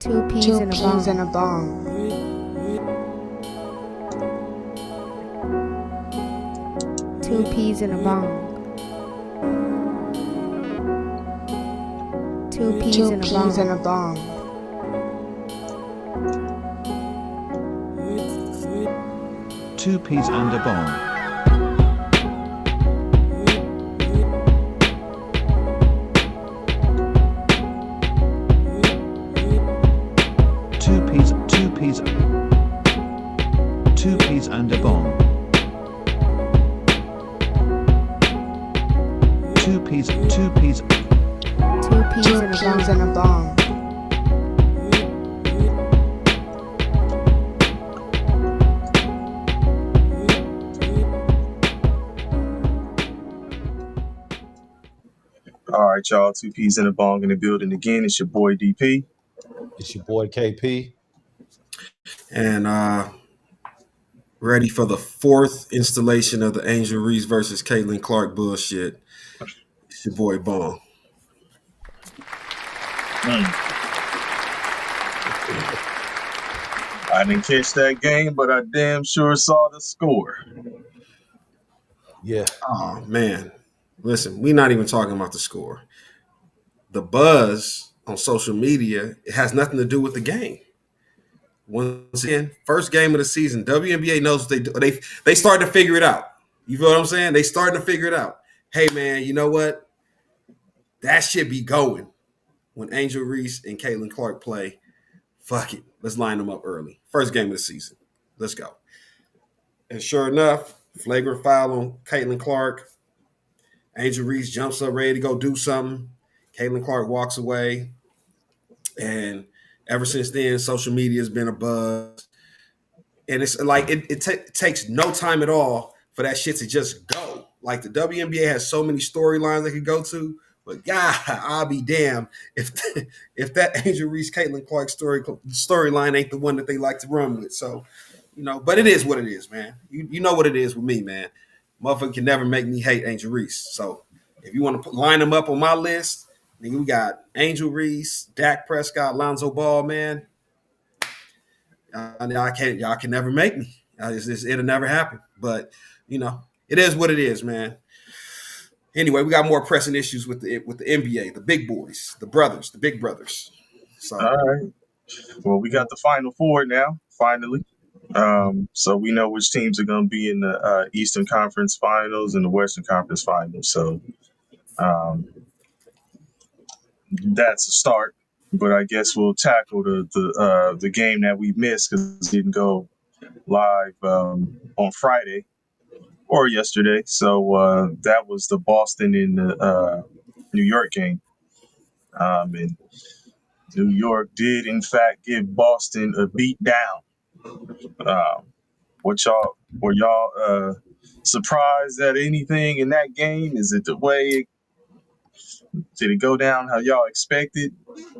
Two peas Two in a peas bong. in a bong. Two peas in a bong. Two peas Two in a peas in bong. a bong. Two peas and a bong. Two peas and a bong. Two peas Two peas Two in a peas bong. in a bong. All right, y'all. Two peas in a bong in the building again. It's your boy DP. It's your boy KP. And ready for the fourth installation of the Angel Reese versus Caitlin Clark bullshit. It's your boy Bong. I didn't catch that game, but I damn sure saw the score. Yeah. Oh man, listen, we're not even talking about the score. The buzz on social media, it has nothing to do with the game. Once again, first game of the season, WNBA knows what they do. They starting to figure it out. You feel what I'm saying? They starting to figure it out. Hey man, you know what? That should be going when Angel Reese and Caitlin Clark play. Fuck it. Let's line them up early. First game of the season. Let's go. And sure enough, flagrant foul on Caitlin Clark. Angel Reese jumps up ready to go do something. Caitlin Clark walks away. And ever since then, social media has been a buzz. And it's like it takes no time at all for that shit to just go. Like the WNBA has so many storylines they could go to. But God, I'll be damned if that Angel Reese Caitlin Clark storyline ain't the one that they like to run with. So, but it is what it is, man. You know what it is with me, man. Motherfucker can never make me hate Angel Reese. So if you want to line them up on my list, then we got Angel Reese, Dak Prescott, Lonzo Ball, man. Y'all can never make me. It'll never happen. But it is what it is, man. Anyway, we got more pressing issues with the NBA, the big boys, the big brothers. So All right. Well, we got the Final Four now, finally. So we know which teams are going to be in the Eastern Conference Finals and the Western Conference Finals. So that's a start. But I guess we'll tackle the game that we missed because it didn't go live on Friday or yesterday. So that was the Boston and the New York game. And New York did, in fact, give Boston a beat down. Were y'all surprised at anything in that game? Is it the way? Did it go down how y'all expected?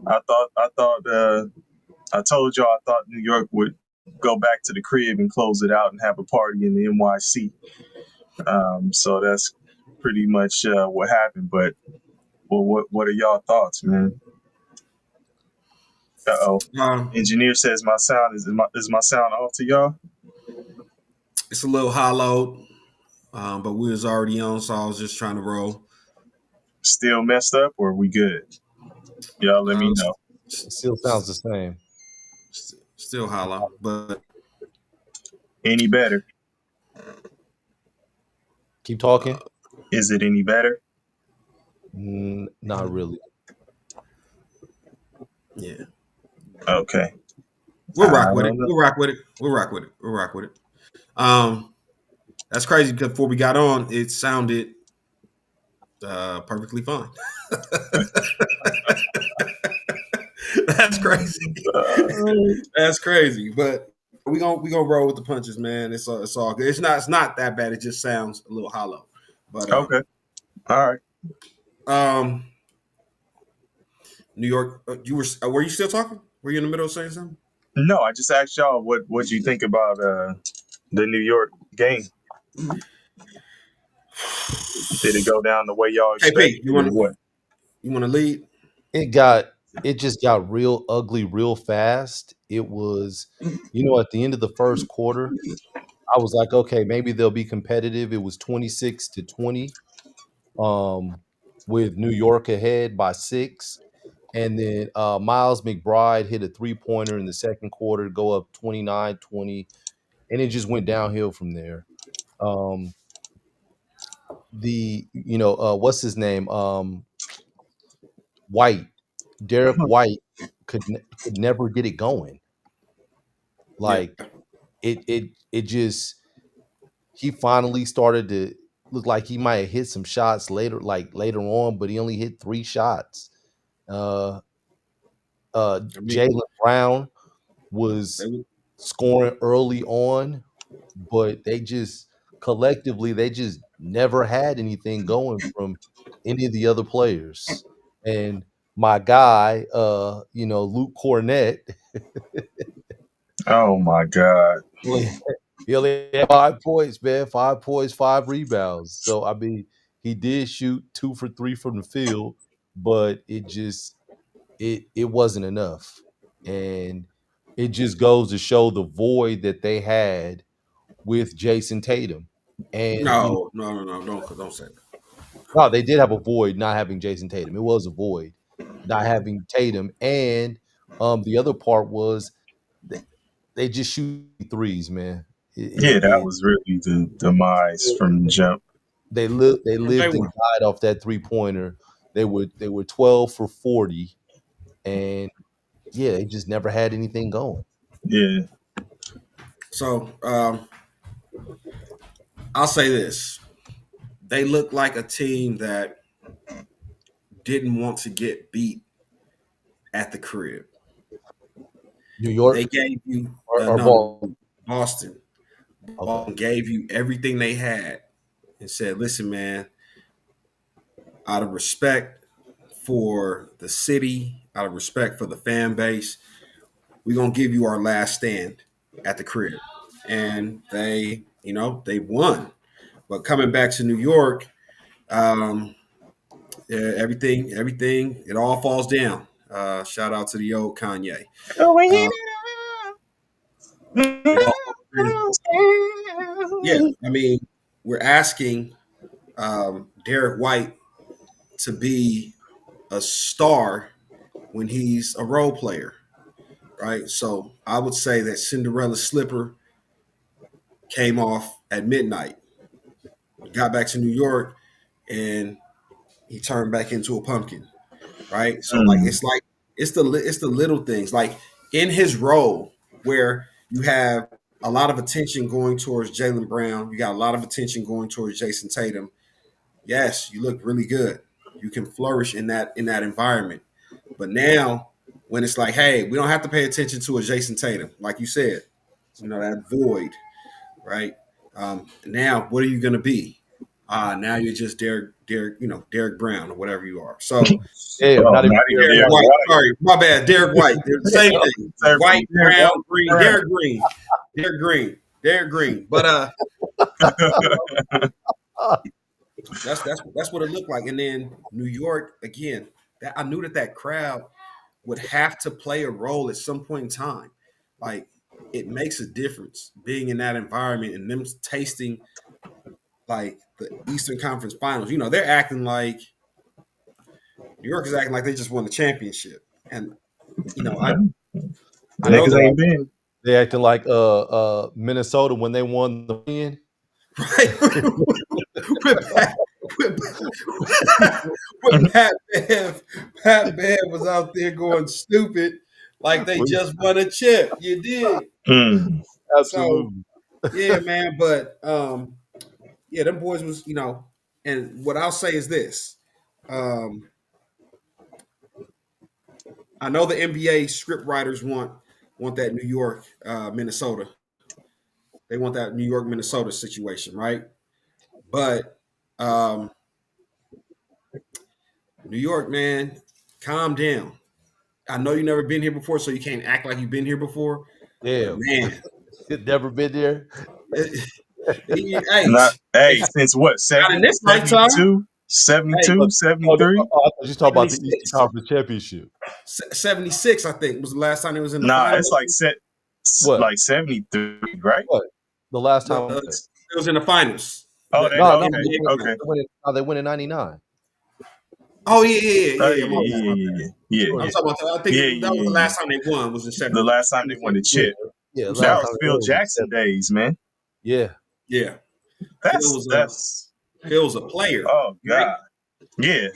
I told y'all I thought New York would go back to the crib and close it out and have a party in the NYC. So that's pretty much what happened. But what are y'all thoughts, man? Engineer says my sound is my sound off to y'all? it's a little hollowed, but we was already on, so I was just trying to roll. Still messed up, or we good? Y'all let me know. Still sounds the same. Still hollow, but Any better? Keep talking. Is it any better? Not really. yeah, Okay. we'll rock with it. We'll rock with it. That's crazy because before we got on, it sounded perfectly fine. That's crazy. That's crazy. But we gonna roll with the punches, man. It's all good. It's not that bad. It just sounds a little hollow. But Okay. All right. New York, were you still talking? Were you in the middle of saying something? No, I just asked y'all what you think about the New York game. Did it go down the way y'all expected? KP, you want to lead? It got it just got real ugly real fast. It was, at the end of the first quarter, I was like, okay, maybe they'll be competitive. It was 26-20, um, with New York ahead by 6. And then Miles McBride hit a 3-pointer in the second quarter to go up 29-20, and it just went downhill from there. Um, what's his name? White, Derek White could never get it going. Yeah. Like it just he finally started to look like he might have hit some shots later on, but he only hit 3 shots. Uh, I mean, Jalen Brown they was were, scoring early on, but they just never had anything going from any of the other players. And my guy, Luke Cornett, Oh my God. only- he only had 5 points, man. 5 points, 5 rebounds. So I mean, he did shoot 2 for 3 from the field, but it wasn't enough. And it just goes to show the void that they had with Jason Tatum. And no, don't say that. no, they did have a void not having Jason Tatum. It was a void not having Tatum. And the other part was they, they just shoot threes, man. Yeah, that was really the demise from jump. They And they lived and were. died off that 3-pointer. They were 12 for 40, and yeah, they just never had anything going. Yeah. So I'll say this: they look like a team that didn't want to get beat at the crib. New They York gave you or no Ball. Boston. Okay. Boston gave you everything they had and said, "Listen, man, out of respect for the city, out of respect for the fan base, we're gonna give you our last stand at the crib." And they won. But coming back to New York, um, yeah, everything, it all falls down. Shout out to the old Kanye. Uh, it all Yeah, I mean, we're asking Derek White to be a star when he's a role player, right? So I would say that Cinderella slipper came off at midnight, got back to New York, and he turned back into a pumpkin, right? So Mm. it's the little things, like in his role where you have a lot of attention going towards Jalen Brown, you got a lot of attention going towards Jason Tatum. Yes, you look really good. You can flourish in that environment. But now, when it's like, hey, we don't have to pay attention to a Jason Tatum, like you said, that void, right? Now, what are you going to be? Now you're just Derek Brown or whatever you are. So Yeah, Oh, not even not even Derek Derek Derek White. White, White. sorry, my bad, Derek White. They're the same thing. Sorry, White, Brown, Green, Brown. Derek Green. But that's what it looked like. And then New York again. That I knew that crowd would have to play a role at some point in time. Like it makes a difference being in that environment and them tasting like the Eastern Conference Finals. They're acting like New York is acting like they just won the championship. And I know Niggas that ain't been. They acting like Minnesota when they won the win. right with Pat, with, with Pat Bev was out there going stupid like they just won a chip. You did. Mm. So Absolutely. yeah, man. But yeah, them boys was, and what I'll say is this. I know the NBA script writers want that New York, Minnesota. They want that New York, Minnesota situation, right? But New York, man, calm down. I know you've never been here before, so you can't act like you've been here before. But Yeah, man, never been there. hey, Not, hey, hey, since what, not in this lifetime. 72? Hey, 72, Oh, 73? I thought you talking about the Eastern 76. Conference Championship. 76, I think, was the last time it was in the Nah, finals. it's like What? 73, right? What? The last The, time? it was in the finals. Oh, The, they the No, okay, NBA okay. they win in '99. Oh Oh yeah. yeah, yeah, yeah, yeah, I'm yeah, talking about. I think yeah, that was yeah, the yeah. last time they won was in The 70. last time they won the 76. Yeah, chip. yeah. I'm That Last sorry. was time they Phil won was in Jackson '70. days, man. Yeah. Yeah, That's Phil's a player, oh right? god. Yeah.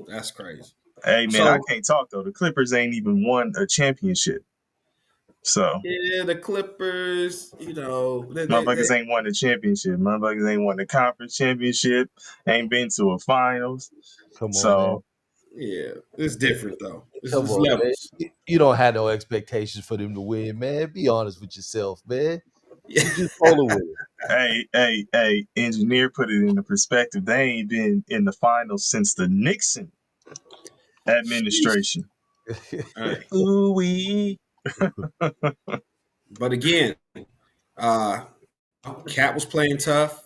That's crazy. Hey man, I So can't talk though. The Clippers ain't even won a championship. So yeah, the Clippers, motherfuckers ain't won the championship. Motherfuckers ain't won the conference championship. Ain't been to a finals. Come on, man. So yeah, it's different though. Come It's on, man. levels. You don't have no expectations for them to win, man. Be honest with yourself, man. Yeah, You just rolling with hey, engineer put it into perspective. They ain't been in the finals since the Nixon administration. it. hey, Ooh wee. but again, uh, Cat was playing tough.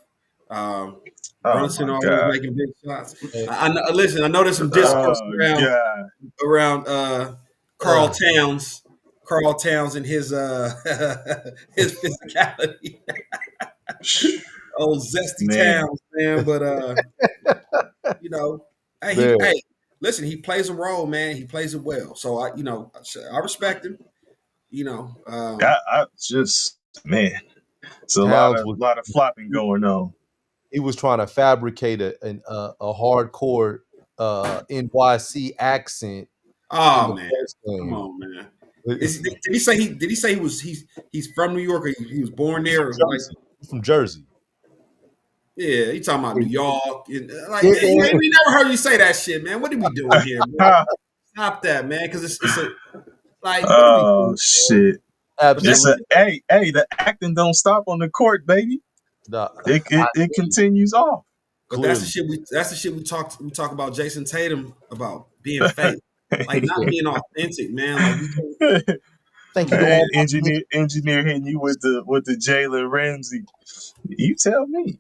Oh Brunson my always god. making big shots. And Listen. I know there's some discourse Oh around god. Carl Towns. Carl Towns and his his physicality. Old zesty Man. Towns, man. But you know, hey, man, listen, he plays a role, man. He plays it well. So I respect him. I just man. It's a Towns was lot of flopping going on. he was trying to fabricate a hardcore NYC accent in Oh the man, first come game. on, man. Did he say he's from New York or he was born He's from there? Or like, Jersey. He's from Jersey. yeah, he talking about New York. And, like, Yeah, man, we never heard you say that shit, man. What are we doing here, bro? Stop that, man. Because it's a like, what are we Oh doing? shit. But that's absolutely. The acting don't stop on the court, baby. Nah, It continues off. but that's the clearly. shit we talk about Jason Tatum about being fake, like not Yeah. being authentic, man. Like we can't. Think you know all about this? Engineer hitting you with the Jalen Ramsey. You tell me.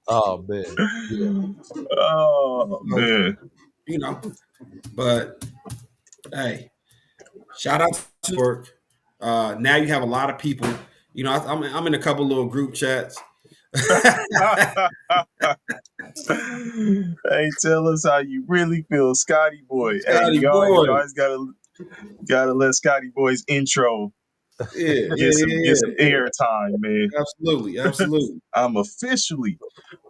Oh man. Yeah. Oh So, man. but hey, shout out to work. Now you have a lot of people. I'm in a couple little group chats. Hey, tell us how you really feel, Scotty Boy. Hey, Scotty you boy, always gotta let Scotty Boy's intro get some yeah. airtime, man. Absolutely. I'm officially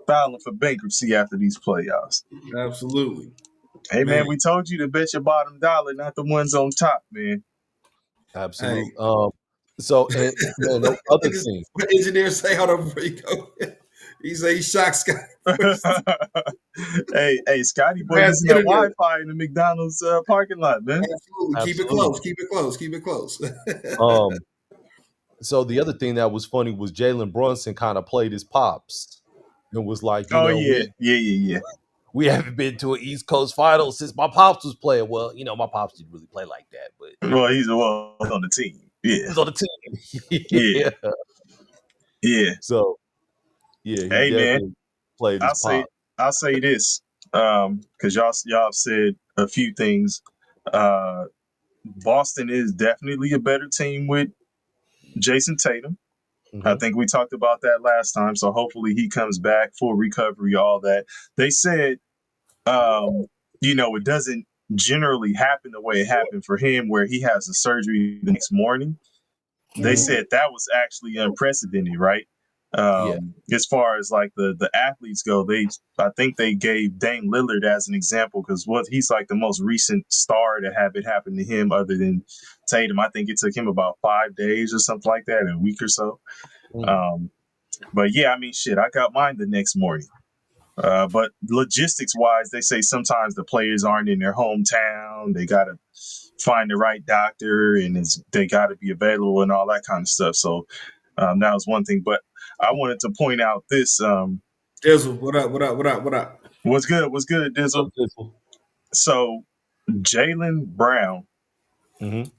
filing for bankruptcy after these playoffs. Hey man, Man. we told you to bet your bottom dollar, not the ones on top, man. Hey, Absolutely. So and man, the other thing. what engineer say? Hold on before you go. He say he shocked Scotty. hey, Scotty Boy Has using that internet. Wi-Fi in the McDonald's parking lot, man. Absolutely. Absolutely. Keep it close. Um, so the other thing that was funny was Jalen Brunson kind of played his pops and was like, Oh yeah. we haven't been to an East Coast final since my pops was playing. Well, my pops didn't really play like that, but Well, he's on the team. he Yeah, was on the team. yeah, Yeah. yeah. So yeah, he Hey man, definitely played his I'll say pop. I'll say this, because y'all have said a few things. Uh, Boston is definitely a better team with Jason Tatum. I Mhm. think we talked about that last time. So hopefully he comes back, full recovery, all that. They said, it doesn't generally happen the way it happened for him, where he has a surgery the next morning. They Mhm. said that was actually unprecedented, right? Yeah. As far as like the athletes go, I think they gave Dame Lillard as an example because he's like the most recent star to have it happen to him, other than Tatum. I think it took him about 5 days or something like that, a week or so. Mm. But yeah, I mean, shit, I got mine the next morning. But logistics wise, they say sometimes the players aren't in their hometown. They got to find the right doctor and they got to be available and all that kind of stuff. So that was one thing. But I wanted to point out this. Dizzle, what up? What's good, Dizzle? So Jalen Brown, Mhm.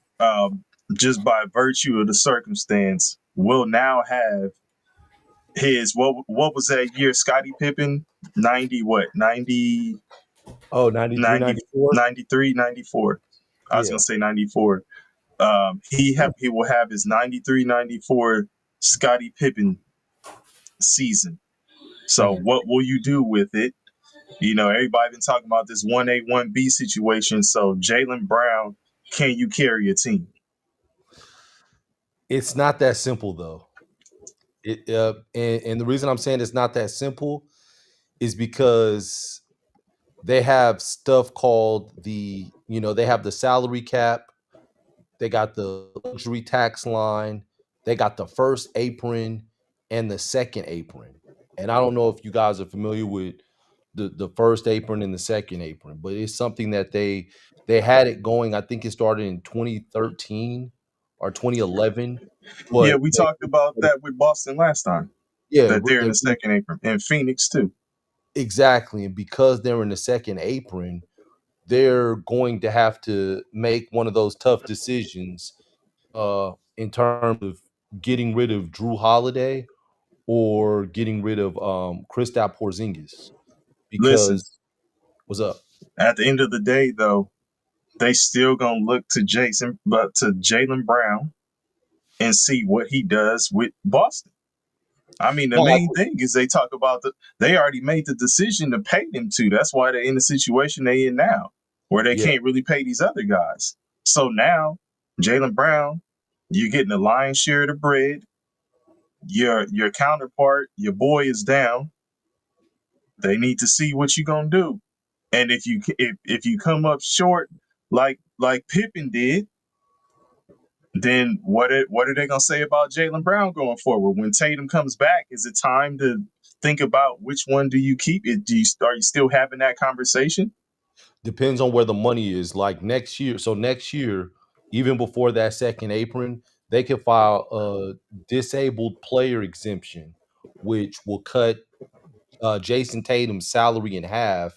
just by virtue of the circumstance, will now have his what was that year? Scottie Pippen, 90 what? 90, Oh, 93, 90, 94? 93, 94. I was gonna Yeah. say 94. He will have his 93, 94 Scottie Pippen season. So Mhm. what will you do with it? You know, everybody been talking about this 1A, 1B situation. So Jaylen Brown, can you carry a team? It's not that simple though. And the reason I'm saying it's not that simple is because they have stuff called they have the salary cap, they got the luxury tax line, they got the first apron and the second apron. And I don't know if you guys are familiar with the first apron and the second apron, but it's something that they had it going. I think it started in 2013 or 2011. Yeah, But we talked about that with Boston last time. yeah, That they're in the second apron. And Phoenix too. exactly. And because they're in the second apron, they're going to have to make one of those tough decisions in terms of getting rid of Drew Holiday or getting rid of Kristaps Porzingis. Listen, Because what's up? at the end of the day though, they still gonna look to Jaylen Brown and see what he does with Boston. I mean, the No, main thing is they talk about they already made the decision to pay them to. That's why they're in the situation they in now, where they yeah, can't really pay these other guys. So now, Jaylen Brown, you're getting the lion's share of the bread. Your counterpart, your boy is down. They need to see what you're gonna do. And if you come up short like Pippen did, then what are they gonna say about Jaylen Brown going forward? When Tatum comes back, is it time to think about which one do you keep? Are you still having that conversation? depends on where the money is. Like next year, so next year, even before that second apron, they can file a disabled player exemption, which will cut Jason Tatum's salary in half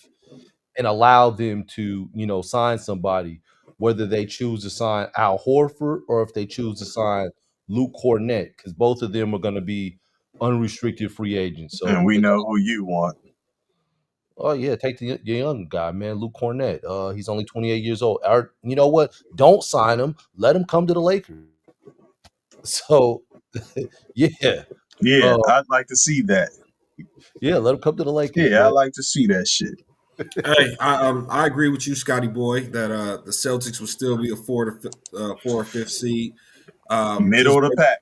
and allow them to, sign somebody, whether they choose to sign Al Horford or if they choose to sign Luke Cornett, because both of them are going to be unrestricted free agents. And So we they know who you want. Oh yeah, take the young guy, man, Luke Cornett. He's only 28 years old. Or you know what? Don't sign him. Let him come to the Lakers. So yeah, Yeah, uh, I'd like to see that. yeah, let him come to the Lakers, Yeah, I man. like to see that shit. Hey, I agree with you, Scotty boy, that the Celtics will still be a four or fifth seed. Um, Middle just of the pack.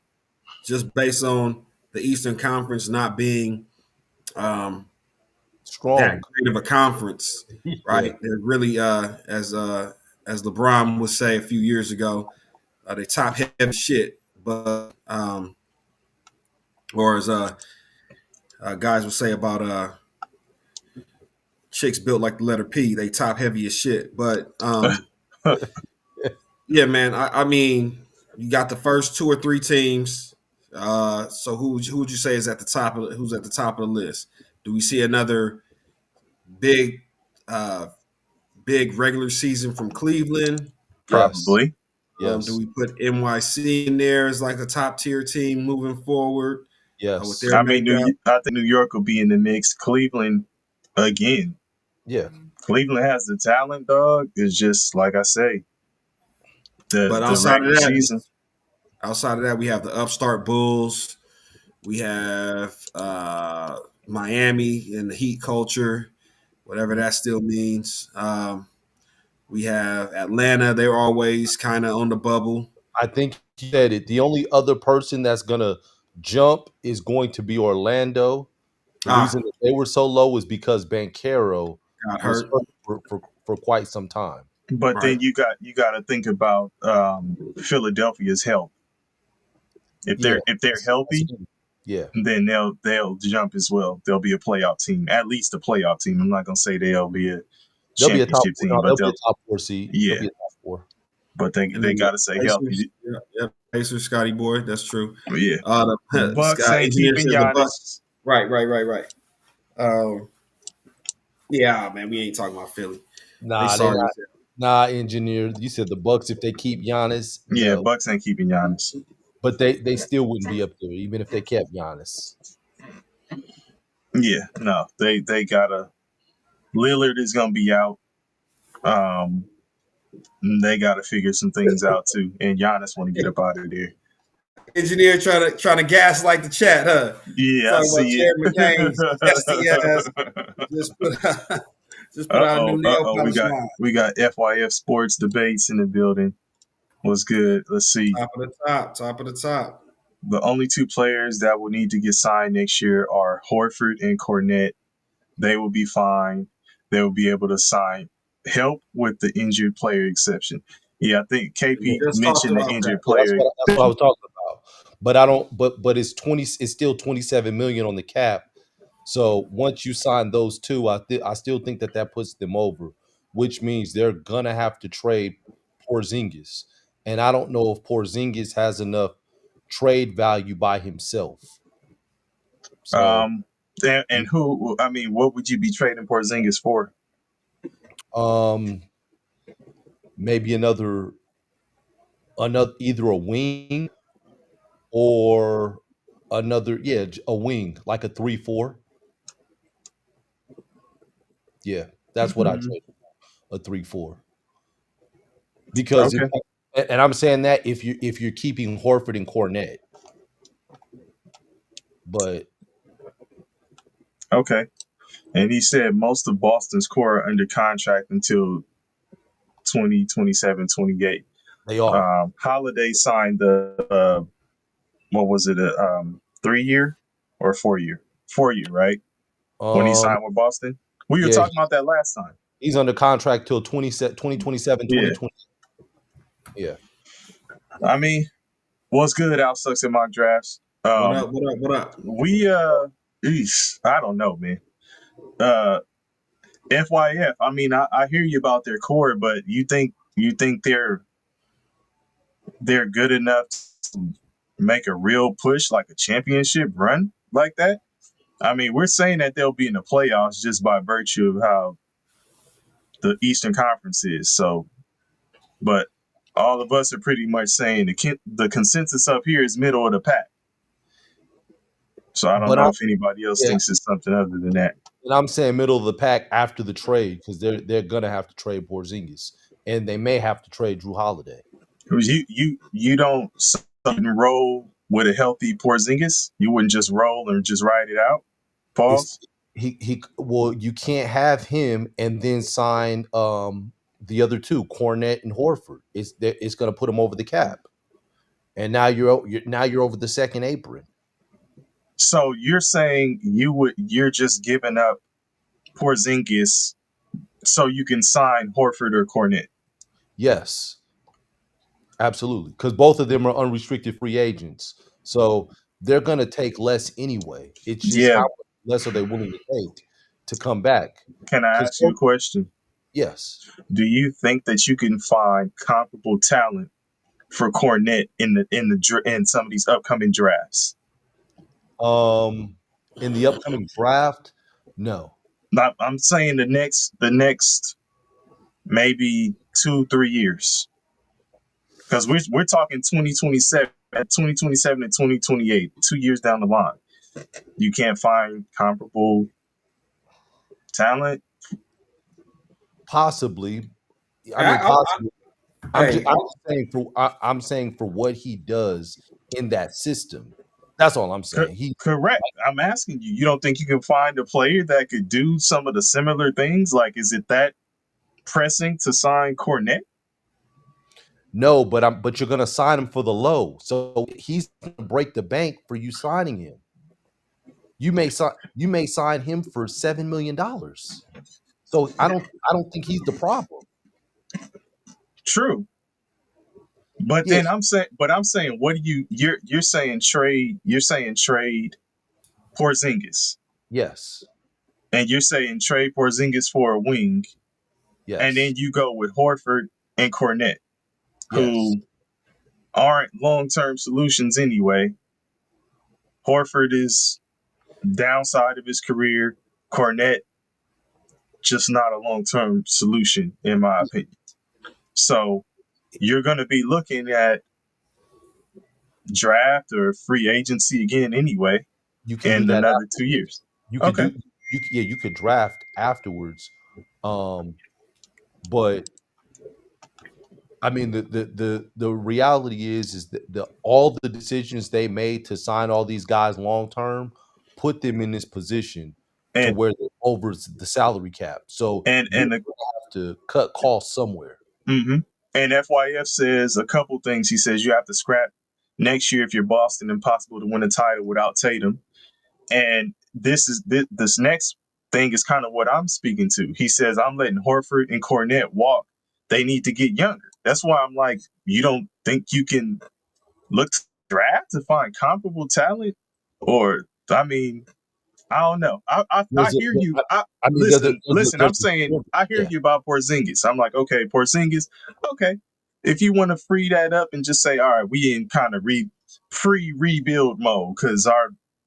just based on the Eastern Conference not being um, that Strong. great of a conference, Yeah, right? They're really, as LeBron would say a few years ago, they top heavy shit. But or as guys would say about chicks built like the letter P, they top heavy as shit. But yeah, man, I mean, you got the first two or three teams. So who would you say is at the top of who's at the top of the list? Do we see another big uh, big regular season from Cleveland? yes, Probably. Do yes, we put NYC in there as like a top tier team moving forward with yes, their I mean, makeup? I think New York will be in the mix. Cleveland again. yeah. Cleveland has the talent, dog. It's just like I say, But the regular season. outside of that, we have the upstart Bulls. We have Miami and the Heat culture, whatever that still means. We have Atlanta. They're always kind of on the bubble. I think you said it. The only other person that's gonna jump is going to be Orlando. The reason Ah, that they were so low is because Bankero got was hurt. hurt for quite some time. But Right. then you got to think about Philadelphia's health. Yeah, If they're healthy, yeah. then they'll jump as well. They'll be a playoff team, at least a playoff team. I'm not gonna say they'll be a They'll be a top championship four. team, No, but they'll be they'll a top four seed. They'll yeah. be a top four. But And they then got to stay Pacers, healthy. yeah, Pacers, Scotty boy, that's true. Yeah, Bucks Scott ain't engineer keeping says the Bucks. Giannis. Right. Um, yeah, man, we ain't talking about Philly. They Nah, they sorry not. as hell. Nah, engineer. You said the Bucks if they keep Giannis, Yeah, no, Bucks ain't keeping Giannis. but they still wouldn't be up there even if they kept Giannis. Yeah, no, they gotta. Lillard is gonna be out. Um, they gotta figure some things out too, and Giannis want to get up out of there. Engineer trying to gaslight the chat, huh? Yeah, I Talking about see Chairman Gaines, SDS, it. just put out, just put out a new nail We polish got line. FYF sports debates in the building. What's good? Let's see. Top of the top, top of the top. The only two players that will need to get signed next year are Horford and Cornette. They will be fine. They will be able to sign help with the injured player exception. Yeah, I think We KP just talked mentioned the about that. injured Yeah, player. that's what I was talking about. But I don't. But it's 20. It's still 27 million on the cap. So once you sign those two, I still think that puts them over, which means they're gonna have to trade Porzingis, and I don't know if Porzingis has enough trade value by himself. So And who? I mean, what would you be trading Porzingis for? um, maybe another either a wing or a wing like a 3-4. Yeah, that's what I Mhm. trade a 3-4 because Okay, and I'm saying that if you're keeping Horford and Cornette, but okay. And he said most of Boston's core are under contract until 2027, 28. they are. Holiday signed the what was it, a 3 year or 4 year? 4 year, right? When he Um, signed with Boston, we were yeah, talking about that last time. he's under contract till 2027, Yeah, 2020. Yeah. I mean, what's good? Al sucks at mock drafts. What up? What up? What up? We I don't know, man. Uh, FYF. I mean, I hear you about their core, but you think they're good enough to make a real push, like a championship run like that? I mean, we're saying that they'll be in the playoffs just by virtue of how the Eastern Conference is. So, but all of us are pretty much saying the consensus up here is middle of the pack. So I don't But know I'm if anybody else yeah, thinks it's something other than that. and I'm saying middle of the pack after the trade because they're gonna have to trade Porzingis and they may have to trade Drew Holiday. You don't roll with a healthy Porzingis. You wouldn't just roll and just ride it out. It's Pause. he well, you can't have him and then sign the other two, Cornette and Horford. It's gonna put him over the cap. And now you're over the second apron. So you're saying you're just giving up Porzingis so you can sign Horford or Cornette. Yes, absolutely. Because both of them are unrestricted free agents. So they're gonna take less anyway. It's just Yeah. how much less are they willing to take to come back? Can I Because ask you a question? yes. Do you think that you can find comparable talent for Cornette in some of these upcoming drafts? In the upcoming draft, no. Not, I'm saying the next maybe 2-3 years, because we're talking 2027 and 2028, 2 years down the line. You can't find comparable talent. Possibly. I mean, I, possibly. hey, I'm saying for what he does in that system. That's all I'm saying. Correct. I'm asking you. You don't think you can find a player that could do some of the similar things? Like, is it that pressing to sign Cornette? No, but you're gonna sign him for the low. So he's gonna break the bank for you signing him. You may sign him for $7 million. So I don't think he's the problem. True. But Yeah, then I'm saying, what do you're saying trade Porzingis, yes, and you're saying trade Porzingis for a wing, and then yes, you go with Horford and Cornette, yes, who aren't long-term solutions anyway. Horford is downside of his career. Cornette just not a long-term solution in my opinion. So you're going to be looking at draft or free agency again anyway you can do in that. another 2 years. You could Okay. do you could draft afterwards. But I mean the reality is that all the decisions they made to sign all these guys long term put them in this position to And where they're over the salary cap. So you're and the gonna have to cut costs somewhere. hmm and FYF says a couple things. He says you have to scrap next year if you're Boston, impossible to win a title without Tatum. And this next thing is kind of what I'm speaking to. He says I'm letting Horford and Cornette walk. They need to get younger. That's why I'm like, you don't think you can look to draft to find comparable talent? Or I mean, I don't know. I There's a, hear you. I mean, Listen. I'm there's saying a, I hear yeah. you about Porzingis. I'm like, okay, Porzingis. Okay, if you want to free that up and just say, all right, we in kind of pre-rebuild mode because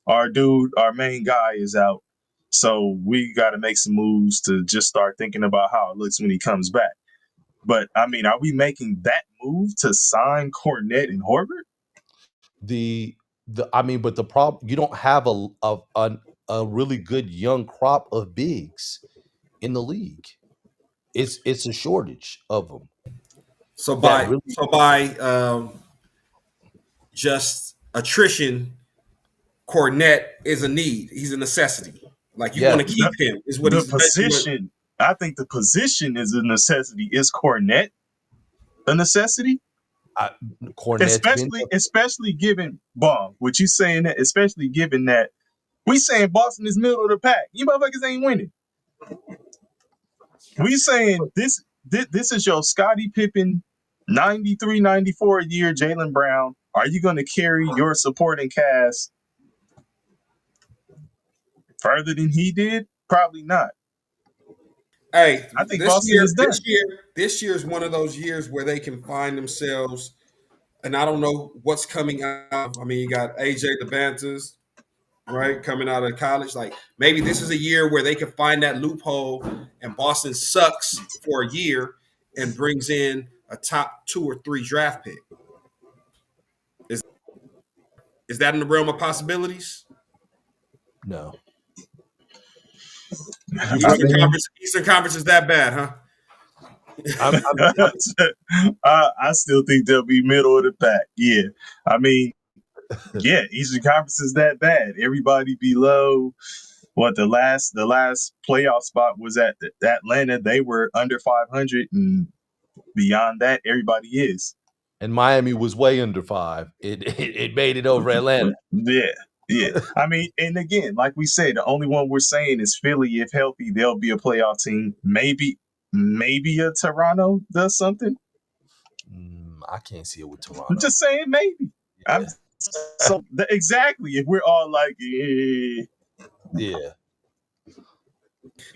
our main guy is out, so we got to make some moves to just start thinking about how it looks when he comes back. But I mean, are we making that move to sign Cornette and Horford? I mean, but the problem, you don't have a really good young crop of bigs in the league. It's a shortage of them. So That by really, so by just attrition, Cornette is a need. He's a necessity. Like you want to yes, keep him is what The he's basically. position, I think the position is a necessity. Is Cornette a necessity? Cornette's been Especially given Bong, what you saying that, especially given that we saying Boston is middle of the pack. You motherfuckers ain't winning. We saying this is your Scottie Pippen 93, 94 year Jaylen Brown. Are you going to carry your supporting cast further than he did? Probably not. Hey, I think Boston is done. this year is one of those years where they can find themselves, and I don't know what's coming out. I mean, you got AJ the Bantas, right, coming out of college. Like maybe this is a year where they can find that loophole, and Boston sucks for a year and brings in a top 2 or 3 draft pick. Is that in the realm of possibilities? no. I mean, Eastern Conference is that bad, huh? I still think they'll be middle of the pack. Yeah. I mean, yeah, Eastern Conference is that bad. Everybody below what the last playoff spot was at Atlanta. They were under 500, and beyond that, everybody is. And Miami was way under 5. It made it over Atlanta. Yeah. I mean, and again, like we said, the only one we're saying is Philly. If healthy, they'll be a playoff team. Maybe a Toronto does something. I can't see it with Toronto. I'm just saying maybe. Yeah. Exactly. If we're all like, Yeah.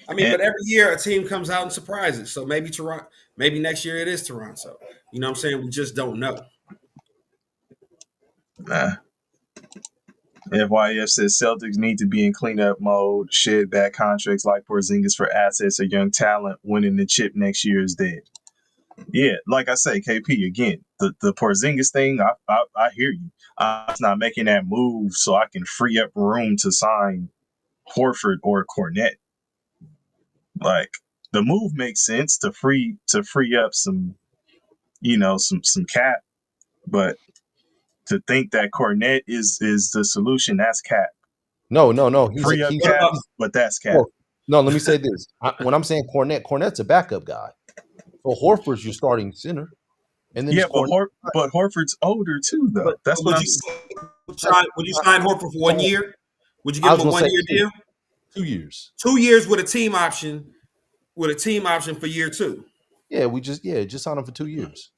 I mean, but every year a team comes out and surprises. So maybe Toronto, maybe next year it is Toronto. You know what I'm saying? We just don't know. nah. FYF says Celtics need to be in cleanup mode. Shed bad contracts like Porzingis for assets or young talent. Winning the chip next year is dead. Yeah, like I say, KP again. The Porzingis thing, I hear you. I'm not making that move so I can free up room to sign Horford or Cornette. Like the move makes sense to free up some, some cap, but to think that Cornette is the solution, that's cap. No. Free up cap, but that's cap. No, let me say this. When I'm saying Cornette's a backup guy. So Horford's your starting center. And then but Horford's older too, though. That's what I'm saying. Would you sign Horford for 1 year? Would you give him a 1 year deal? 2 years. 2 years with a team option. With a team option for year 2. Yeah, just sign him for 2 years.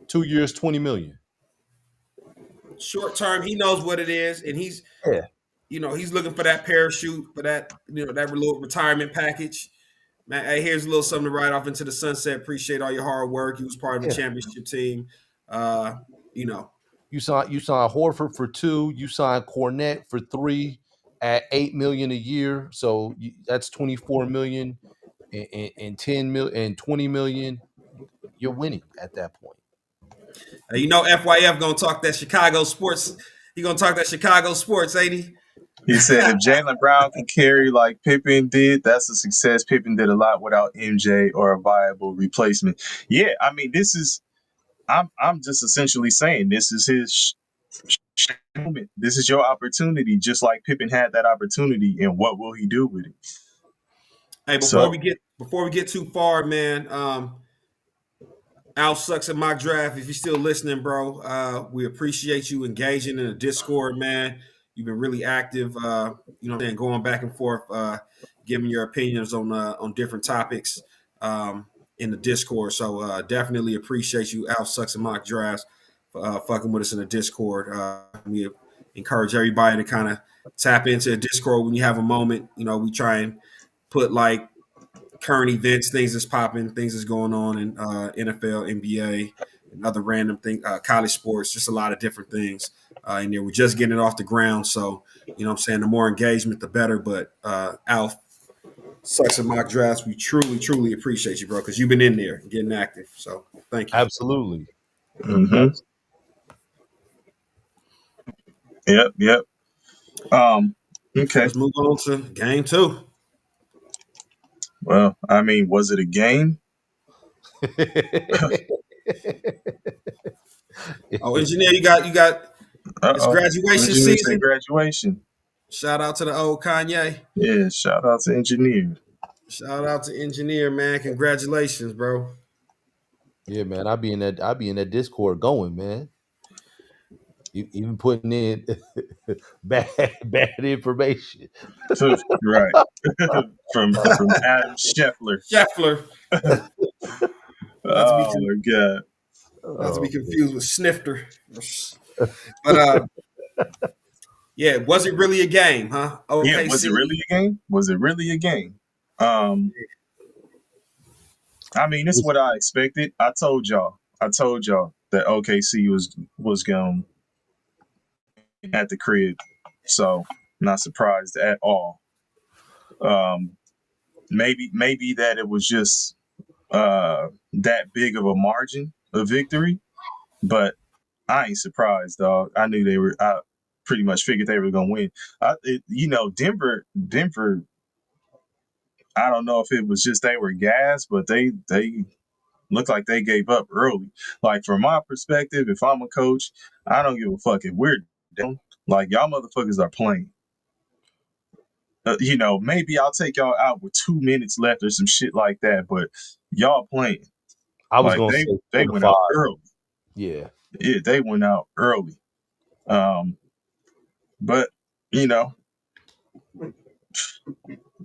2 years, $20 million. Short term, he knows what it is, and he's he's looking for that parachute, for that that little retirement package. Man, hey, here's a little something to ride off into the sunset. Appreciate all your hard work. He was part of a championship team. You sign Horford for 2. You sign Cornette for 3 at $8 million a year. So that's $24 million and $10 million and $20 million. You're winning at that point. FYF gonna talk that Chicago sports. He gonna talk that Chicago sports, ain't he? He said if Jaylen Brown can carry like Pippen did, that's a success. Pippen did a lot without MJ or a viable replacement. Yeah, I mean, this is I'm just essentially saying this is his moment. This is your opportunity, just like Pippen had that opportunity, and what will he do with it? Hey, before So we get too far, man. Al sucks at mock draft. If you're still listening, bro, we appreciate you engaging in the Discord, man. You've been really active. You know, going back and forth, giving your opinions on different topics in the Discord. So definitely appreciate you, Al sucks at mock drafts, fucking with us in the Discord. We encourage everybody to kind of tap into the Discord when you have a moment. You know, we try and put like current events, things that's popping, things that's going on in NFL, NBA, and other random things, college sports, just a lot of different things. And we're just getting it off the ground. So, you know what I'm saying, the more engagement, the better. But Alf, sucks at mock drafts, we truly, truly appreciate you, bro, because you've been in there and getting active. So thank you. Absolutely. mhm. Yep. Okay. Let's move on to game 2. Well, I mean, was it a game? Oh, engineer, you got it's Uh-oh. graduation Engineer said season. graduation. Shout out to the old Kanye. Yeah, shout out to engineer. Shout out to engineer, man. Congratulations, bro. Yeah, man. I be in that Discord going, man. Even putting in bad information. Right. from Adam Scheffler. Scheffler. Not to be Oh my god. not to be Oh, confused with Snifter. But yeah, was it really a game, huh? Yeah, OKC. was it really a game? Was it really a game? I mean, it's what I expected. I told y'all that OKC was going at the crib. So not surprised at all. Maybe that it was just that big of a margin of victory, but I ain't surprised, dog. I knew they were. I pretty much figured they were gonna win. Denver. I don't know if it was just they were gassed, but they looked like they gave up early. Like from my perspective, if I'm a coach, I don't give a fuck if we're down. Like y'all motherfuckers are playing. Maybe I'll take y'all out with 2 minutes left or some shit like that, but y'all playing. I was Like gonna say they 4 to went 5. out early. Yeah. Yeah, they went out early. But I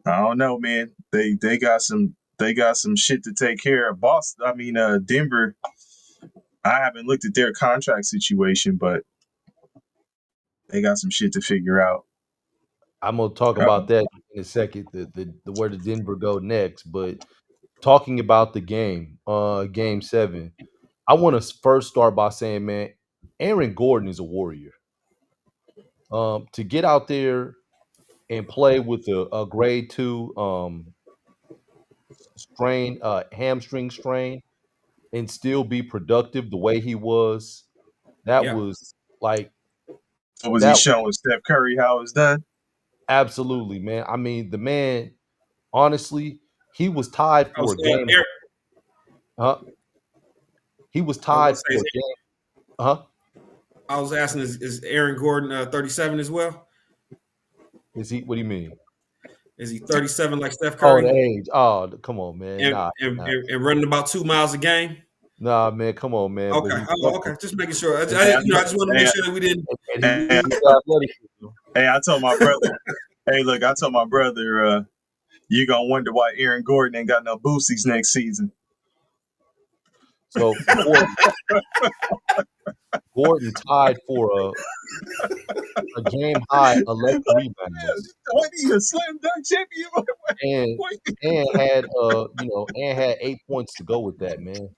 don't know, man. They got some shit to take care of. Denver. I haven't looked at their contract situation, but they got some shit to figure out. I'm gonna talk about that in a second. The where did Denver go next? But talking about the game, game 7, I want to first start by saying, man, Aaron Gordon is a warrior. To get out there and play with a grade 2 strain, hamstring strain, and still be productive the way he was, that Yeah. was like So was he that. showing Steph Curry how it's done? Absolutely, man. I mean, the man, honestly, he was tied I for was a game. He was I was gonna tied say, for a game. I was asking, is Aaron Gordon 37 as well? Is he? What do you mean? Is he 37 like Steph Oh, the Curry age. Oh, come on, man. and, and running about 2 miles a game? Man. Come on, man. But Okay. Okay. Just making sure. I Hey, just want to make sure that we didn't. and Hey, he's athletic. I told my brother. Hey, look, I told my brother, you're gonna wonder why Aaron Gordon ain't got no boosties next season. So Gordon tied for a game high 11 rebounds. What he a slam dunk champion? And had 8 points to go with that, man.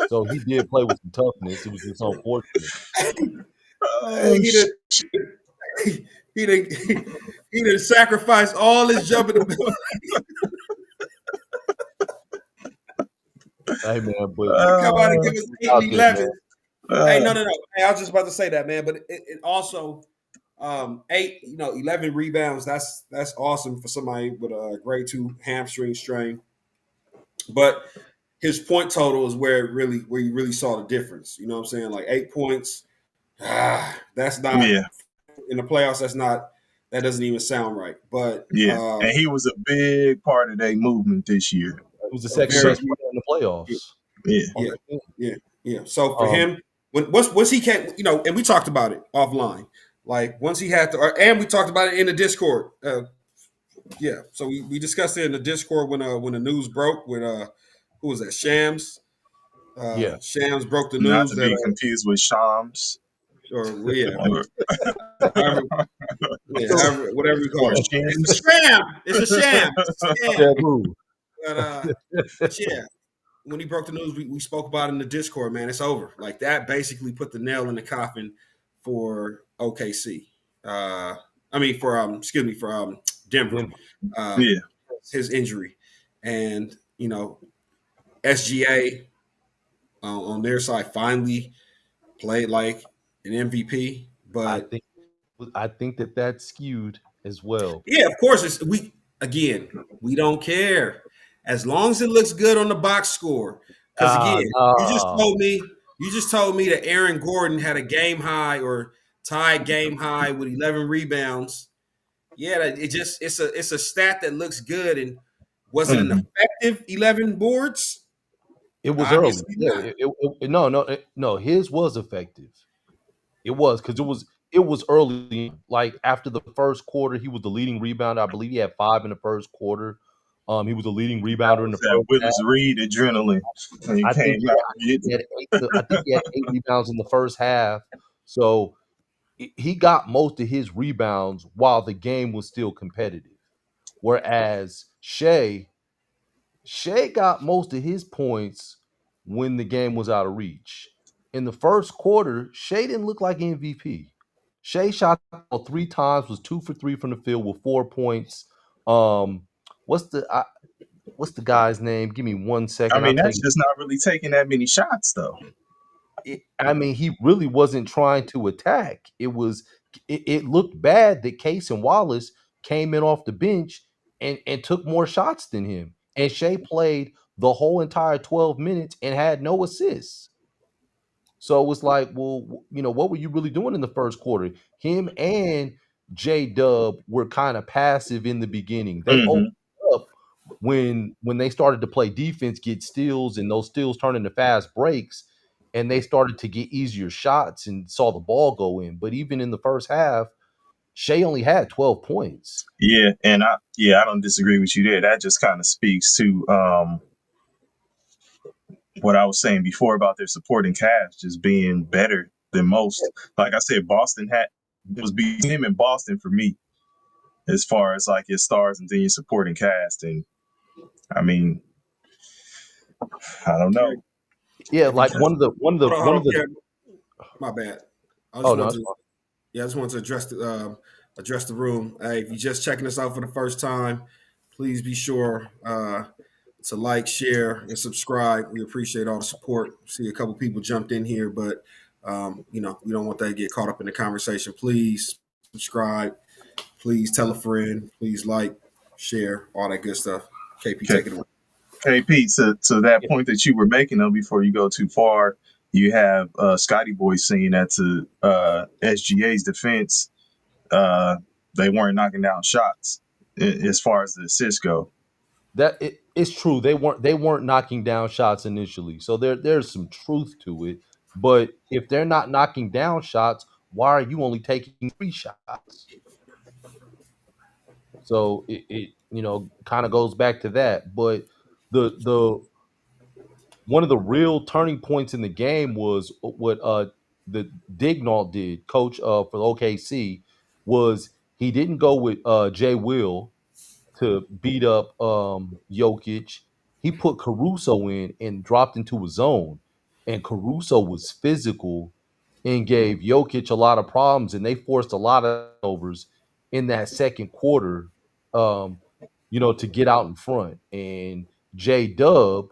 So he did play with some toughness. It was just unfortunate. Oh, He didn't sacrifice all his jumping ability. Hey, man, but Come out and give us 8 and 11. man. Hey, no. Hey, I was just about to say that, man. But it also, Eight, 11 rebounds. That's awesome for somebody with a grade 2 hamstring strain. But his point total is where you really saw the difference. You know what I'm saying? Like 8 points. That's not Yeah, in the playoffs. That doesn't even sound right. But yeah. And he was a big part of their movement this year. He was the a second very best player in the playoffs. Yeah. on yeah, that team. yeah. So for Um, him, once he came, and we talked about it offline. Like once he had to, and we talked about it in the Discord. Yeah, so we discussed it in the Discord when the news broke with who was that? Shams. yeah, Shams broke the Not news to that be confused with Shams or well, yeah, or, however, yeah, so, whatever we or call it. It's a Shims. sham. It's a sham. It's a scam. yeah, boo. But yeah, when he broke the news, we spoke about it in the Discord. Man, it's over. Like that basically put the nail in the coffin for OKC. I mean for Denver. Denver. Uh, Yeah. his injury, and SGA on their side finally played like an MVP. I But think I think that's skewed as well. yeah, of course, we don't care as long as it looks good on the box score. Because again, you just No. told me that Aaron Gordon had a game high or tied game high with 11 rebounds. Yeah, it's a stat that looks good. And was it an Hmm. effective 11 boards? It was early. Obviously Yeah, not. no. His was effective. It was because it was early. Like after the first quarter, he was the leading rebounder. I believe he had 5 in the first quarter. He was the leading That rebounder in was the that first half. Willis Reed adrenaline when he I think came he out had, getting. I think he had 8 rebounds in the first half. So he got most of his rebounds while the game was still competitive. Whereas Shea got most of his points when the game was out of reach. In the first quarter, Shea didn't look like MVP. Shea shot 3 times, was 2 for 3 from the field with 4 points. Um, what's the guy's name? Give me one I second. I'll mean, tell that's you. just not really taking that many shots, though. I mean, he really wasn't trying to attack. It looked bad that Case and Wallace came in off the bench and took more shots than him. And Shea played the whole entire 12 minutes and had no assists. So it was like, well, what were you really doing in the first quarter? Him and J Dub were kind of passive in the beginning. They opened Hmm. up when they started to play defense, get steals, and those steals turned into fast breaks, and they started to get easier shots and saw the ball go in. But even in the first half, Shea only had 12 points. Yeah, and I don't disagree with you there. That just kind of speaks to what I was saying before about their supporting cast just being better than most. Like I said, Boston had it was between him and Boston for me as far as like your stars and then your supporting cast. And I mean, I don't Kerry, know. Yeah, if you like just one of the Kerry, my bad. I oh just no, want it's to fine. Yeah, I just wanted to address the room. Hey, if you're just checking us out for the first time, please be sure to like, share, and subscribe. We appreciate all the support. See a couple people jumped in here, but we don't want that to get caught up in the conversation. Please subscribe. Please tell a friend. Please like, share, all that good stuff. KP, Okay. take it away. KP, to that Yeah. point that you were making though, before you go too far, you have Scotty Boy saying that to SGA's defense, uh, they weren't knocking down shots as far as the assists go. It's true. They weren't knocking down shots initially. So there's some truth to it. But if they're not knocking down shots, why are you only taking 3 shots? So it kind of goes back to that. But the one of the real turning points in the game was what the Dignall did, coach for OKC, was he didn't go with Jay Will to beat up Jokic. He put Caruso in and dropped into a zone. And Caruso was physical and gave Jokic a lot of problems. And they forced a lot of overs in that second quarter, um, to get out in front. And J Dub,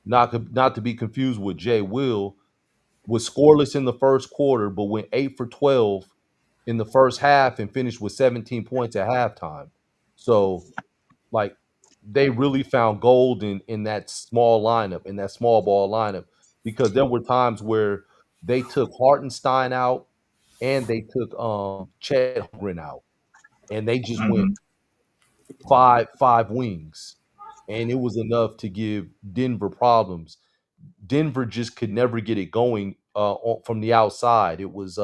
not to be confused with Jay Will, was scoreless in the first quarter, but went 8 for 12 in the first half and finished with 17 points at halftime. So, like, they really found gold in that small lineup, in that small ball lineup, because there were times where they took Hartenstein out and they took Chet Holmgren out, and they just went Hmm. five wings, and it was enough to give Denver problems. Denver just could never get it going from the outside. It was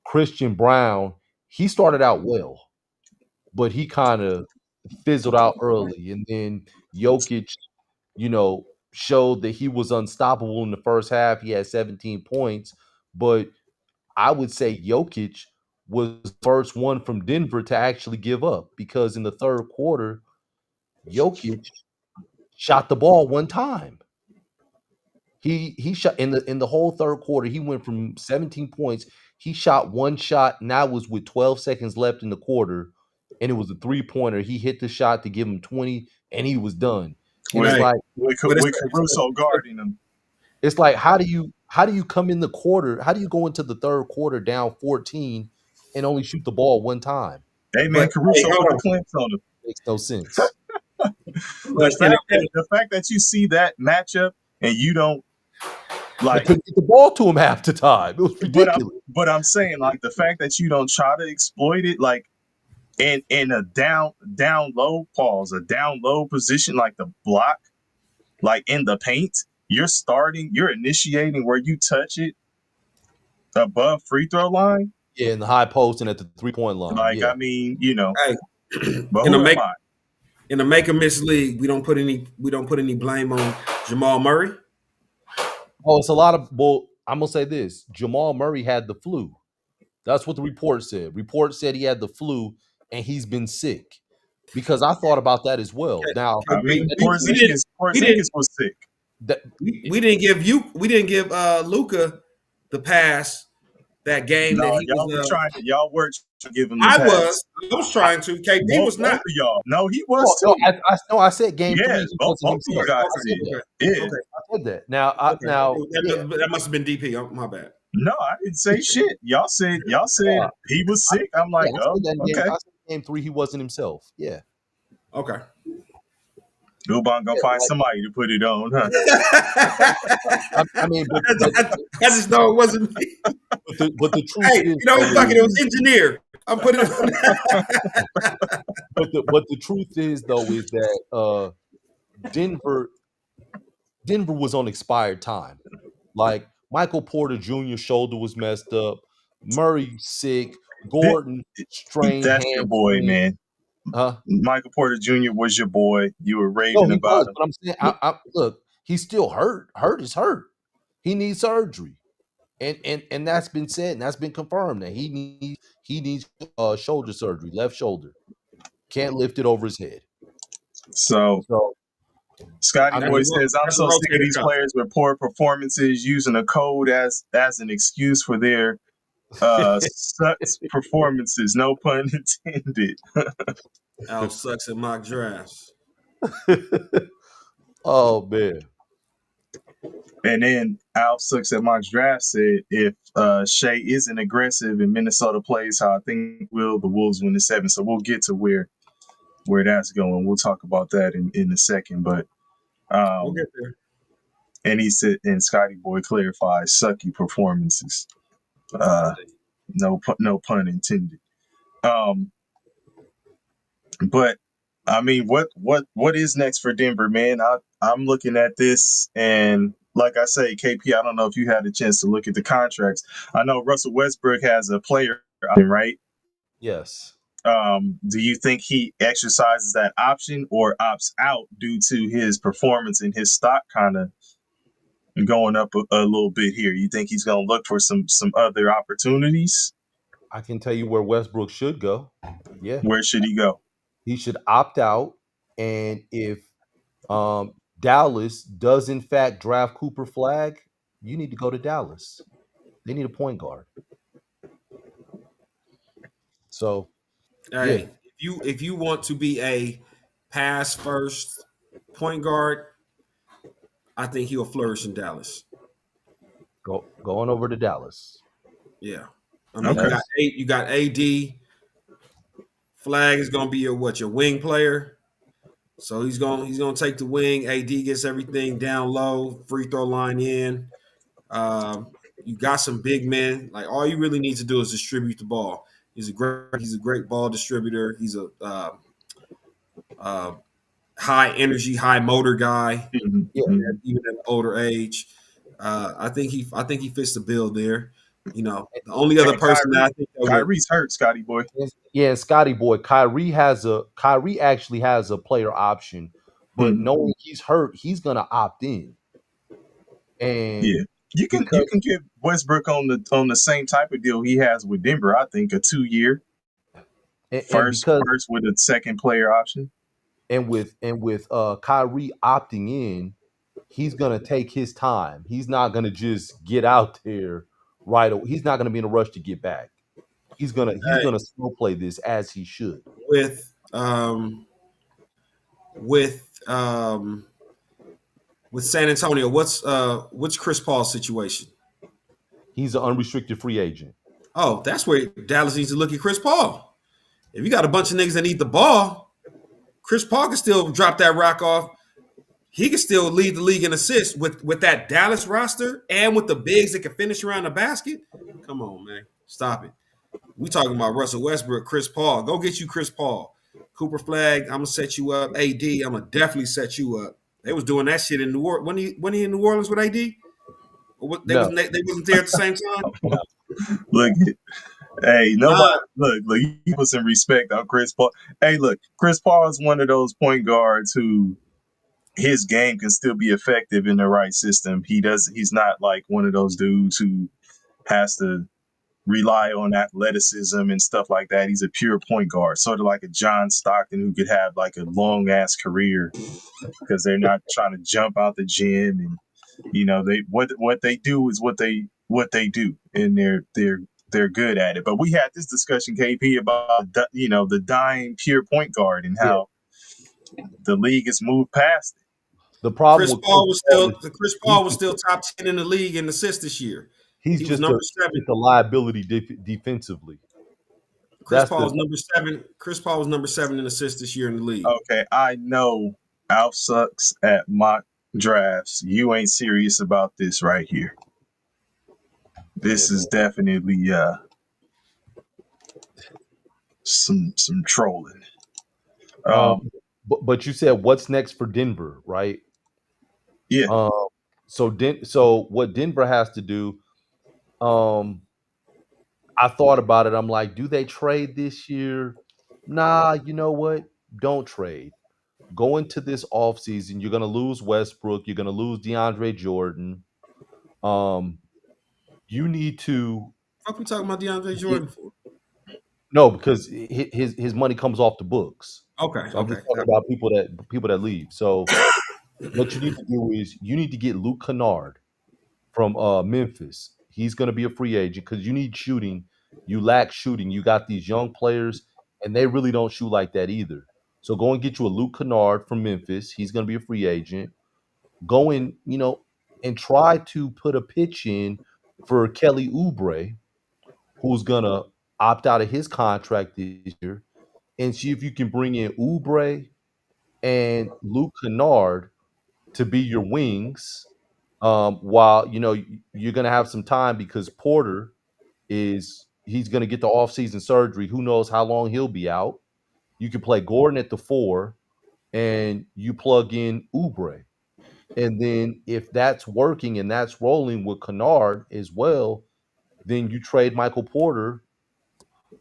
Christian Brown. He started out well, but he kind of fizzled out early, and then Jokic, showed that he was unstoppable in the first half. He had 17 points, but I would say Jokic was the first one from Denver to actually give up, because in the third quarter, Jokic shot the ball one time. He shot in the whole third quarter. He went from 17 points. He shot one shot, and that was with 12 seconds left in the quarter, and it was a 3-pointer. He hit the shot to give him 20, and he was done. And it's With Hey, like but with Caruso guarding him. how do you come in the quarter? How do you go into the third quarter down 14 and only shoot the ball one time? Hey man, but hey, Caruso hold put the on. clamps on him. Makes no sense. But The fact that you see that matchup and you don't And like, couldn't get the ball to him half the time. It was ridiculous. but I'm saying like the fact that you don't try to exploit it, like in a down low pause, a down low position, like the block, like in the paint, you're initiating where you touch it above free throw line. Yeah, in the high post and at the 3-point line. Like, Yeah. I mean, hey, but in the who make am I? in the make or miss league, we don't put any blame on Jamal Murray. Oh, it's a lot of I'm gonna say this. Jamal Murray had the flu. That's what the report said. Report said he had the flu and he's been sick. Because I thought about that as well. Now, I mean, We, we didn't we didn't Porzingis was sick. that we didn't give Luca the pass that game No, that he was. y'all were trying to give him the I pass. was trying to. KD was Both not. of y'all. No, he no, was no, too. I said game Yeah, 3 he wasn't both of you himself. guys I said did. that. Yeah. Okay. I said that. Now, Okay. yeah. That must have been DP. Oh, my bad. No, I didn't say shit. Y'all said Uh, he was sick. I'm yeah, like, I oh, said that in game. okay. I said game 3 he wasn't himself. Yeah. Okay. Dubon gonna Yeah, find like, somebody to put it on, huh? I mean, I just know it wasn't me. but the truth Hey, is, fuck it. It was engineer. I'm putting it on. but the truth is though is that Denver Denver was on expired time. Like Michael Porter Jr. shoulder was messed up, Murray sick, Th- Gordon strained That's your boy, hamstring. man. Huh? Michael Porter Jr. was your boy. You were No, raving he about was. him. But I'm saying, look, he's still hurt. Hurt is hurt. He needs surgery, and that's been said and that's been confirmed that he needs shoulder surgery, left shoulder. Can't lift it over his head. So So Scotty I That's Boy mean, says, I'm a so sick of rotator these cuff. players with poor performances using a code as an excuse for their sucks performances. No pun intended. Al sucks at mock drafts. oh man, And then Al Sucks at Mock's Draft said, if Shea isn't aggressive and Minnesota plays how I think will, the Wolves win the 7. So we'll get to where that's going. We'll talk about that in a second. But We'll get there. and he said, and Scotty Boy clarifies sucky performances. No pun intended. But I mean, what is next for Denver, man? I'm looking at this, and like I say, KP, I don't know if you had a chance to look at the contracts. I know Russell Westbrook has a player option, right? yes. Do you think he exercises that option or opts out due to his performance and his stock kind of going up a little bit here? You think he's going to look for some other opportunities? I can tell you where Westbrook should go. Yeah, Where should he go? he should opt out, and if Dallas does in fact draft Cooper Flag, you need to go to Dallas. They need a point guard. So yeah, Hey, if you want to be a pass first point guard, I think he'll flourish in Dallas. going over to Dallas. Yeah. I mean, Okay. you got AD. Flag is going to be your wing player. So he's gonna take the wing. AD gets everything down low, free throw line in. You got some big men. Like all you really need to do is distribute the ball. He's a great ball distributor. He's a high energy, high motor guy, Mhm, Yeah, mhm. even at an older age. I think he fits the bill there. You know, the only other And person that I think that would Kyrie's hurt, Scotty boy. yeah, Scotty boy, Kyrie actually has a player option, but Mhm. knowing he's hurt, he's gonna opt in. And Yeah. You because can get Westbrook on the same type of deal he has with Denver. I think a 2 year and because first with a second player option. with Kyrie opting in, he's gonna take his time. He's not gonna just get out there right away. He's not gonna be in a rush to get back. He's gonna slow play this as he should. with with um, with San Antonio. What's Chris Paul's situation? He's an unrestricted free agent. Oh, that's where Dallas needs to look at Chris Paul. If you got a bunch of niggas that need the ball, Chris Paul can still drop that rock off. He can still lead the league in assists with that Dallas roster and with the bigs that can finish around the basket. Come on, man. Stop it. We talking about Russell Westbrook, Chris Paul. Go get you Chris Paul. Cooper Flag, I'm gonna set you up. AD, I'm gonna definitely set you up. They was doing that shit in New Orleans. When he in New Orleans with AD? They No, wasn't there at the same time? no. Look, hey, nobody Nah, look, you put some respect on Chris Paul. Hey, look, Chris Paul is one of those point guards who his game can still be effective in the right system. He's not like one of those dudes who has to rely on athleticism and stuff like that. He's a pure point guard, sort of like a John Stockton who could have like a long ass career because they're not trying to jump out the gym and they what they do is what they do and they're good at it. But we had this discussion, KP, about the dying pure point guard and Yeah. how the league has moved past it. The problem with Chris Paul is Chris he's Paul was just still top 10 in the league in assists this year. he's He was just number a seven. liability defensively. Chris That's Paul the was number seven. Chris Paul was number 7 in assists this year in the league. Okay, I know Alf sucks at mock drafts. You ain't serious about this right here. This yeah. is definitely some trolling. Um, Um, but you said what's next for Denver, right? yeah, Um, so what Denver has to do, um, I thought about it. I'm like, do they trade this year? Nah, you know what? Don't trade. Go into this offseason, you're gonna lose Westbrook, you're gonna lose DeAndre Jordan. Um, you need to What we talking about DeAndre get Jordan for? no, because his money comes off the books. Okay, So I'm okay. just talking about people that leave. So what you need to do is you need to get Luke Kennard from Memphis. He's going to be a free agent because you need shooting. You lack shooting. You got these young players, and they really don't shoot like that either. So go and get you a Luke Kennard from Memphis. He's going to be a free agent. Go and and try to put a pitch in for Kelly Oubre, who's going to opt out of his contract this year, and see if you can bring in Oubre and Luke Kennard to be your wings. While you're gonna have some time because Porter he's gonna get the offseason surgery. Who knows how long he'll be out? You can play Gordon at the 4, and you plug in Oubre. And then if that's working and that's rolling with Kennard as well, then you trade Michael Porter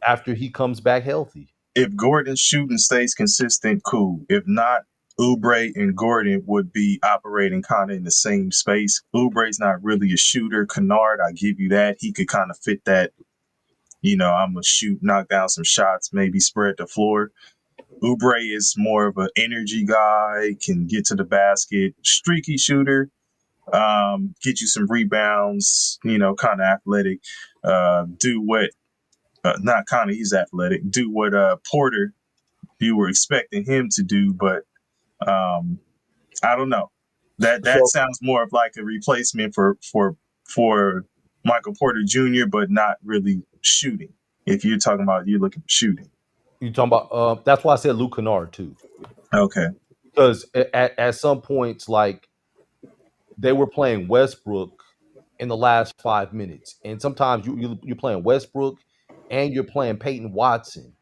after he comes back healthy. if Gordon's shooting stays consistent, cool. If not, Oubre and Gordon would be operating kind of in the same space. Oubre's not really a shooter. Kennard, I give you that. He could kind of fit that. I'm gonna shoot, knock down some shots, maybe spread the floor. Oubre is more of an energy guy, can get to the basket, streaky shooter, get you some rebounds, kind of athletic. Do what, not kind of, he's athletic. Do what Porter, you were expecting him to do, but I don't know. That So sounds more of like a replacement for Michael Porter Jr., but not really shooting. If you're talking about you're looking for shooting. You talking about? That's why I said Luke Kennard too, Okay. because at some points, like they were playing Westbrook in the last 5 minutes, and sometimes you're playing Westbrook and you're playing Peyton Watson.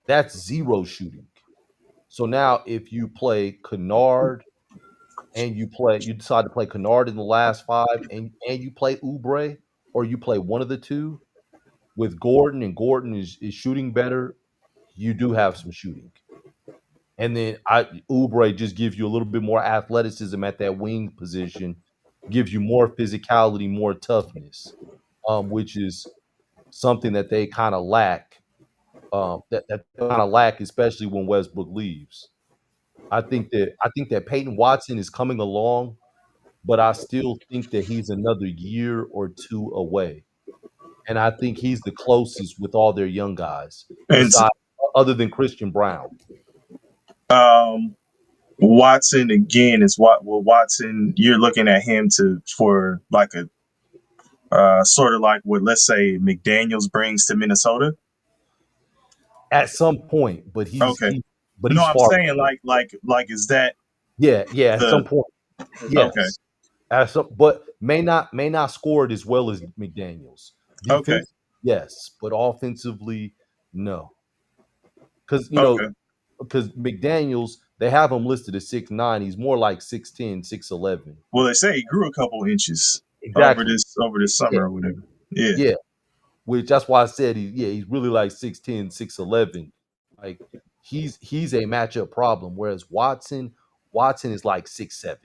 That's zero shooting. So now if you play Kennard and you decide to play Kennard in the last five, and you play Oubre, or you play one of the two with Gordon, and Gordon is shooting better, you do have some shooting. And then Oubre just gives you a little bit more athleticism at that wing position, gives you more physicality, more toughness, which is something that they kind of lack. That kind of lack, especially when Westbrook leaves. I think that Peyton Watson is coming along, but I still think that he's another year or two away. And I think he's the closest with all their young guys, And besides other than Christian Brown. um, Watson again is what? Well, Watson, you're looking at him for like a sort of like what, let's say, McDaniels brings to Minnesota. At some point, but Okay. No, he's I'm far saying from it. like is that Yeah, at some the point, okay? yes. At some, but may not score it as well as McDaniels. Okay. Defense, yes, but offensively, no. Because Okay. because McDaniels, they have him listed as 6'9". He's more like 6'10", 6'11". Well, they say he grew a couple inches Exactly. over this Yeah, summer or whatever. Yeah. yeah. Which that's why I said he's really like 6'10", 6'11". Like he's a matchup problem. Whereas Watson is like 6'7".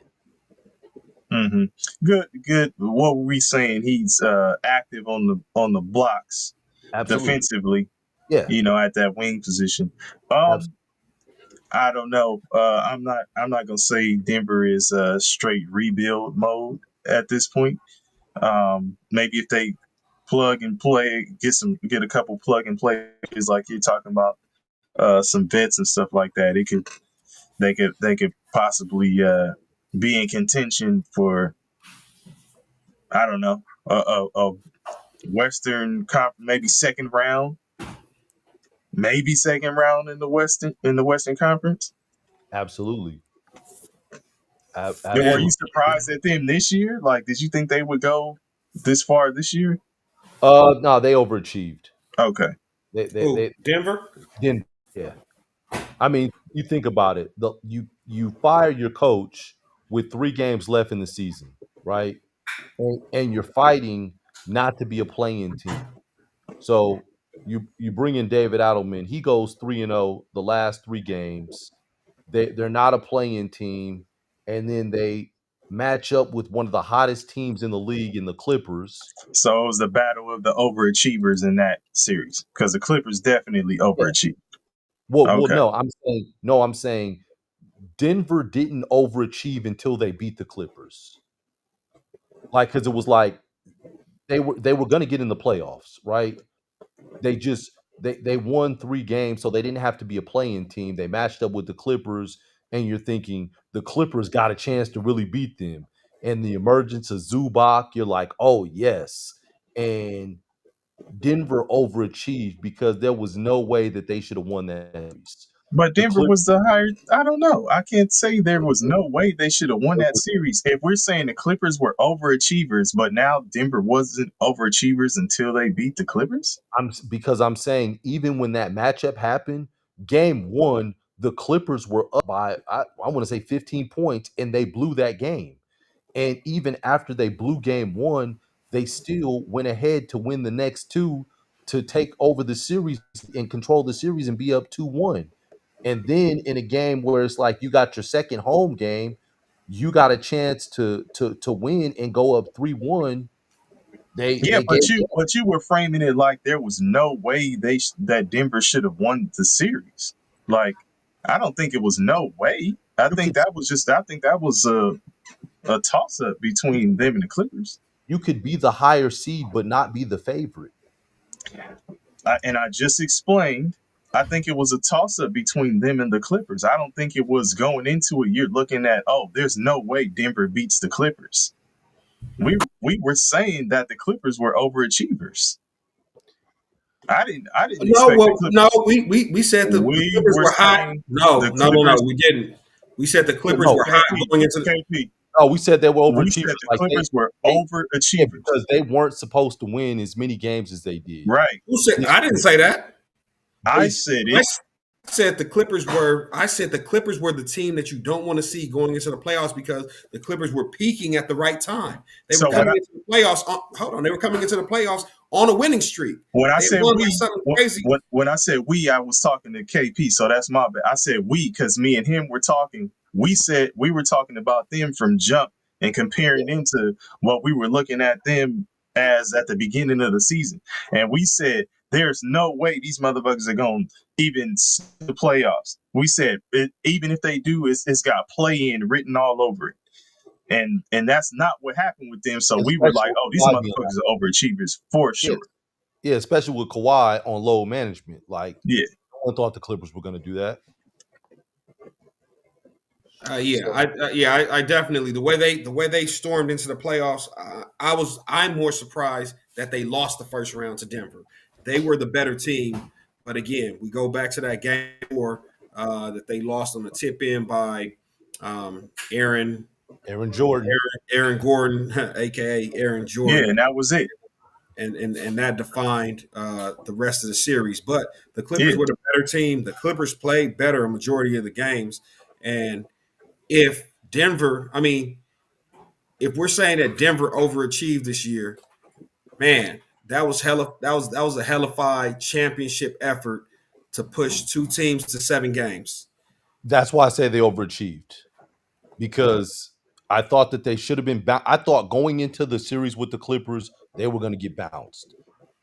hmm Good. What were we saying? He's active on the blocks Absolutely. defensively. Yeah. At that wing position. Absolutely. I don't know. I'm not gonna say Denver is straight rebuild mode at this point. Maybe if they plug and play, get a couple plug and play is like you're talking about, some vets and stuff like that. They could possibly be in contention for, I don't know, a Western maybe second round in the Western Conference. Absolutely. Were And you Absolutely. surprised at them this year? Like, did you think they would go this far this year? No, they overachieved. Okay. who? They Denver? didn't. Yeah. I mean, you think about it. You fire your coach with 3 games left in the season, right? And you're fighting not to be a playing team. So you bring in David Adelman. He goes 3-0 the last 3 games. They're not a playing team, and then they match up with one of the hottest teams in the league in the Clippers. So it was the battle of the overachievers in that series because the Clippers definitely Yeah. overachieved. Well, Okay. no, I'm saying Denver didn't overachieve until they beat the Clippers. Like, because it was like they were going to get in the playoffs, right? They just they won 3 games, so they didn't have to be a playing team. They matched up with the Clippers, and you're thinking the Clippers got a chance to really beat them. And the emergence of Zubac, you're like, oh yes. And Denver overachieved because there was no way that they should have won that series. But The Denver Clip was the higher. I don't know. I can't say there was no way they should have won that series. If we're saying the Clippers were overachievers, but now Denver wasn't overachievers until they beat the Clippers. because I'm saying even when that matchup happened, game one, the Clippers were up by I want to say 15 points, and they blew that game. And even after they blew game one, they still went ahead to win the next two to take over the series and control the series and be up 2-1. And then in a game where it's like you got your second home game, you got a chance to win and go up 3-1. Yeah, They gave but you were framing it like there was no way that Denver should have won the series. Like, I don't think it was no way. you could I think that was a toss up between them and the Clippers. you could be the higher seed but not be the favorite. And I just explained. I think it was a toss up between them and the Clippers. I don't think it was going into it. You're looking at, oh, there's no way Denver beats the Clippers. We were saying that the Clippers were overachievers. I didn't No, expect the well, Clippers. no, we said the We Clippers were were hot. saying No, the no, no, no, Clippers. we didn't. We said the Clippers No, were hot KP, going into the. KP. no, we said they were We said overachievers. the Like Clippers were they yeah, overachievers. because they weren't supposed to win as many games as they did. Right. Who said? This I didn't year. say that. I said I it. said the Clippers were. I said the Clippers were the team that you don't want to see going into the playoffs because the Clippers were peaking at the right time. They were So coming into the playoffs. Hold on, they were coming into the playoffs on a winning streak. when I They said won we, like something crazy. when I said we, I was talking to KP. So that's my bad. I said we because me and him were talking. We said we were talking about them from jump and comparing them to what we were looking at them as at the beginning of the season. And we said there's no way these motherfuckers are going to even the playoffs. We said even if they do, it's got play in written all over it. And that's not what happened with them. So we were Especially like, oh, with these Kawhi being motherfuckers are overachievers for out. Yeah, sure. yeah, especially with Kawhi on low management. Like Yeah. no one thought the Clippers were going to do that. I definitely the way they stormed into the playoffs. I'm more surprised that they lost the first round to Denver. They were the better team, but again, we go back to that game where that they lost on the tip in by Aaron Aaron Jordan. Gordon, aka Aaron Yeah, Jordan, and that was it. and that defined the rest of the series. But the Clippers Yeah. were the better team. The Clippers played better a majority of the games, and if Denver, I mean, if we're saying that Denver overachieved this year, man, that was a hellified championship effort to push two teams to 7 games. That's why I say they overachieved because I thought that they should have been. I thought going into the series with the Clippers, they were going to get bounced.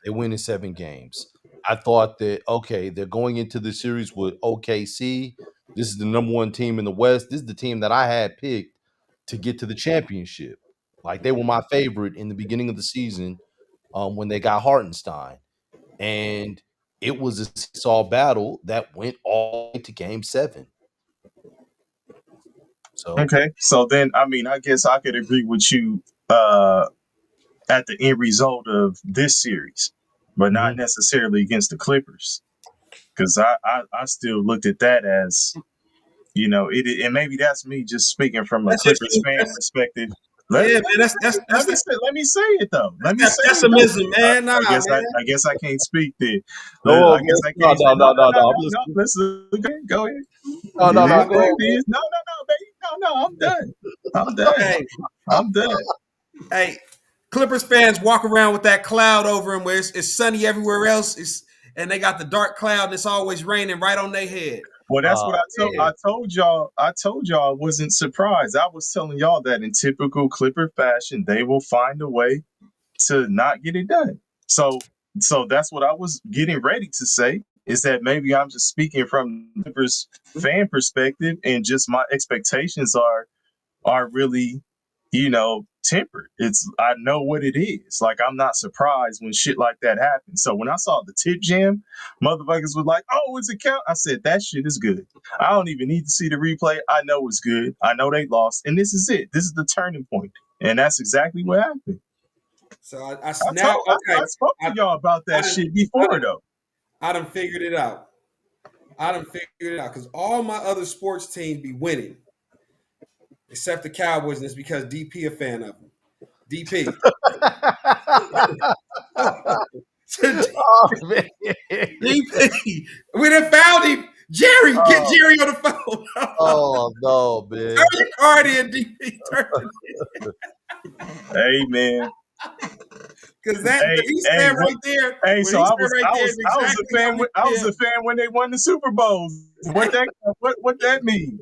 They win in 7 games. I thought that okay, they're going into the series with OKC. This is the number 1 team in the West. This is the team that I had picked to get to the championship. Like they were my favorite in the beginning of the season when they got Hartenstein, and it was a seesaw battle that went all into Game 7. So Okay. So then, I mean, I guess I could agree with you at the end result of this series, but not necessarily against the Clippers. Because I still looked at that as, and maybe that's me just speaking from a That's just Clippers fan perspective. man. That's Let me say it though. Let me that's say pessimism, it though. man. Nah, I guess man. I guess I can't speak there. no, I guess I no, can't. no, no, no, no. No. Listen, go ahead. No, no, It no. is Go what ahead. it is. No, baby. No. I'm done. I'm done. Hey, I'm done. hey, Clippers fans walk around with that cloud over them where it's sunny everywhere else. And they got the dark cloud and it's always raining right on their head. Well, that's what Yeah. I told y'all. I told y'all I wasn't surprised. I was telling y'all that in typical Clipper fashion, they will find a way to not get it done. So that's what I was getting ready to say, is that maybe I'm just speaking from Clippers fan perspective, and just my expectations are really, tempered. I know what it is. Like, I'm not surprised when shit like that happens. So when I saw the tip jam, motherfuckers was like, oh, it's a count. I said, that shit is good. I don't even need to see the replay. I know it's good. I know they lost. And this is it. This is the turning point. And that's exactly what happened. So I spoke to y'all about that shit before, though. I done figured it out. Because all my other sports teams be winning. Except the Cowboys, and it's because DP a fan of them. DP. Oh, man. DP. We done found him. Jerry, get Jerry on the phone. Oh no, man. Turn your card in, DP. Hey, man. Because he stand right there. Hey, so I was a fan when they won the Super Bowls. What that mean?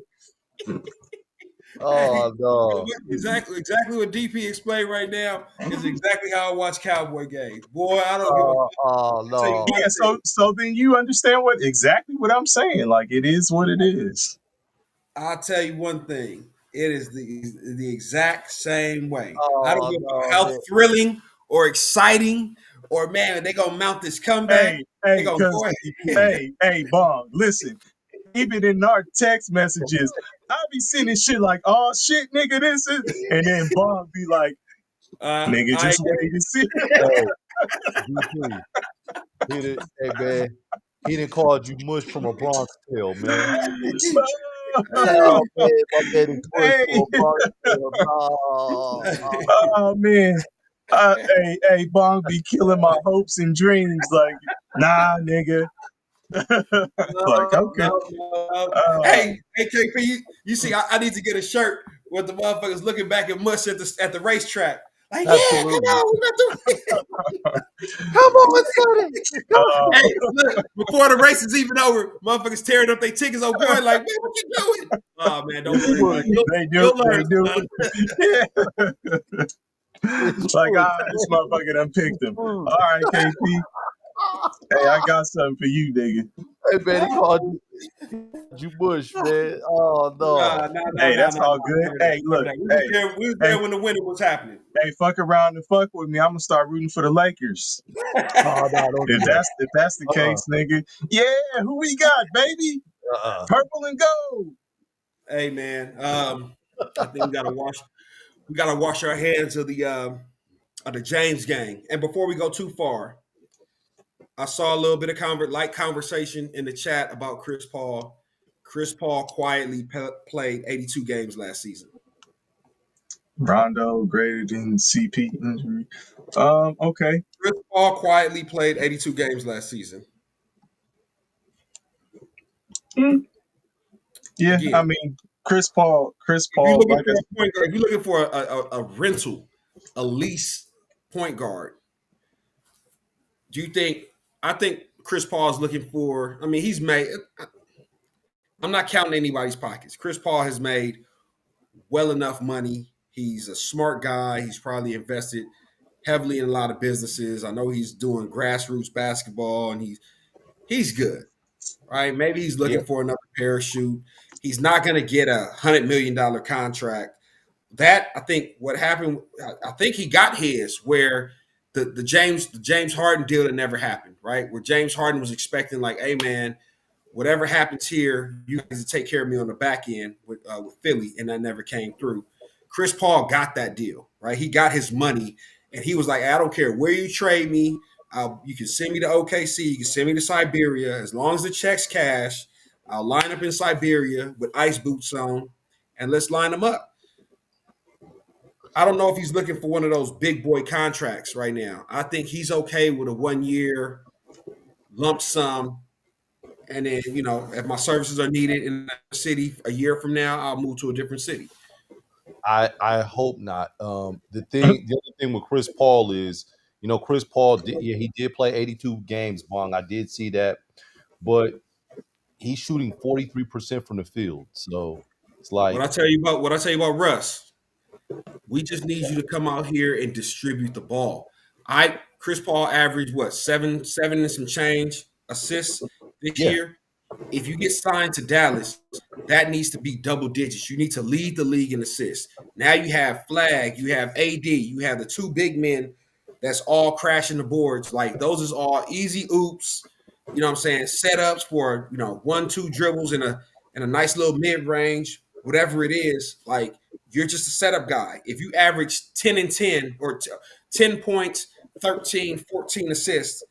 Oh no. Exactly what DP explained right now is exactly how I watch Cowboy games. Boy, I don't give a fuck. Oh no. Yeah, so then you understand exactly what I'm saying. Like, it is what it is. I'll tell you one thing. It is the exact same way. Oh, I don't give a fuck how thrilling or exciting or, man, they gonna mount this comeback. Hey, Bong, listen. Even in our text messages, I be sending shit like, oh shit, nigga, this is, and then Bong be like, nigga, just wait and see. Hey man, he didn't called you mush from a Bronx tale, man. Hey, Oh man, my man is mush Hey, from a Bronx tale. No. oh man. Hey, Bong be killing my hopes and dreams. Like, nah, nigga. Like, no, okay. no, no. Uh, Hey, KP, you see, I need to get a shirt with the motherfuckers looking back at Mush at the racetrack. Like, yeah, come Absolutely. on, we're gonna do it. Come on, Sonny. uh, Hey, look, before the race is even over, motherfuckers tearing up their tickets on going like, man, what you doing? Oh man, don't It's worry about mush. it. You'll they learn, do. son. Yeah. It's Like, mush. this motherfucker done picked him. Mm. All right, KP. Hey, I got something for you, nigga. Hey man, he called you mush, man. Oh Nah, no. nah, nah, Hey, nah, that's nah, all nah. good. Never that. Hey, Never look. that. Hey, We was hey, there when the winning was happening. hey, fuck around and fuck with me. I'm gonna start rooting for the Lakers. Oh no, don't do that. If that's the case, nigga. Yeah, who we got, baby? Uh-uh. Purple and gold. Hey man, I think we gotta wash our hands of the James gang. And before we go too far, I saw a little bit of light conversation in the chat about Chris Paul. Chris Paul quietly played 82 games last season. Rondo greater than CP injury. Okay. Chris Paul quietly played 82 games last season. Mm, yeah, I Again, mean, Chris Paul, if you're looking like for a point guard, if you're looking for a rental, a lease point guard, do you think? I think Chris Paul is looking for. I mean, he's made. I'm not counting anybody's pockets. Chris Paul has made well enough money. He's a smart guy. He's probably invested heavily in a lot of businesses. I know he's doing grassroots basketball, and he's good, right? Maybe he's Yeah. looking for another parachute. He's not going to get $100 million contract. That I think what happened. I think he got his where the James Harden deal that never happened, right? Where James Harden was expecting like, hey man, whatever happens here, you guys take care of me on the back end with Philly, and that never came through. Chris Paul got that deal, right? He got his money, and he was like, I don't care where you trade me. You can send me to OKC, you can send me to Siberia, as long as the check's cash. I'll line up in Siberia with ice boots on, and let's line them up. I don't know if he's looking for one of those big boy contracts right now. I think he's okay with a 1 year lump sum. And then, if my services are needed in a city a year from now, I'll move to a different city. I hope not. The other thing with Chris Paul is, Chris Paul he did play 82 games, Bong. I did see that, but he's shooting 43% from the field. So it's like, What I tell you about Russ, we just need you to come out here and distribute the ball. Chris Paul averaged what, seven and some change assists this yeah, year. If you get signed to Dallas, that needs to be double digits. You need to lead the league in assists. Now you have Flag, you have AD, you have the two big men that's all crashing the boards. Like those is all easy oops. You know what I'm saying? Setups for 1-2 dribbles in a nice little mid range, whatever it is. Like you're just a setup guy. If you average 10 and 10 or 10 points, 13, 14 assists,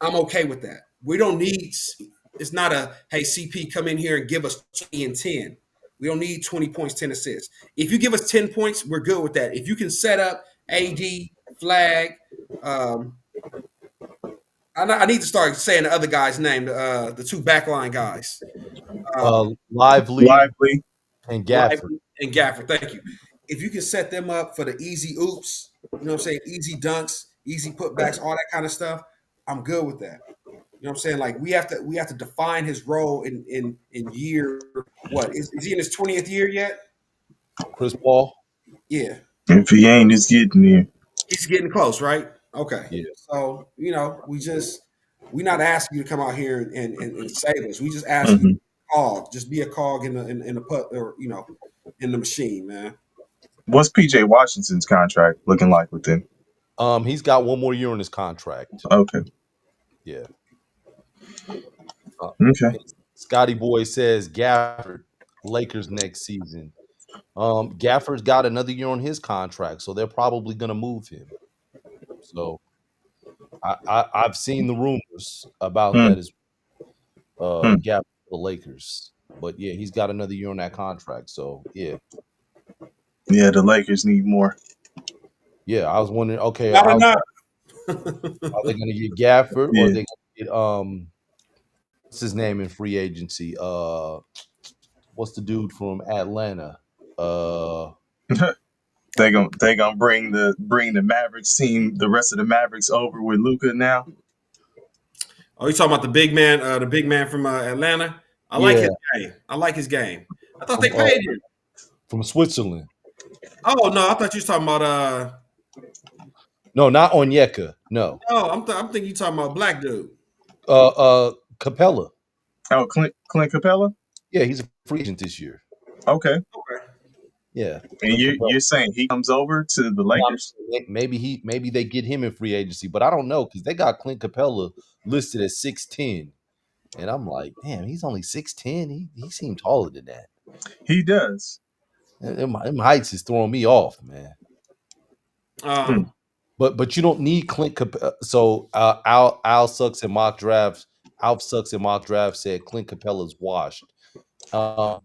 I'm okay with that. We don't need. It's not a hey CP come in here and give us 20 and 10. We don't need 20 points, 10 assists. If you give us 10 points, we're good with that. If you can set up AD, Flag, I need to start saying the other guy's name, the two backline guys, Lively lively. and Lively Gafford. and Gafford. Thank you. If you can set them up for the easy oops, you know what I'm saying, easy dunks, easy putbacks, all that kind of stuff, I'm good with that. You know what I'm saying? Like we have to define his role in year what is he in his 20th year yet? Chris Paul. Yeah, If he ain't, it's getting there. he's getting close, right? Okay, Yeah. so we not asking you to come out here and save us. We just ask you to Mhm. cog, just be a cog in the put or in the machine, man. What's PJ Washington's contract looking like with them? He's got one more year on his contract. Okay. Yeah. Okay. Scotty Boy says Gafford, Lakers next season. Gafford's got another year on his contract, so they're probably going to move him. So I've seen the rumors about Hmm. that as gap for the Lakers. But yeah, he's got another year on that contract. So yeah. Yeah, the Lakers need more. Yeah, I was wondering, okay, Not enough. are they gonna get Gafford or are Yeah. they gonna get what's his name in free agency? What's the dude from Atlanta? They gonna bring the Mavericks team, the rest of the Mavericks over with Luca now. Oh, you talking about the big man from Atlanta? I like Yeah, his game. I like his game. I thought they from paid him. from Switzerland. Oh no, I thought you was talking about No, not Onyeka. No. no, I'm thinking you talking about black dude. Capella. Oh, Clint Capella. Yeah, he's a free agent this year. Okay, Okay. Yeah. and Clint Capella. you're saying he comes over to the And Lakers? maybe they get him in free agency, but I don't know because they got Clint Capella listed at 6'10". And I'm like, damn, he's only 6'10". He seemed taller than that. He does. Them heights is throwing me off, man. Hmm. But you don't need Clint Capella. So Al sucks in mock drafts. Alf sucks in mock drafts said Clint Capella's washed. Uh,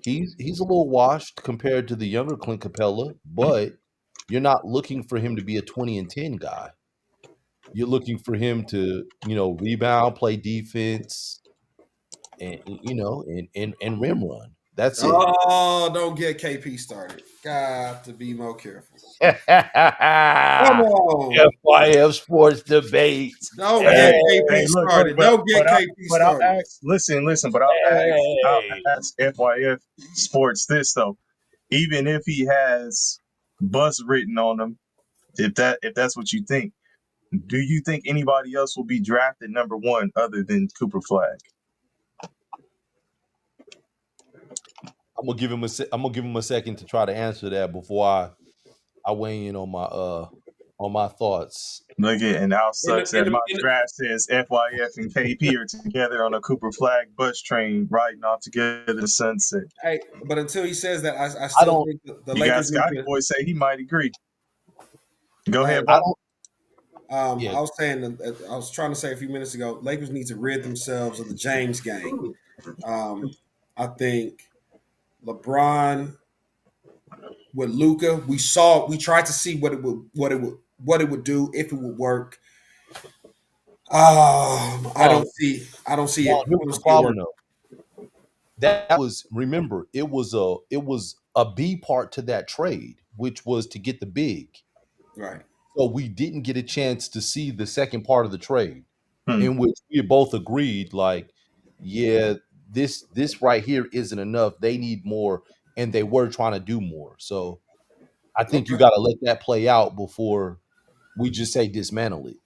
he's a little washed compared to the younger Clint Capella, but you're not looking for him to be a 20 and 10 guy. You're looking for him to, rebound, play defense, and and rim run. That's it. Oh, don't get KP started. Got to be more careful. Come FYF on. Sports Debates. Don't Hey, get KP Look, started. but Don't get KP I'll started. ask. Listen, but I'll hey. ask FYF Sports this though. Even if he has bus written on him, if that's what you think, do you think anybody else will be drafted number one other than Cooper Flag? I'm gonna give him a second to try to answer that before I weigh in on my thoughts. Look at and Al In sucks the, in at the, my in the, draft says FYF and KP are together on a Cooper Flag bus train riding off together to the sunset. hey, but until he says that, I I still don't. think the You got Lakers need Scotty to. Boy say he might agree. Go Hey, ahead, I Bob. don't. Yeah. I was saying, I was trying to say a few minutes ago, Lakers need to rid themselves of the James gang. I think LeBron with Luca, we tried to see what it would do if it would work. I don't see it. I Here don't was the see it problem work. though. That was remember it was a B part to that trade, which was to get the big. Right. So we didn't get a chance to see the second part of the trade, Hmm. in which we both agreed, like, yeah, this right here isn't enough. They need more, and they were trying to do more. So I think you Okay. got to let that play out before we just say dismantle it.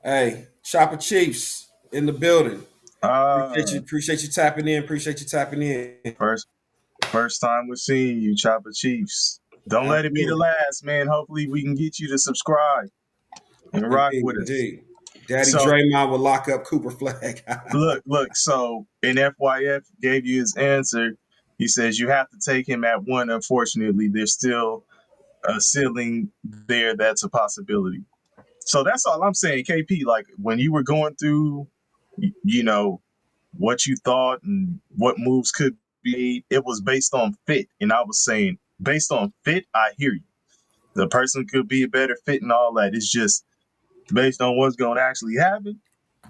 Hey, Chopper Chiefs in the building. Uh Appreciate you tapping in. Appreciate you tapping in. first time we're seeing you, Chopper Chiefs. Don't let it be the Absolutely. last, man. Hopefully we can get you to subscribe and rock Indeed, with us. indeed. Daddy So Draymond will lock up Cooper Flag. look, so in FYF gave you his answer. He says you have to take him at one. Unfortunately, there's still a ceiling there that's a possibility. So that's all I'm saying, KP. Like when you were going through, what you thought and what moves could be made, it was based on fit. And I was saying, based on fit, I hear you. The person could be a better fit and all that. It's just based on what's going to actually happen.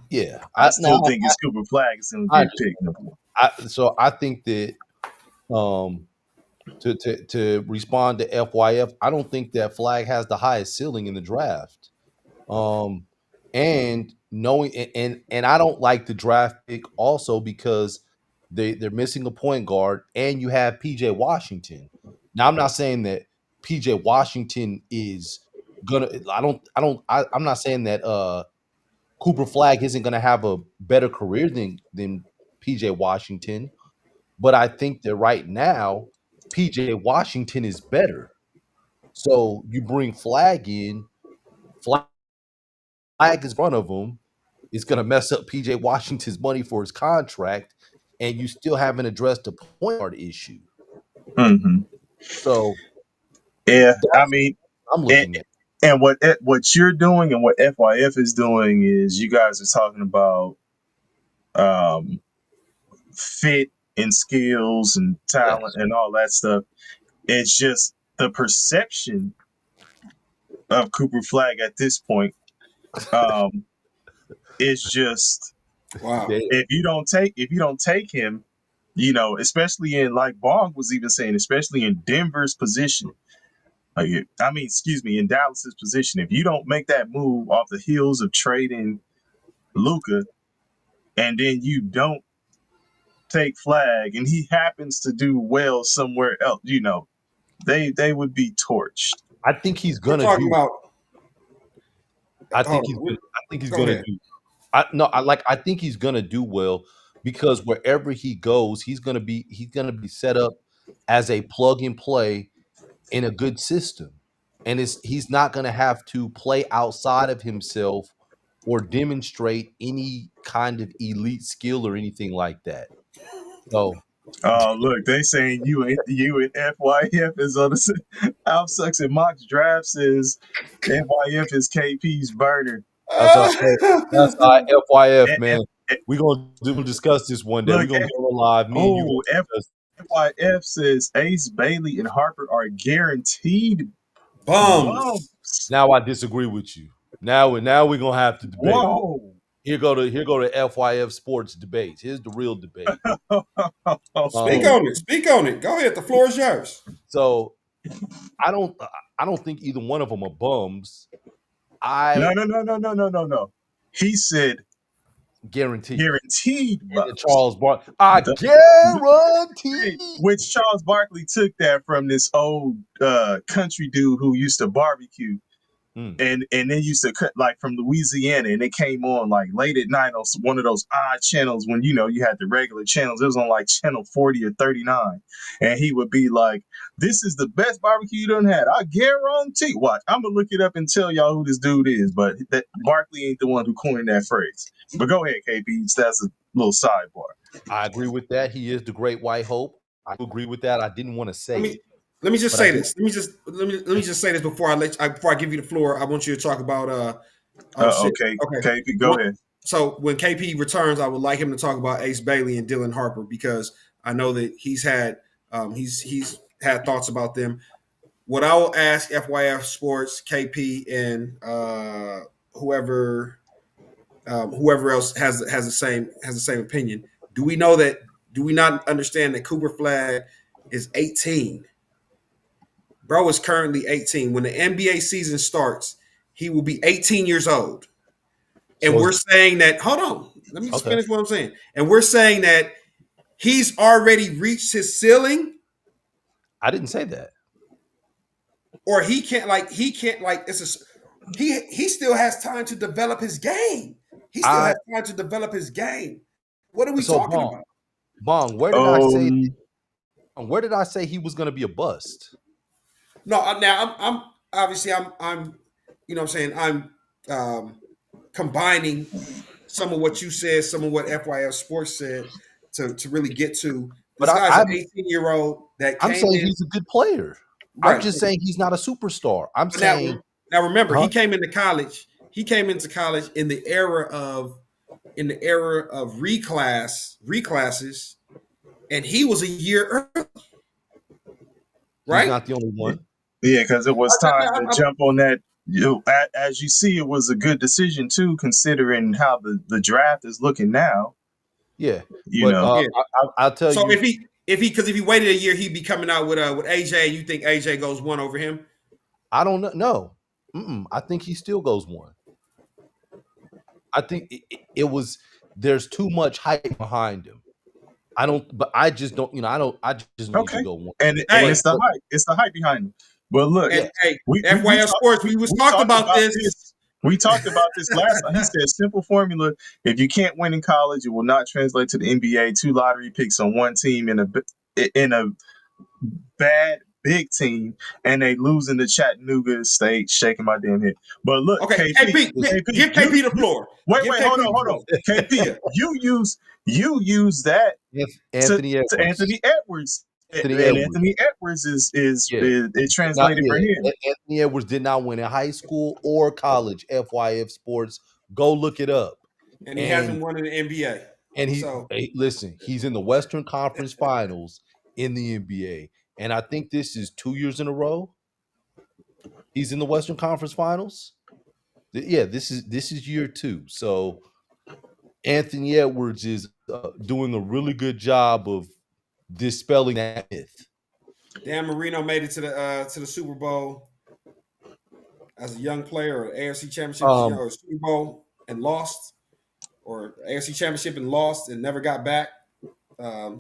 Yeah, I still think it's Cooper Flag is going to I get picked number one. so I think that um to respond to FYF, I don't think that Flag has the highest ceiling in the draft. And knowing and I don't like the draft pick also because they're missing a point guard and you have PJ Washington. Now I'm not saying that PJ Washington is gonna I'm not saying that Cooper Flag isn't gonna have a better career than PJ Washington, but I think that right now PJ Washington is better. So you bring Flag in, Flag is one of them. It's going to mess up PJ Washington's money for his contract, and you still haven't addressed the point guard issue. Mm-hmm. So Yeah, I that's mean, what I'm and, looking at. And what you're doing and what FYF is doing is you guys are talking about um, fit and skills and talent Yes. and all that stuff. It's just the perception of Cooper Flag at this point um, is just Wow. Damn. if you don't take him, especially in like Bong was even saying, especially in Denver's position. Excuse me, in Dallas's position, if you don't make that move off the heels of trading Luka, and then you don't take Flag, and he happens to do well somewhere else, they would be torched. I think he's We're gonna talking do. about. I think Hold on. he's Go gonna ahead. do. I think he's gonna do well because wherever he goes, he's gonna be set up as a plug and play in a good system, and he's not gonna have to play outside of himself or demonstrate any kind of elite skill or anything like that. So Look, they saying you and FYF is on the Alf Sucks and Mock's draft says FYF is KP's burner. that's our FYF, And, man. We're gonna discuss this one day. We're look, gonna go live. Me and you gonna discuss. FYF says Ace Bailey and Harper are guaranteed Bums. bumps. Now I disagree with you. Now we're gonna have to debate. Whoa. Here go to FYF sports debates. Here's the real debate. Speak on it. Go ahead. The floor is yours. So I don't think either one of them are bums. No. He said Guaranteed. bumps. Charles Barkley. I guarantee. Which Charles Barkley took that from this old country dude who used to barbecue. And then used to cut like from Louisiana, and it came on like late at night on one of those odd channels when you had the regular channels. It was on like channel 40 or 39, and he would be like, "This is the best barbecue you done had. I guarantee." Watch, I'm gonna look it up and tell y'all who this dude is, but that Barkley ain't the one who coined that phrase. But go ahead, KP. That's a little sidebar. I agree with that. He is the great white hope. I agree with that. I didn't want to say it. Let me just say this. Let me just say this before I give you the floor. I want you to talk about Okay, KP, go ahead. So when KP returns, I would like him to talk about Ace Bailey and Dylan Harper because I know that he's had thoughts about them. What I will ask FYF Sports, KP, and whoever else has the same opinion. Do we not understand that Cooper Flag is 18? Bro is currently 18. When the NBA season starts, he will be 18 years old. And we're saying that, hold on, let me just finish what I'm saying. And we're saying that he's already reached his ceiling. I didn't say that. Or he still has time to develop his game. He still has time to develop his game. What are we talking about? Bong, where did I say he was going to be a bust? No, now I'm obviously I'm you know what I'm saying, I'm combining some of what you said, some of what FYF Sports said to really get to this guy's an 18-year-old that I'm saying he's a good player. Right. I'm just saying he's not a superstar. I'm saying now remember, he came into college in the era of reclasses, and he was a year early. Right? He's not the only one. Yeah, because it was time to jump on that. As you see, it was a good decision too, considering how the draft is looking now. Yeah, I'll tell you. So if he waited a year, he'd be coming out with AJ. You think AJ goes one over him? I don't know. No, I think he still goes one. I think it was. There's too much hype behind him. I just don't need to go one. And it's the hype. It's the hype behind him. But look, FYF Sports, we talked about this. We talked about this last time. He said, simple formula. If you can't win in college, it will not translate to the NBA. 2 lottery picks on one team in a bad big team, and they lose in the Chattanooga State, shaking my damn head. But look, okay, KP, give KP the floor. Wait, hold on. KP, you use that Anthony to Anthony Edwards. Anthony And Edwards. Anthony Edwards is Yeah. it translated for him. Anthony Edwards did not win in high school or college. FYF Sports. Go look it up. And he hasn't won in the NBA. And listen, he's in the Western Conference Finals in the NBA. And I think this is 2 years in a row. He's in the Western Conference Finals. Yeah, this is year 2. So Anthony Edwards is doing a really good job of dispelling that myth. Dan Marino made it to the Super Bowl as a young player, or AFC Championship, or Super Bowl and lost, or AFC Championship and lost and never got back. I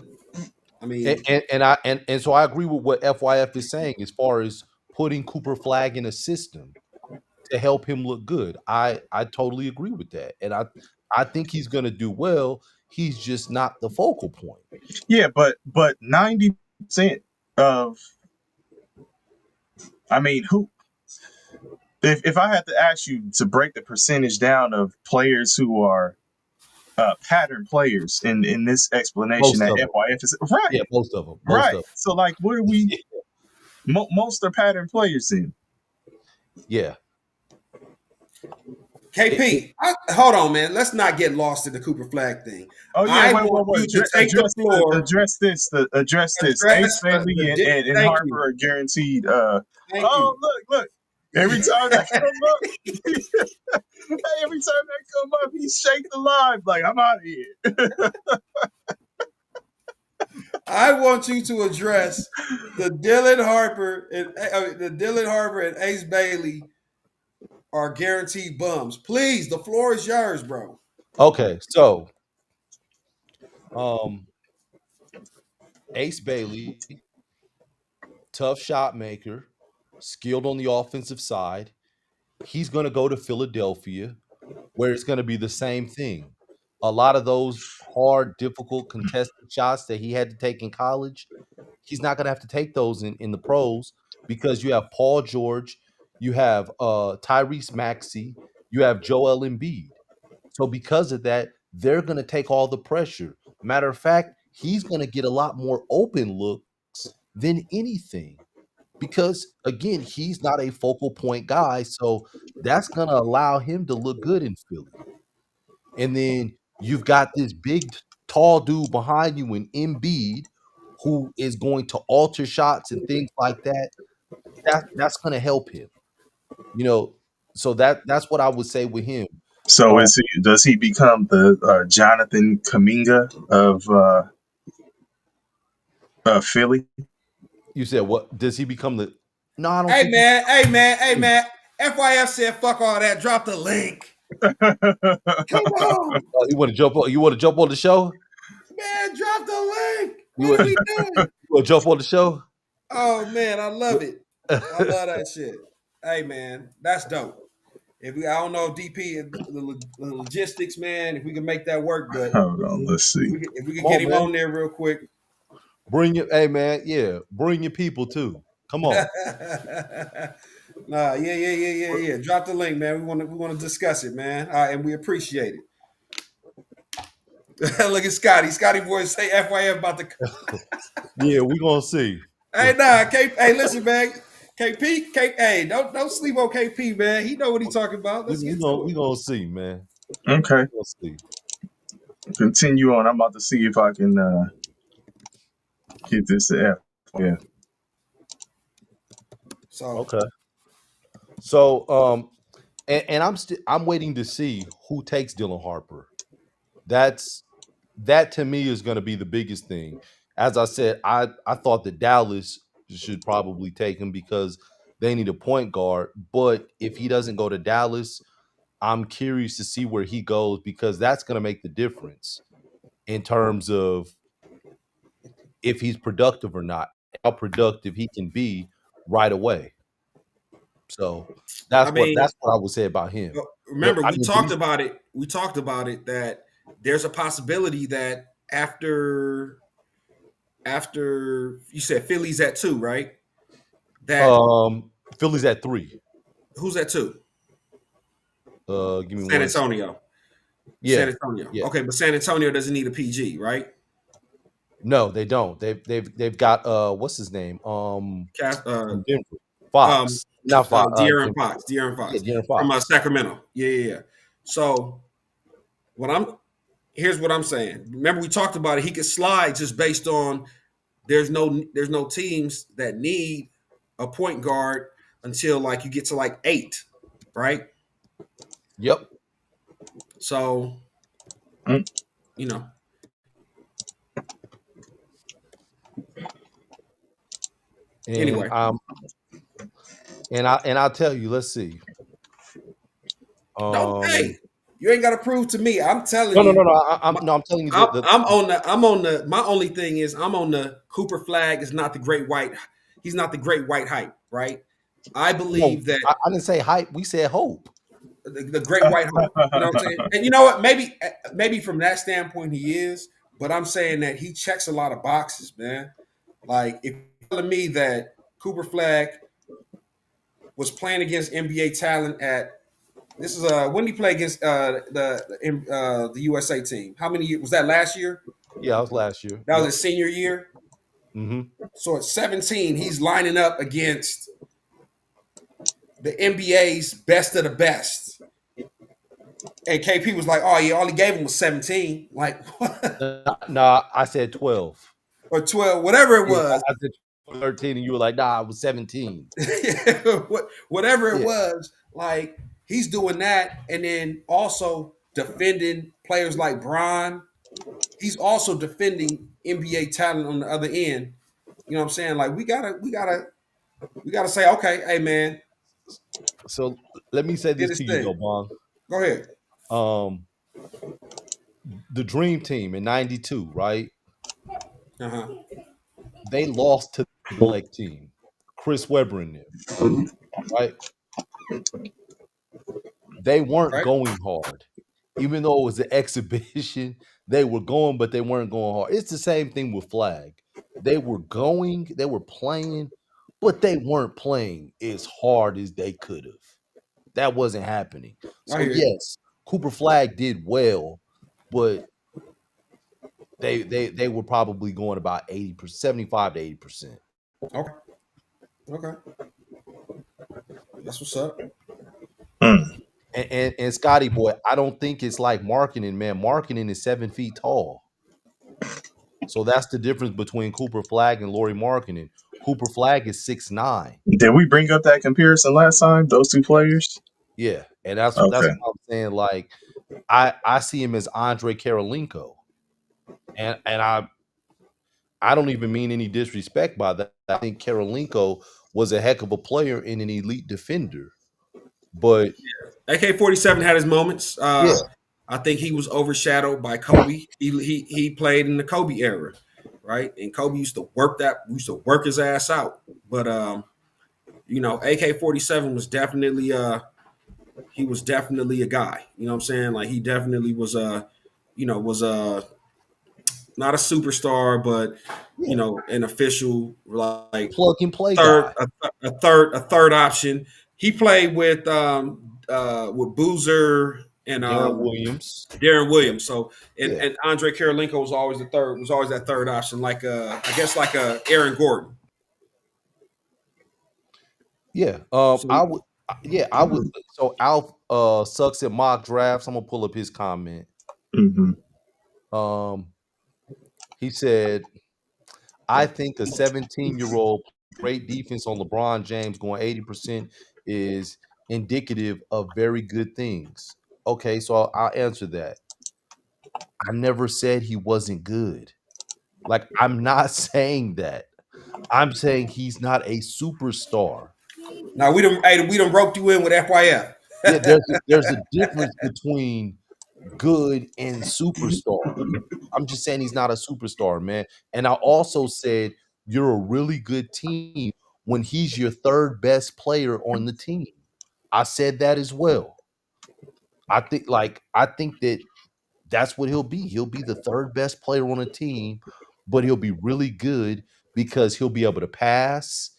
mean, and so I agree with what FYF is saying as far as putting Cooper Flagg in a system to help him look good. I totally agree with that, and I think he's going to do well. He's just not the focal point. Yeah, but 90% of, I mean, who? If I had to ask you to break the percentage down of players who are pattern players in this explanation that FYF is right, yeah, most of them, So like, what are we? Most are pattern players in. Yeah. KP, hold on, man. Let's not get lost in the Cooper Flagg thing. Oh yeah, wait. Address this. Ace Bailey and Harper are guaranteed. Look. Every time that come up, he shake the live like I'm out of here. I want you to address the Dylan Harper and Ace Bailey are guaranteed bums. Please, the floor is yours, bro. Okay, so Ace Bailey, tough shot maker, skilled on the offensive side. He's going to go to Philadelphia, where it's going to be the same thing. A lot of those hard, difficult, contested shots that he had to take in college, he's not going to have to take those in the pros, because you have Paul George, you have Tyrese Maxey, you have Joel Embiid. So because of that, they're going to take all the pressure. Matter of fact, he's going to get a lot more open looks than anything, because again, he's not a focal point guy. So that's going to allow him to look good in Philly. And then you've got this big, tall dude behind you in Embiid, who is going to alter shots and things like that. That's going to help him. So that's what I would say with him. So does he become the Jonathan Kuminga of Philly? You said what? Does he become the? No, I don't. Hey man. FYF said, "Fuck all that. Drop the link." Come on. You want to jump on? You want to jump on the show? Man, drop the link. What are we doing? You want to jump on the show? Oh man, I love it. I love that shit. Hey man, that's dope. I don't know if DP the logistics, man, if we can make that work, but hold on, let's see. If we can get him on there real quick. Bring your bring your people too. Come on. Nah, yeah. Drop the link, man. We want to discuss it, man. And we appreciate it. Look at Scotty. Scotty boys say FYF about the. Yeah, we gonna see. Hey, nah, hey, listen, man. KP, hey, don't sleep on KP, man. He know what he's talking about. We gonna see, man. Okay. We'll see. Continue on. I'm about to see if I can get this to F. Yeah. So okay. So and I'm waiting to see who takes Dylan Harper. That to me is going to be the biggest thing. As I said, I thought that Dallas should probably take him because they need a point guard. But if he doesn't go to Dallas, I'm curious to see where he goes, because that's going to make the difference in terms of if he's productive or not, how productive he can be right away. So that's what I would say about him. Remember, we talked about it. We talked about it that there's a possibility that after you said Philly's at 2, right? That Philly's at 3. Who's at 2? Give me San Antonio. Yeah. San Antonio. Yeah. Okay, but San Antonio doesn't need a PG, right? No, they don't. They've got what's his name? Cast, From Denver. um, Fox. Not Fox. De'Aaron Fox, De'Aaron Yeah, Fox De'Aaron from Fox. Sacramento. Yeah, yeah, yeah. So what I'm here's what I'm saying. Remember we talked about it. He could slide just based on there's no teams that need a point guard until like you get to like 8, right? Yep. So Mm. you know, And anyway. I'll tell you, let's see. Don't Um hey, you ain't got to prove to me. I'm telling no no no you. no My, I'm telling you I'm, the I'm on the. I'm on the. My only thing is I'm on the Cooper flag. Is not the great white. He's not the great white hype, right? I no, believe that I didn't say hype, we said hope. the great white hype. You know what I'm saying? And you know what? Maybe from that standpoint he is, but I'm saying that he checks a lot of boxes, man. Like if you're telling me that Cooper Flag was playing against NBA talent at this is when did he play against the USA team? How many years was that last year? Yeah, that was last year. That was Yep. his senior year. Mm-hmm. So at 17, he's lining up against the NBA's best of the best. And KP was like, "Oh, yeah, all he gave him was 17, like Nah, I said 12. or 12, whatever it Yeah, was, I said 13 and you were like, nah, I was 17. whatever it Yeah. was. Like he's doing that, and then also defending players like Bron. He's also defending NBA talent on the other end. You know what I'm saying? Like we gotta say, okay, hey man, So let me say did this his to you though, thing. Bong. Go ahead. Um, the Dream Team in '92, right? Uh huh. They lost to the Black team, Chris Webber in them, right? They weren't Right. going hard, even though it was an exhibition. They were going, but they weren't going hard. It's the same thing with Flag. They were going, they were playing, but they weren't playing as hard as they could have. That wasn't happening. I So hear you. yes, Cooper Flag did well, but they were probably going about 80%, 75 to 80%. Okay. Okay. That's what's up. Mm. And Scotty boy, I don't think it's like marketing, man. Marketing is 7 feet tall. So that's the difference between Cooper Flag and Laurie Marketing. Cooper Flag is 6'9". Did we bring up that comparison last time? Those two players? Yeah. And that's Okay. what I'm saying. Like I see him as Andre Karolinko. And I don't even mean any disrespect by that. I think Karolinko was a heck of a player and an elite defender. But AK-47 had his moments. yeah, I think he was overshadowed by Kobe. He played in the Kobe era, right? And Kobe used to work his ass out. But AK-47 was definitely he was definitely a guy. You know what I'm saying? Like he definitely was was not a superstar, but yeah, an official like plug and play third guy. a third option. He played with Boozer and Darren Williams. Darren Williams. So Yeah. and Andre Karolinko was always that third option, like I guess like Aaron Gordon. Yeah. So I would yeah, I would so Alf sucks at mock drafts. I'm gonna pull up his comment. Hmm. Um he said, I think a 17-year-old great defense on LeBron James going 80% is indicative of very good things. Okay, so I'll answer that. I never said he wasn't good. Like, I'm not saying that. I'm saying he's not a superstar. now we done roped you in with FYF. Yeah, there's a difference between good and superstar. I'm just saying he's not a superstar, man. And I also said you're a really good team when he's your third best player on the team. I said that as well. I think that that's what he'll be. He'll be the third best player on a team, but he'll be really good because he'll be able to pass.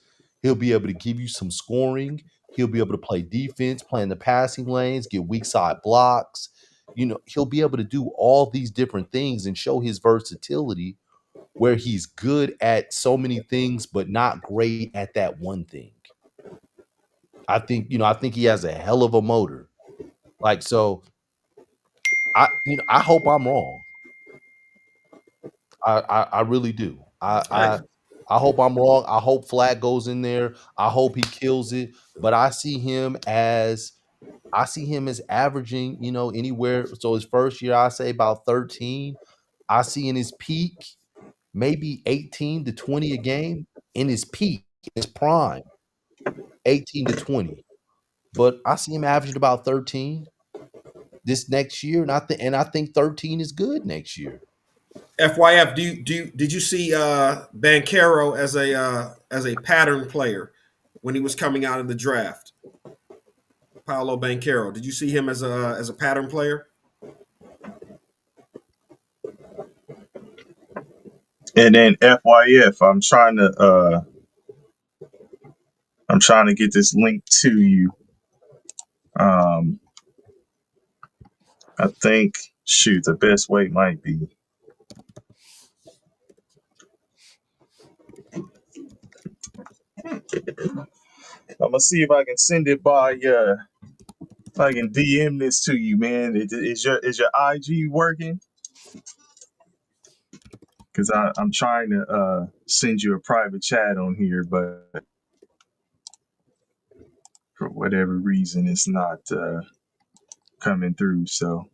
He'll be able to give you some scoring. He'll be able to play defense, play in the passing lanes, get weak side blocks. He'll be able to do all these different things and show his versatility. where he's good at so many things, but not great at that one thing. I think he has a hell of a motor. Like, so I hope I'm wrong. I really do. I I hope I'm wrong. I hope Flat goes in there. I hope he kills it. But I see him as averaging, anywhere. So his first year, I say about 13. I see in his peak, maybe 18 to 20 a game. In his peak, his prime, 18 to 20. But I see him averaging about 13 this next year, and I think 13 is good next year. FYF, did you see Bankero as a pattern player when he was coming out of the draft? Paolo Bankero, did you see him as a pattern player? And then FYF, I'm trying to get this link to you. I think the best way might be I'm gonna see if I can send it by if I can DM this to you, man. Is your IG working? Because I'm trying to send you a private chat on here, but for whatever reason it's not coming through. So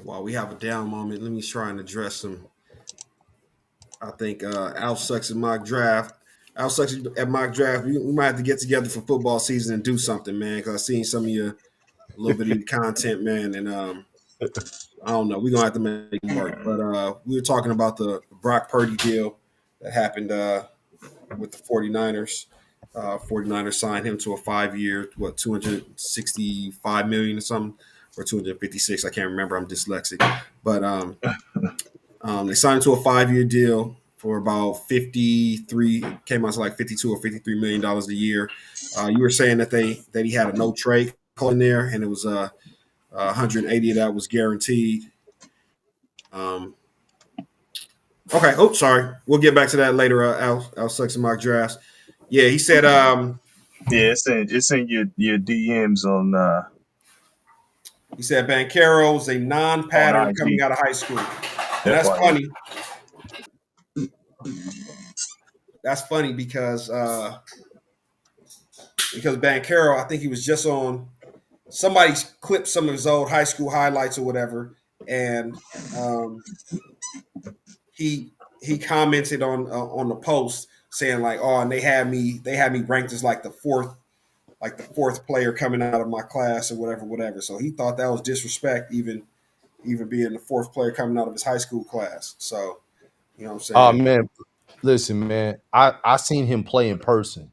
While we have a down moment, let me try and address some. I think Al sucks at mock draft. Al sucks at mock draft. We might have to get together for football season and do something, man. Because I've seen some of your a little bit of your content, man, and I don't know. We're gonna have to make it work. But we were talking about the Brock Purdy deal that happened with the 49ers. 49ers signed him to a 5-year, 265 million or something, or 256. I can't remember. I'm dyslexic. But they signed him to a 5-year deal for about 53, came out to like 52 or 53 million dollars a year. You were saying that he had a no trade in there, and it was 180 of that was guaranteed. Okay. Oh, sorry. We'll get back to that later. Al sucks in mock drafts. Yeah, he said. yeah, it's in your DMs on He said Bankero's a non-pattern coming IG. out of high school, and that's FYI. funny. That's funny because Bankero, I think he was just on somebody clipped some of his old high school highlights or whatever, and he commented on the post saying like, "Oh, and they had me ranked as like the fourth player coming out of my class or whatever." So he thought that was disrespect, even being the fourth player coming out of his high school class. So you know what I'm Oh saying? man, listen, man. I seen him play in person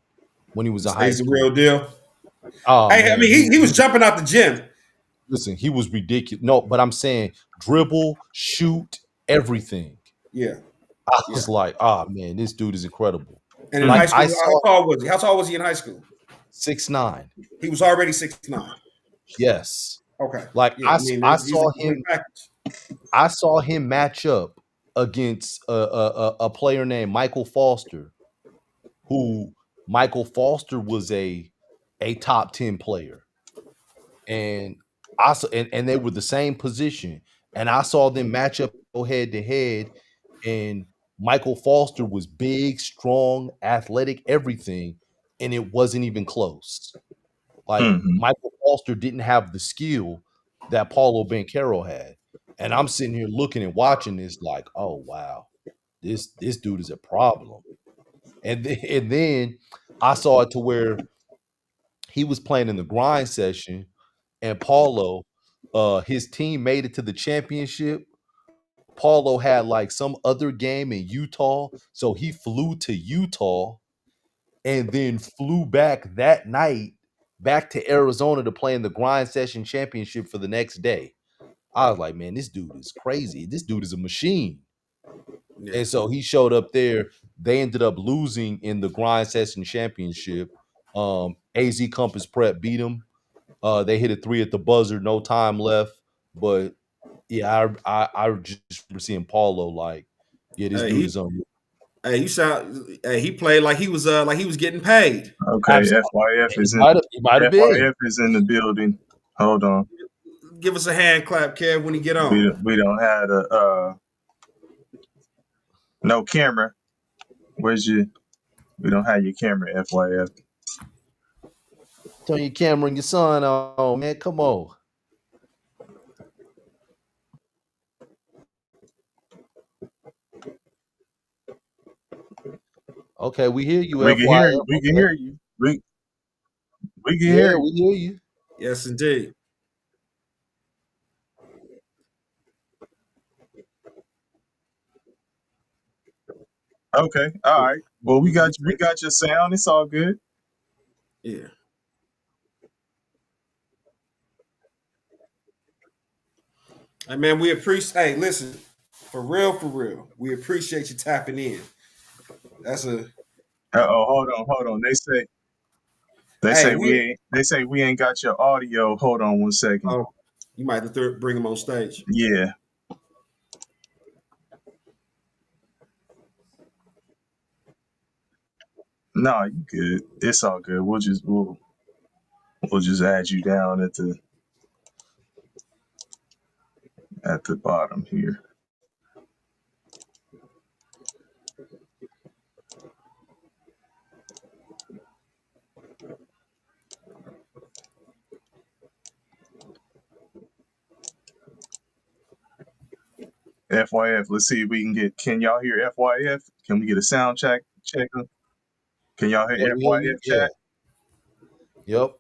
when he was in high He's the school. real deal. Oh I man, mean, he was jumping out the gym. listen, he was ridiculous. No, but I'm saying dribble, shoot, everything. Yeah, I yeah. was like, oh man, this dude is incredible. And in high Like I school, how saw tall was he? How tall was he in high school? 6'9". He was already 6'9". Yes. Okay. Like Yeah, I mean, he's a complete package. I saw him match up against a player named Michael Foster, who Michael Foster was a top 10 player. And and they were the same position. And I saw them match up head to head. And Michael Foster was big, strong, athletic, everything, and it wasn't even close. Like Mm-hmm. Michael Foster didn't have the skill that Paulo Banchero had. And I'm sitting here looking and watching this like, oh wow, this dude is a problem. And then I saw it to where he was playing in the grind session, and Paulo, his team made it to the championship. Paulo had like some other game in Utah, so he flew to Utah and then flew back that night back to Arizona to play in the grind session championship for the next day. I was like, man, this dude is crazy. This dude is a machine. Yeah. And so he showed up there. They ended up losing in the grind session championship. AZ Compass Prep beat him. They hit a 3 at the buzzer, no time left. But yeah, I just remember seeing Paulo like, yeah, this dude is on. Hey, you sound. Hey, he played like he was getting paid. Okay, FYF He is in might have been. FYF is in the building. Hold on. Give us a hand clap, Kev, when he get We on. we don't have a no camera. Where's your? We don't have your camera, FYF. Turn your camera and your son on, man. Come on. Okay, we hear you, We can FYF. hear you. We can hear you. We can hear you. We hear you. Yes, indeed. Okay. All right. Well, we got your sound. It's all good. Yeah. Hey, man, we appreciate. Hey, listen, for real, we appreciate you tapping in. That's a. Hold on. Hey, They say we ain't got your audio. Hold on 1 second. Oh, you might have to bring him on stage. Yeah. No, you good. It's all good. We'll just add you down at the bottom here. FYF. Let's see if we can get. Can y'all hear FYF? Can we get a sound check? Can y'all hear FYF chat? Yep.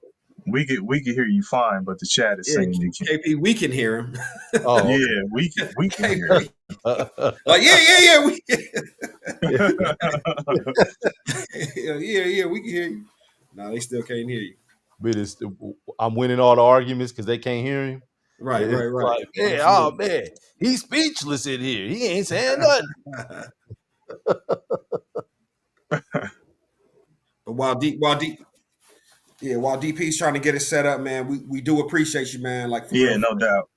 We can hear you fine, but the chat is saying they can't. KP, we can hear him. Oh, Yeah, we can hear him. Like, yeah, we yeah, we can hear you. No, they still can't hear you. But I'm winning all the arguments because they can't hear him. Right. Like, man, he's speechless in here. He ain't saying nothing. But while DP's trying to get it set up, man, we do appreciate you, man. Like, for real, no doubt.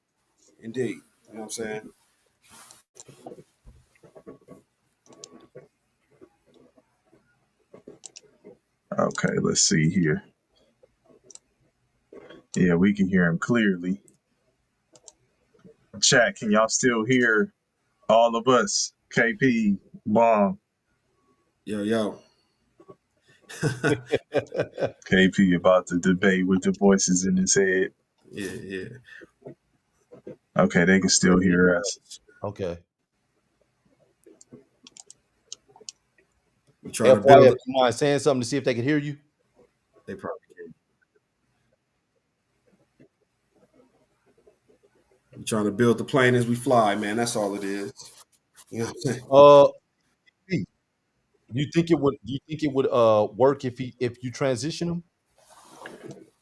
indeed. You know what I'm saying? Okay, let's see here. Yeah, we can hear him clearly. Chat, can y'all still hear all of us? KP, Bong. Yo. KP about to debate with the voices in his head. Yeah. Okay, they can still hear us. Okay. We trying to build it. You mind saying something to see if they can hear you? They probably can. We trying to build the plane as we fly, man. That's all it is. You know what I'm saying? You think it would work if you transition him?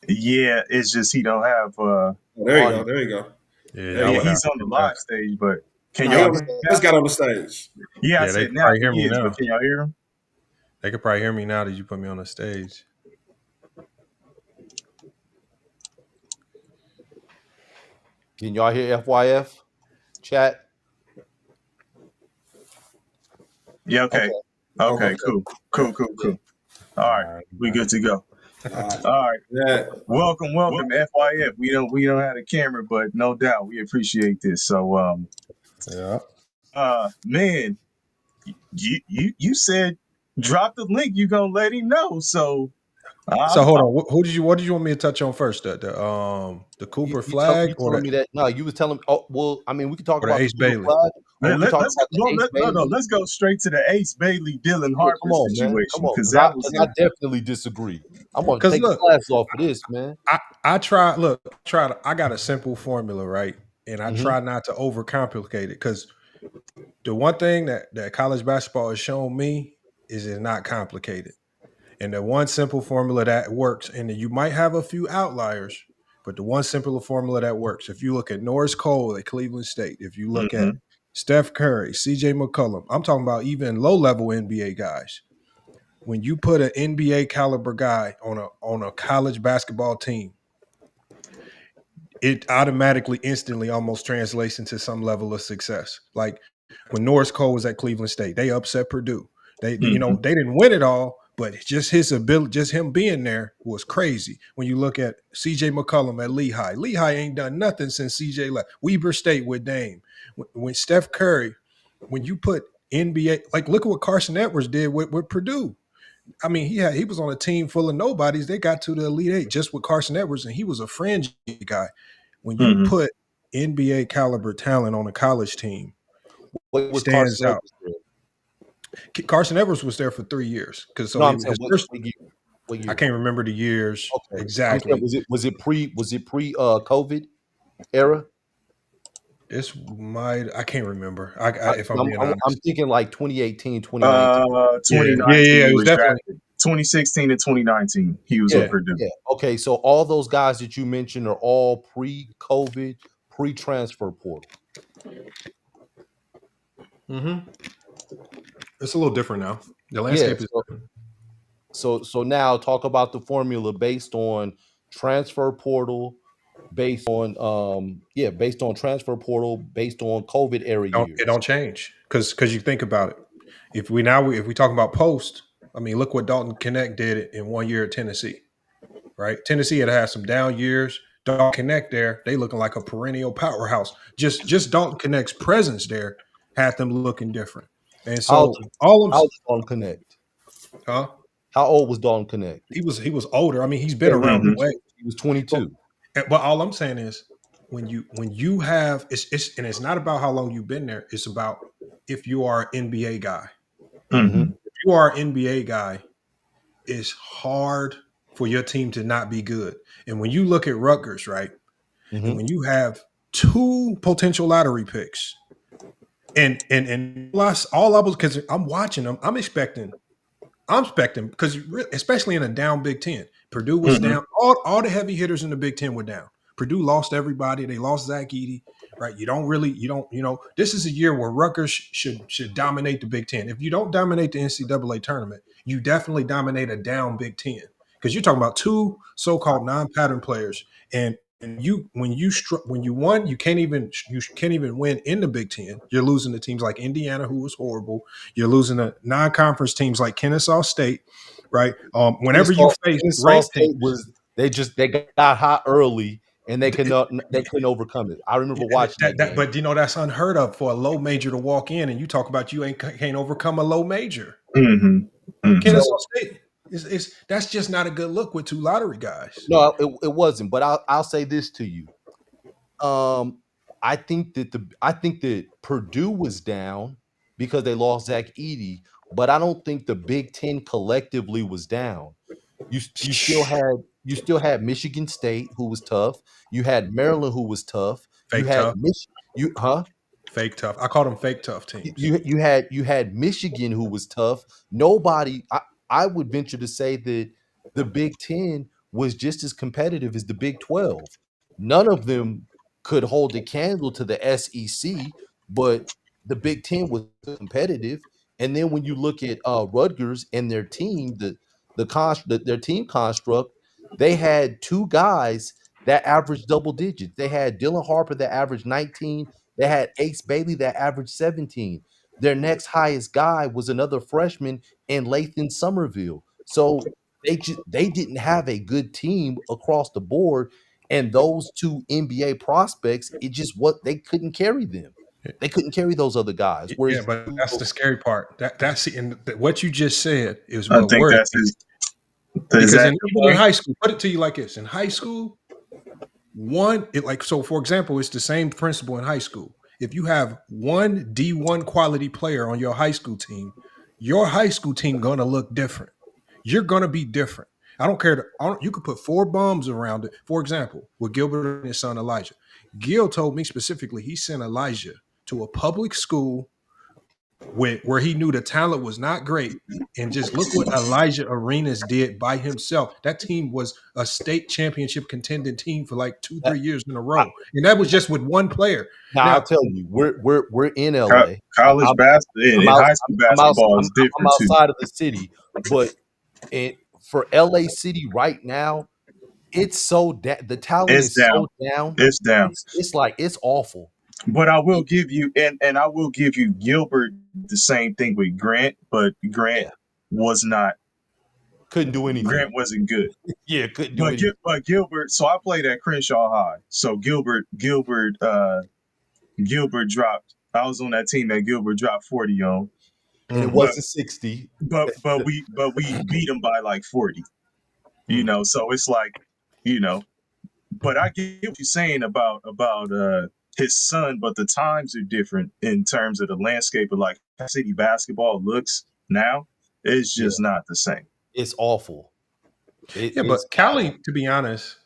Yeah, it's just he don't have There you go. Yeah, he's on the live stage, but can No, y'all let's get on the stage. Yeah, I they said can now probably hear he me is, now. but can y'all hear him? They could probably hear me now that you put me on the stage. Can y'all hear FYF chat? Yeah, okay, cool. All right, we good to go. All right. Yeah. Welcome, FYF. We don't have a camera, but no doubt we appreciate this. So man, you said drop the link, you gonna let him know. So hold on. What did you want me to touch on first? The Cooper flag you telling me that? No, you was telling me. Oh, well, I mean, we could talk about Ace the Cooper Bailey. flag. Let's go straight to the Ace Bailey Dylan Harper situation, because that was I definitely disagree. I'm gonna take the class off of this, man. I got a simple formula, right? And I try not to overcomplicate it, because the one thing that college basketball has shown me is it's not complicated. And the one simple formula that works, and you might have a few outliers, but the one simple formula that works. If you look at Norris Cole at Cleveland State, if you look at Steph Curry, CJ McCollum, I'm talking about even low-level NBA guys. When you put an NBA caliber guy on a college basketball team, it automatically, instantly almost translates into some level of success. Like when Norris Cole was at Cleveland State, they upset Purdue. They they didn't win it all, but just his ability, just him being there was crazy. When you look at CJ McCollum at Lehigh, Lehigh ain't done nothing since CJ left. Weber State with Dame. When Steph Curry, when you put NBA, like look at what Carson Edwards did with Purdue. I mean, he was on a team full of nobodies. They got to the Elite Eight just with Carson Edwards, and he was a fringe guy. When you put NBA caliber talent on a college team, What was stands Carson out. Edwards there? Carson Edwards was there for 3 years. Because No, I'm saying what year? I can't remember the years Okay. exactly. Was it pre COVID era? I can't remember. If I'm being honest. I'm thinking like 2018, 2019. 2019 Yeah, it he was was definitely. drafted. 2016 and 2019 he was with Purdue. Yeah. Okay, so all those guys that you mentioned are all pre-COVID, pre-transfer portal. Mm-hmm. It's a little different now. The landscape is different. So now talk about the formula based on transfer portal, based on based on COVID era years. It don't change because you think about it. If we talk about post, I mean, look what Dalton Connect did in 1 year at Tennessee, right? Tennessee had some down years. Dalton Connect there, they looking like a perennial powerhouse. Just Dalton Connect's presence there had them looking different. And so how old was Dalton Connect? Huh? How old was Dalton Connect? He was older. I mean, he's been around the way. He was 22. But all I'm saying is when you have it's not about how long you've been there. It's about if you are an NBA guy. Mm-hmm. If you are an NBA guy, it's hard for your team to not be good. And when you look at Rutgers, right, and when you have 2 potential lottery picks, and all I was, because I'm watching them, I'm expecting because especially in a down Big Ten, Purdue was down. All the heavy hitters in the Big Ten were down. Purdue lost everybody. They lost Zach Edey, right? This is a year where Rutgers should dominate the Big Ten. If you don't dominate the NCAA tournament, you definitely dominate a down Big Ten, because you're talking about 2 so-called non-pattern players. And when you won, you can't even win in the Big Ten. You're losing to teams like Indiana, who was horrible. You're losing to non-conference teams like Kennesaw State, right? Whenever you face ranked teams, they got hot early and they couldn't overcome it. I remember watching that game. But that's unheard of for a low major to walk in, and you talk about you can't overcome a low major. Kennesaw State. That's just not a good look with 2 lottery guys. No, it wasn't. But I'll say this to you. I think that Purdue was down because they lost Zach Edey, but I don't think the Big Ten collectively was down. You still had Michigan State, who was tough. You had Maryland, who was tough. Fake tough. Fake tough. I call them fake tough teams. You had Michigan, who was tough. Nobody. I would venture to say that the Big Ten was just as competitive as the Big 12. None of them could hold a candle to the SEC, but the Big Ten was competitive. And then when you look at Rutgers and their team, their team construct, they had 2 guys that averaged double digits. They had Dylan Harper that averaged 19. They had Ace Bailey that averaged 17. Their next highest guy was another freshman in Lathan Somerville. So they didn't have a good team across the board. And those 2 NBA prospects, they couldn't carry them. They couldn't carry those other guys. Yeah, but that's the scary part. What you just said is I what think worries that's me. his. Because even in high school, put it to you like this: in high school, for example, it's the same principle in high school. If you have one D1 quality player on your high school team, your high school team gonna look different. You're gonna be different. I don't care. You could put 4 bombs around it. For example, with Gilbert and his son Elijah. Gil told me specifically he sent Elijah to a public school where he knew the talent was not great, and just look what Elijah Arenas did by himself. That team was a state championship contending team for like 2-3 years in a row, and that was just with 1 player. Now I'll tell you, we're in LA. College basketball, high school basketball is different. I'm outside of the city, but for LA City right now, it's so the talent It's is down. so down. It's down. It's like it's awful. But I will give you and I will give you Gilbert the same thing with Grant, but Grant Yeah. was not. Couldn't do anything. Grant wasn't good. Yeah, couldn't do anything. But Gilbert. So I played at Crenshaw High. So Gilbert dropped. I was on that team that Gilbert dropped 40 on. And it wasn't 60. But we beat him by like 40. You know, so it's like, you know, but I get what you're saying about his son, but the times are different in terms of the landscape of like city basketball looks now. It's just not the same. It's awful. But Cali, to be honest,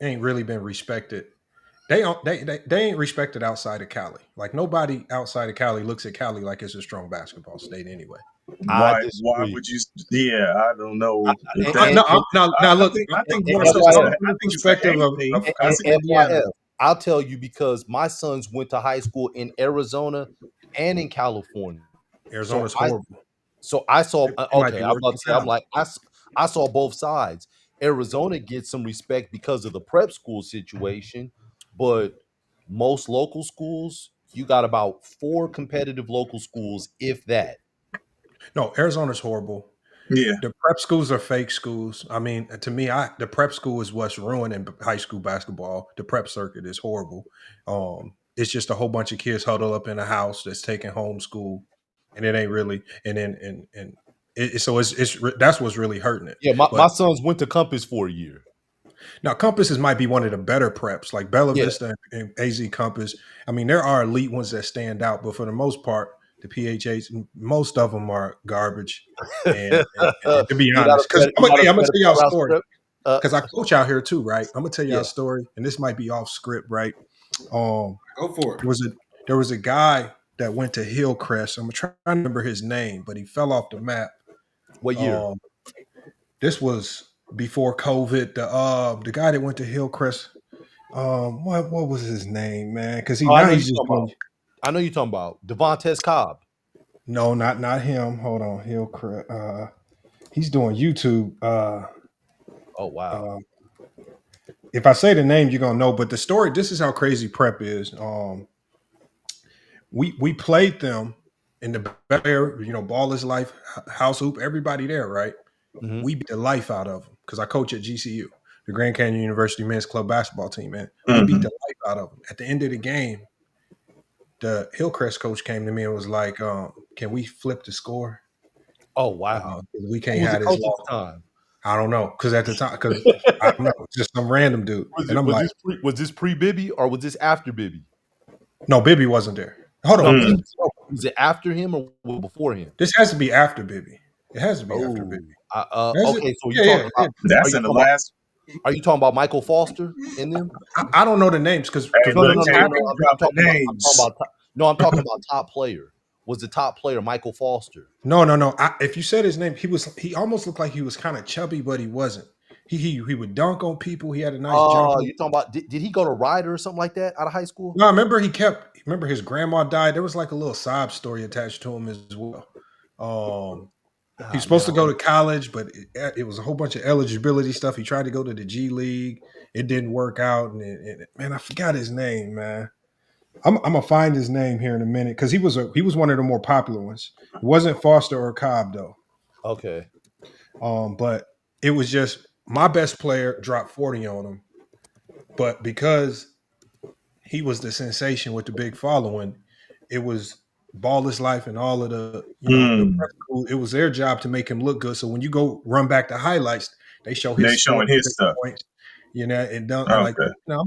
ain't really been respected. They ain't respected outside of Cali. Like nobody outside of Cali looks at Cali like it's a strong basketball state anyway. Why would you? Yeah, I don't know. Look, I think more so from the perspective of Indiana. I'll tell you because my sons went to high school in Arizona and in California. Arizona's horrible. So I saw. Okay, I'm about to say. I'm like I saw both sides. Arizona gets some respect because of the prep school situation, but most local schools, you got about 4 competitive local schools, if that. No, Arizona's horrible. Yeah, the prep schools are fake schools. I mean, to me, the prep school is what's ruining high school basketball. The prep circuit is horrible. It's just a whole bunch of kids huddled up in a house that's taking homeschool, and it ain't really. And then that's what's really hurting it. Yeah, my sons went to Compass for a year. Now, Compasses might be one of the better preps, like Bella Vista and AZ Compass. I mean, there are elite ones that stand out, but for the most part, the PHH, most of them are garbage. And to be honest, because I'm gonna tell y'all a story. Because I coach out here too, right? I'm gonna tell y'all a story, and this might be off script, right? Go for it. There was a guy that went to Hillcrest. I'm trying to remember his name, but he fell off the map. What year? This was before COVID. The guy that went to Hillcrest. What was his name, man? Because I know you're talking about Devontae Cobb. No, not him. Hold on, Hillcrest. He's doing YouTube. Oh wow. If I say the name, you're gonna know. But the story. This is how crazy prep is. We played them in the Bear, Ball is Life, House Hoop, everybody there, right? Mm-hmm. We beat the life out of them because I coach at GCU, the Grand Canyon University men's club basketball team, man. We beat the life out of them. At the end of the game, the Hillcrest coach came to me and was like, can we flip the score? Oh, wow. We can't have this long time. I don't know. Because at the time, I don't know, just some random dude. Was this pre-Bibby or was this after Bibby? No, Bibby wasn't there. Hold on. Was it after him or before him? This has to be after Bibby. It has to be after Bibby. Okay, so you're talking about that's in the last. Are you talking about Michael Foster in them? I don't know the names because I'm talking about top player. Was the top player Michael Foster? No. If you said his name, he almost looked like he was kind of chubby, but he wasn't. He would dunk on people. He had a nice jump. You're talking about did he go to Ryder or something like that out of high school? No, I remember remember his grandma died. There was like a little sob story attached to him as well. He was supposed to go to college, but it was a whole bunch of eligibility stuff. He tried to go to the G League. It didn't work out. And man, I forgot his name, man. I'm gonna find his name here in a minute because he was one of the more popular ones. It wasn't Foster or Cobb though. Okay. But it was just my best player dropped 40 on him, but because he was the sensation with the big following, it was Ball is Life and all of the it was their job to make him look good. So when you go run back the highlights, they showing his stuff. Points, and done I'm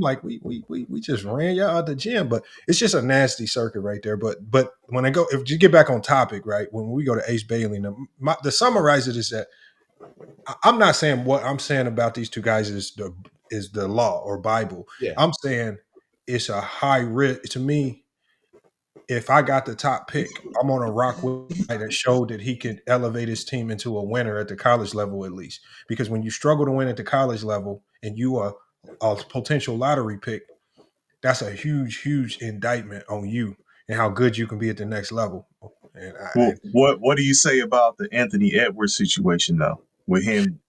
like, we just ran y'all out the gym, but it's just a nasty circuit right there. But when if you get back on topic, right, when we go to Ace Bailey, the summarize it is that I'm not saying what I'm saying about these two guys is the law or Bible. Yeah. I'm saying it's a high risk to me. If I got the top pick, I'm going to rock with a guy that showed that he could elevate his team into a winner at the college level at least. Because when you struggle to win at the college level and you are a potential lottery pick, that's a huge, huge indictment on you and how good you can be at the next level. And what do you say about the Anthony Edwards situation though with him?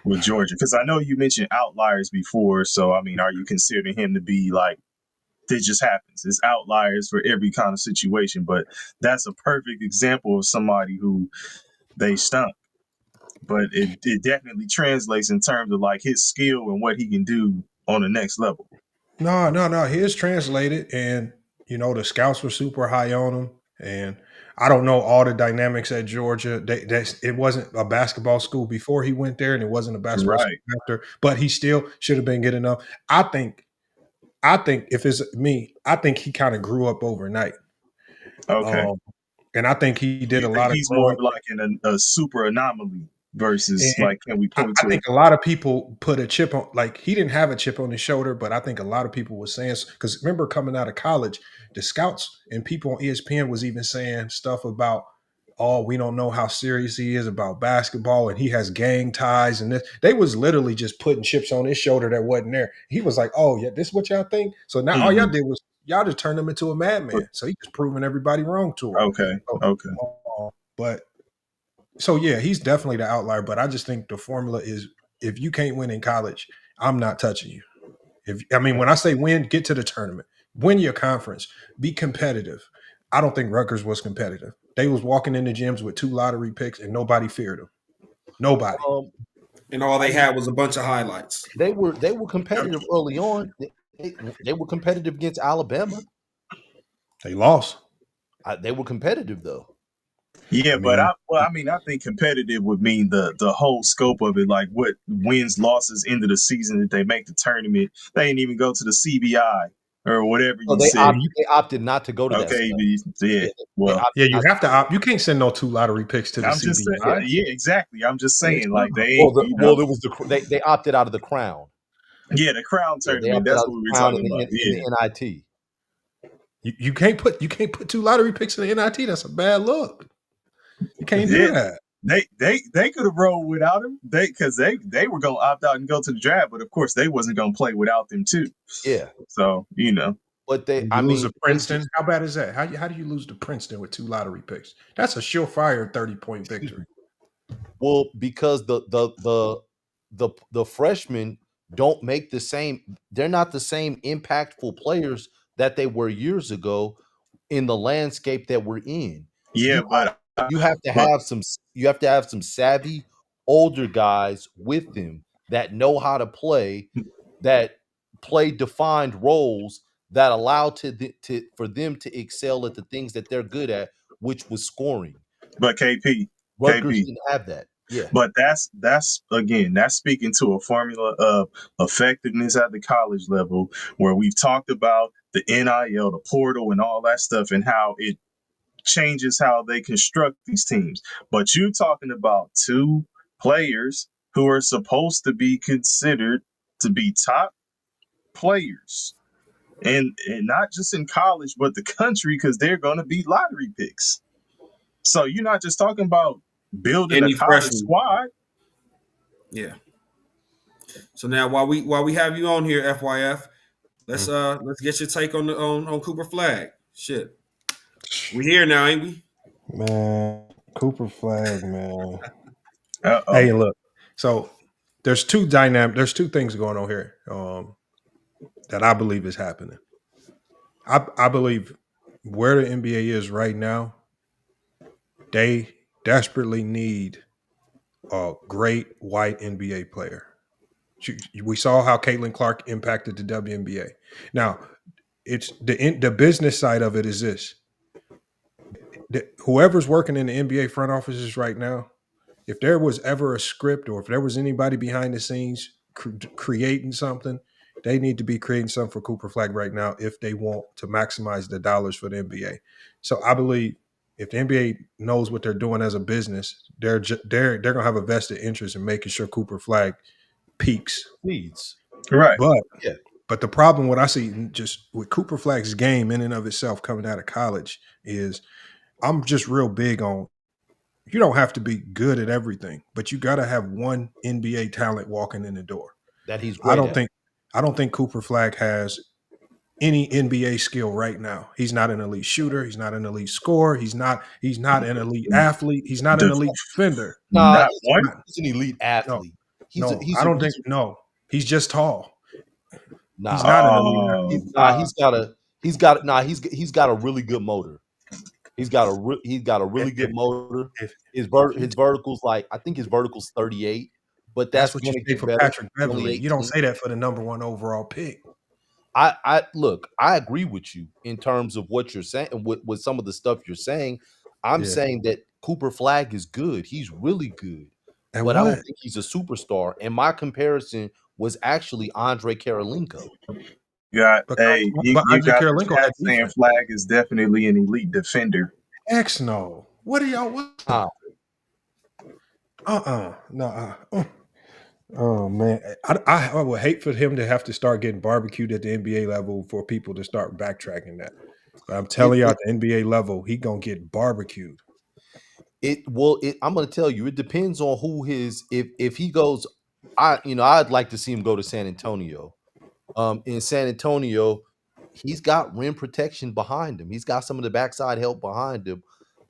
with Georgia? Because I know you mentioned outliers before. So, I mean, are you considering him to be like, it just happens? It's outliers for every kind of situation. But that's a perfect example of somebody who they stunk. But it definitely translates in terms of like his skill and what he can do on the next level. No. His translated, and the scouts were super high on him. And I don't know all the dynamics at Georgia. It wasn't a basketball school before he went there, and it wasn't a basketball school Right. after. But he still should have been good enough. I think if it's me, I think he kind of grew up overnight. Okay. And I think he did You a think lot of he's more growing. of like a super anomaly versus And like, can we I, point I to think it? a lot of people put a chip on, like he didn't have a chip on his shoulder, but I think a lot of people were saying, because remember coming out of college, the scouts and people on ESPN was even saying stuff about, oh, we don't know how serious he is about basketball and he has gang ties and this. They was literally just putting chips on his shoulder that wasn't there. He was like, oh yeah, this is what y'all think. So now all y'all Mhm. did was y'all just turned him into a madman. So he was proving everybody wrong to him. Okay. So, Okay. but so yeah, he's definitely the outlier, but I just think the formula is if you can't win in college, I'm not touching you. When I say win, get to the tournament, win your conference, be competitive. I don't think Rutgers was competitive. They was walking in the gyms with 2 lottery picks and nobody feared them. Nobody. And all I they mean, had was a bunch of highlights. they were competitive early on. They were competitive against Alabama. They lost. They were competitive though. Yeah, I but mean, I think competitive would mean the whole scope of it, like what wins, losses into the season that they make the tournament. They didn't even go to the CBI or whatever So you said. they opted not to go to that Okay, stuff. yeah. They Well, opted yeah, you not have to. to opt. You can't send no 2 lottery picks to the I'm just saying. CBI. Yeah, exactly. I'm just It's saying, like dumb. they ain't, There was they opted out of the crown. Yeah, the Crown Yeah, they tournament. opted That's out of what the we were crown talking about. in Yeah. the NIT. You can't put 2 lottery picks in the NIT. That's a bad look. You can't do Yeah, that. they could have rolled without him. Because they were gonna opt out and go to the draft, but of course they wasn't gonna play without them too. Yeah, So but You lose to Princeton. How bad is that? How do you lose to Princeton with 2 lottery picks? That's a surefire 30-point victory. well, because the freshmen don't make the same. They're not the same impactful players that they were years ago in the landscape that we're in. yeah, but You have to but have some savvy older guys with them that know how to play, that play defined roles that allow for them to excel at the things that they're good at, which was scoring. but Rutgers KP. didn't have that. Yeah. But that's speaking to a formula of effectiveness at the college level where we've talked about the NIL, the portal, and all that stuff, and how it changes how they construct these teams. But you talking about 2 players who are supposed to be considered to be top players, and not just in college, but the country, because they're going to be lottery picks. So you're not just talking about building a Any college freshman. squad. Yeah. So now while we have you on here, FYF, let's get your take on Cooper Flag. Shit. We here now, ain't we? Man, Cooper Flag, man. Uh-oh. Hey, look. So there's 2 things going on here that I believe is happening. I believe where the NBA is right now, they desperately need a great white NBA player. We saw how Caitlin Clark impacted the WNBA. Now, it's the business side of it is this: whoever's working in the NBA front offices right now, if there was ever a script or if there was anybody behind the scenes creating something, they need to be creating something for Cooper Flag right now if they want to maximize the dollars for the NBA. So I believe if the NBA knows what they're doing as a business, they're gonna have a vested interest in making sure Cooper Flag peaks. Leads. Right. But the problem what I see just with Cooper Flag's game in and of itself coming out of college is I'm just real big on you don't have to be good at everything, but you got to have one NBA talent walking in the door. That he's great at. I don't think Cooper Flag has any NBA skill right now. He's not an elite shooter. He's not an elite scorer. He's not an elite athlete. He's not an elite defender. Nah, Not one. he's an elite athlete. I don't think. No, he's just tall. Nah, He's not an elite. he's got a really good motor. He's got a really good motor. If His verticals, like I think his verticals 38, but that's that's what you going to say get for better. Patrick Only Beverly, you don't 18. say that for the #1 overall pick. I look, I agree with you in terms of what you're saying with some of the stuff you're saying. I'm Yeah. saying that Cooper Flag is good. He's really good. And But I what? don't think he's a superstar. And my comparison was actually Andre Karolinko. But you Andre got the Karolinko chat had saying defense. Flag is definitely an elite defender. X no. What are y'all? What? No. Oh man, I would hate for him to have to start getting barbecued at the NBA level for people to start backtracking that. But I'm telling you, at the NBA level, he gonna get barbecued. I'm gonna tell you, it depends on who if he goes. I'd like to see him go to San Antonio. In San Antonio, he's got rim protection behind him. He's got some of the backside help behind him.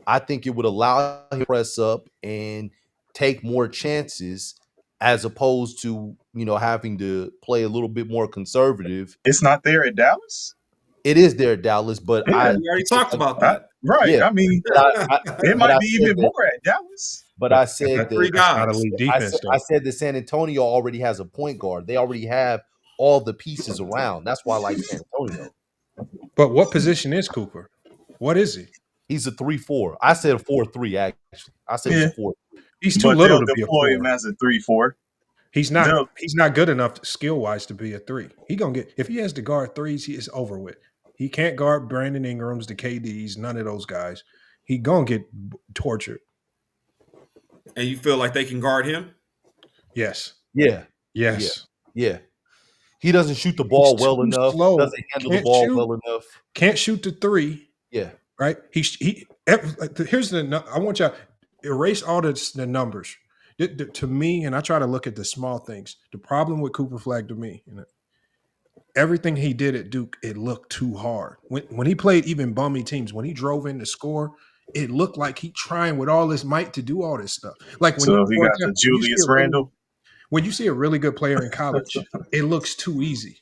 I think it would allow him to press up and take more chances as opposed to, having to play a little bit more conservative. It's not there at Dallas? It is there at Dallas, but we already talked about that. Right. Yeah, I mean, it might be even more at Dallas. But I said three that guys. Not elite defense, I said that San Antonio already has a point guard. They already have all the pieces around. That's why I like San Antonio. But what position is Cooper? What is he? He's a 3-4. I said a 4-3, actually. I said he's a 4. He's too little to be a deploy 4. him as a 3-4. He's not. He's not good enough skill wise to be a 3. He gonna get if he has to guard threes. He is over with. He can't guard Brandon Ingram's, the KDs, none of those guys. He gonna get tortured. And you feel like they can guard him? Yes. Yeah. Yes. Yeah. He doesn't shoot the ball well enough. Slow. Doesn't handle the ball well enough. Can't shoot the 3. Yeah. Right. Here's the. I want y'all erase all the numbers. To me, and I try to look at the small things. The problem with Cooper Flag to me, everything he did at Duke, it looked too hard. When he played even bummy teams, when he drove in to score, it looked like he trying with all his might to do all this stuff. Like when he got the Julius Randle. When you see a really good player in college, it looks too easy.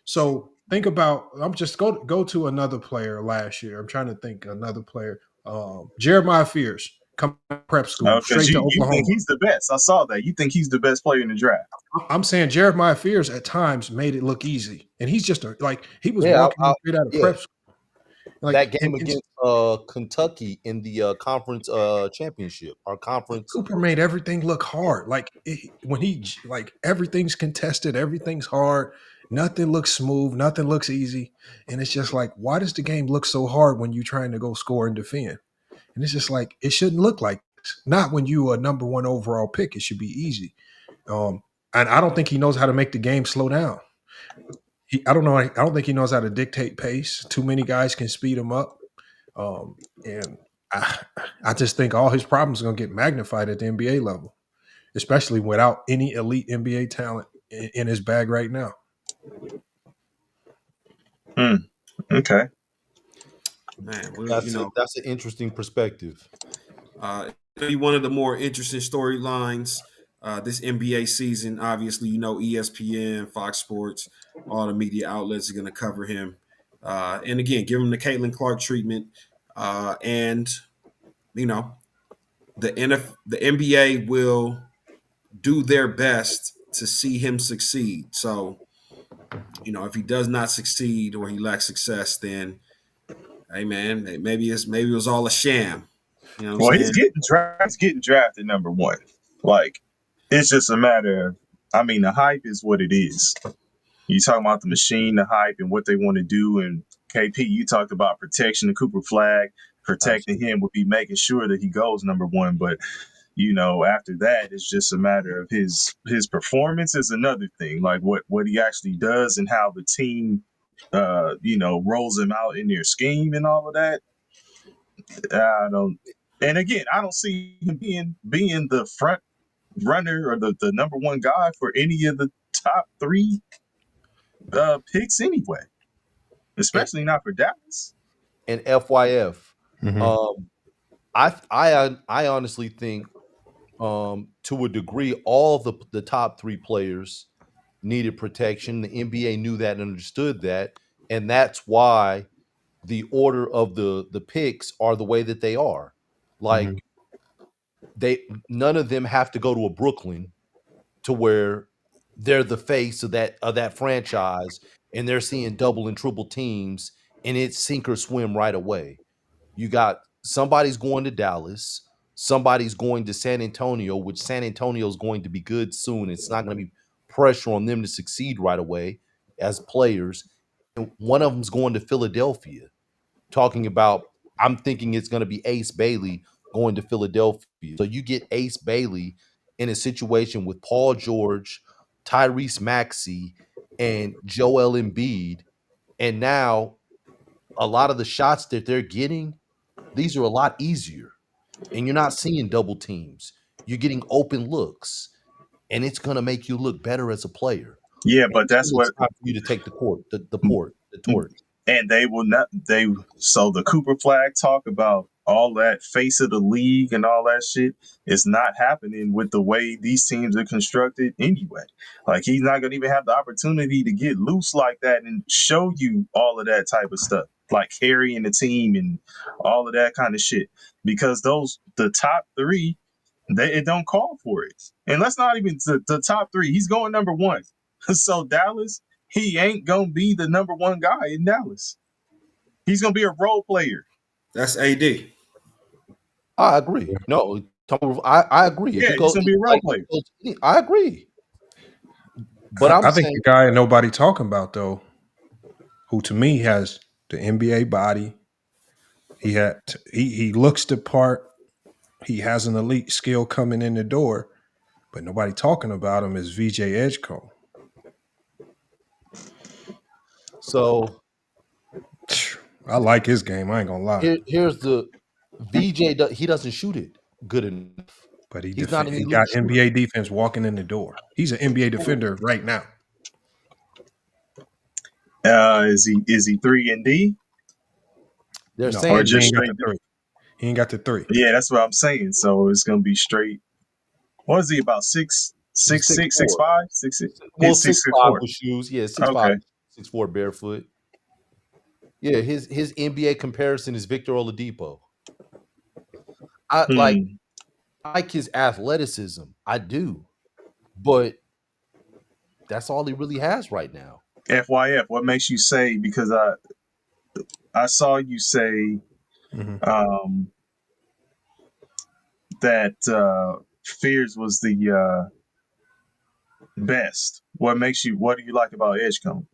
So think about. I'm just go to another player last year. I'm trying to think another player. Jeremiah Fears. Come prep school straight to Oklahoma. You think he's the best. I saw that. You think he's the best player in the draft. I'm saying Jeremiah Fears at times made it look easy. And he's just he was walking straight out of prep school. That game against Kentucky in the conference championship, our conference. Cooper made everything look hard. When he everything's contested, everything's hard. Nothing looks smooth. Nothing looks easy. And it's just like, why does the game look so hard when you're trying to go score and defend? And it's just like, it shouldn't look like this. Not when you are #1 overall pick. It should be easy. And I don't think he knows how to make the game slow down. I don't think he knows how to dictate pace. Too many guys can speed him up. And I just think all his problems are going to get magnified at the NBA level, especially without any elite NBA talent in his bag right now. Okay. Man, that's an interesting perspective. One of the more interesting storylines this NBA season. Obviously, ESPN, Fox Sports, all the media outlets are going to cover him. And again, give him the Caitlin Clark treatment. And the NBA will do their best to see him succeed. So, if he does not succeed or he lacks success, then hey man, maybe it was all a sham. He's getting drafted #1. It's just a matter of, the hype is what it is. You talking about the machine, the hype, and what they want to do. And KP, you talked about protection. The Cooper Flag, protecting him would be making sure that he goes #1. But after that, it's just a matter of his performance is another thing. Like what he actually does and how the team, rolls him out in their scheme and all of that. I don't. And again, I don't see him being the front runner or the #1 guy for any of the top 3 picks anyway, especially not for Dallas. And FYF, I honestly think To a degree, all the top 3 players needed protection. The NBA knew that and understood that, and that's why the order of the picks are the way that they are. Like none of them have to go to a Brooklyn to where they're the face of that franchise and they're seeing double and triple teams and it's sink or swim right away. You got somebody's going to Dallas, somebody's going to San Antonio, which San Antonio is going to be good soon. It's not going to be pressure on them to succeed right away as players. And one of them's going to Philadelphia. Talking about, I'm thinking it's going to be Ace Bailey going to Philadelphia. So you get Ace Bailey in a situation with Paul George, Tyrese Maxey, and Joel Embiid. And now a lot of the shots that they're getting, these are a lot easier. And you're not seeing double teams. You're getting open looks. And it's going to make you look better as a player. Yeah, And but that's what it's time for you to take the torch. and they will not so the Cooper flag talk about all that face of the league and all that shit is not happening with the way these teams are constructed anyway. Like he's not gonna even have the opportunity to get loose like that and show you all of that type of stuff, like carrying the team and all of that kind of shit. Because the top 3, it don't call for it. And that's not even the top 3. He's going number 1. So Dallas, he ain't gonna be the number 1 guy in Dallas. He's gonna be a role player. That's AD. I agree. No, I agree. Yeah, he's gonna be a role player. I agree. But I think the guy nobody talking about though, who to me has the NBA body, he looks the part. He has an elite skill coming in the door, but nobody talking about him is VJ Edgecombe. So I like his game. I ain't gonna lie. Here's the VJ. He doesn't shoot it good enough. But he not an he elite got shooter. NBA defense walking in the door. He's an NBA defender right now. Is he 3 and D? They're No, saying or just he ain't got straight the 3. He ain't got the 3. Yeah, that's what I'm saying. So it's gonna be straight. What is he about 6'6", 6'5", 6'6"? well, He's 6'5" 6'4". with shoes. Yeah, 6'5", Okay. 6'4" barefoot. Yeah, his NBA comparison is Victor Oladipo. I like his athleticism. I do, but that's all he really has right now. FYF, what makes you say? Because I saw you say that Fears was the best. What do you like about Edgecombe?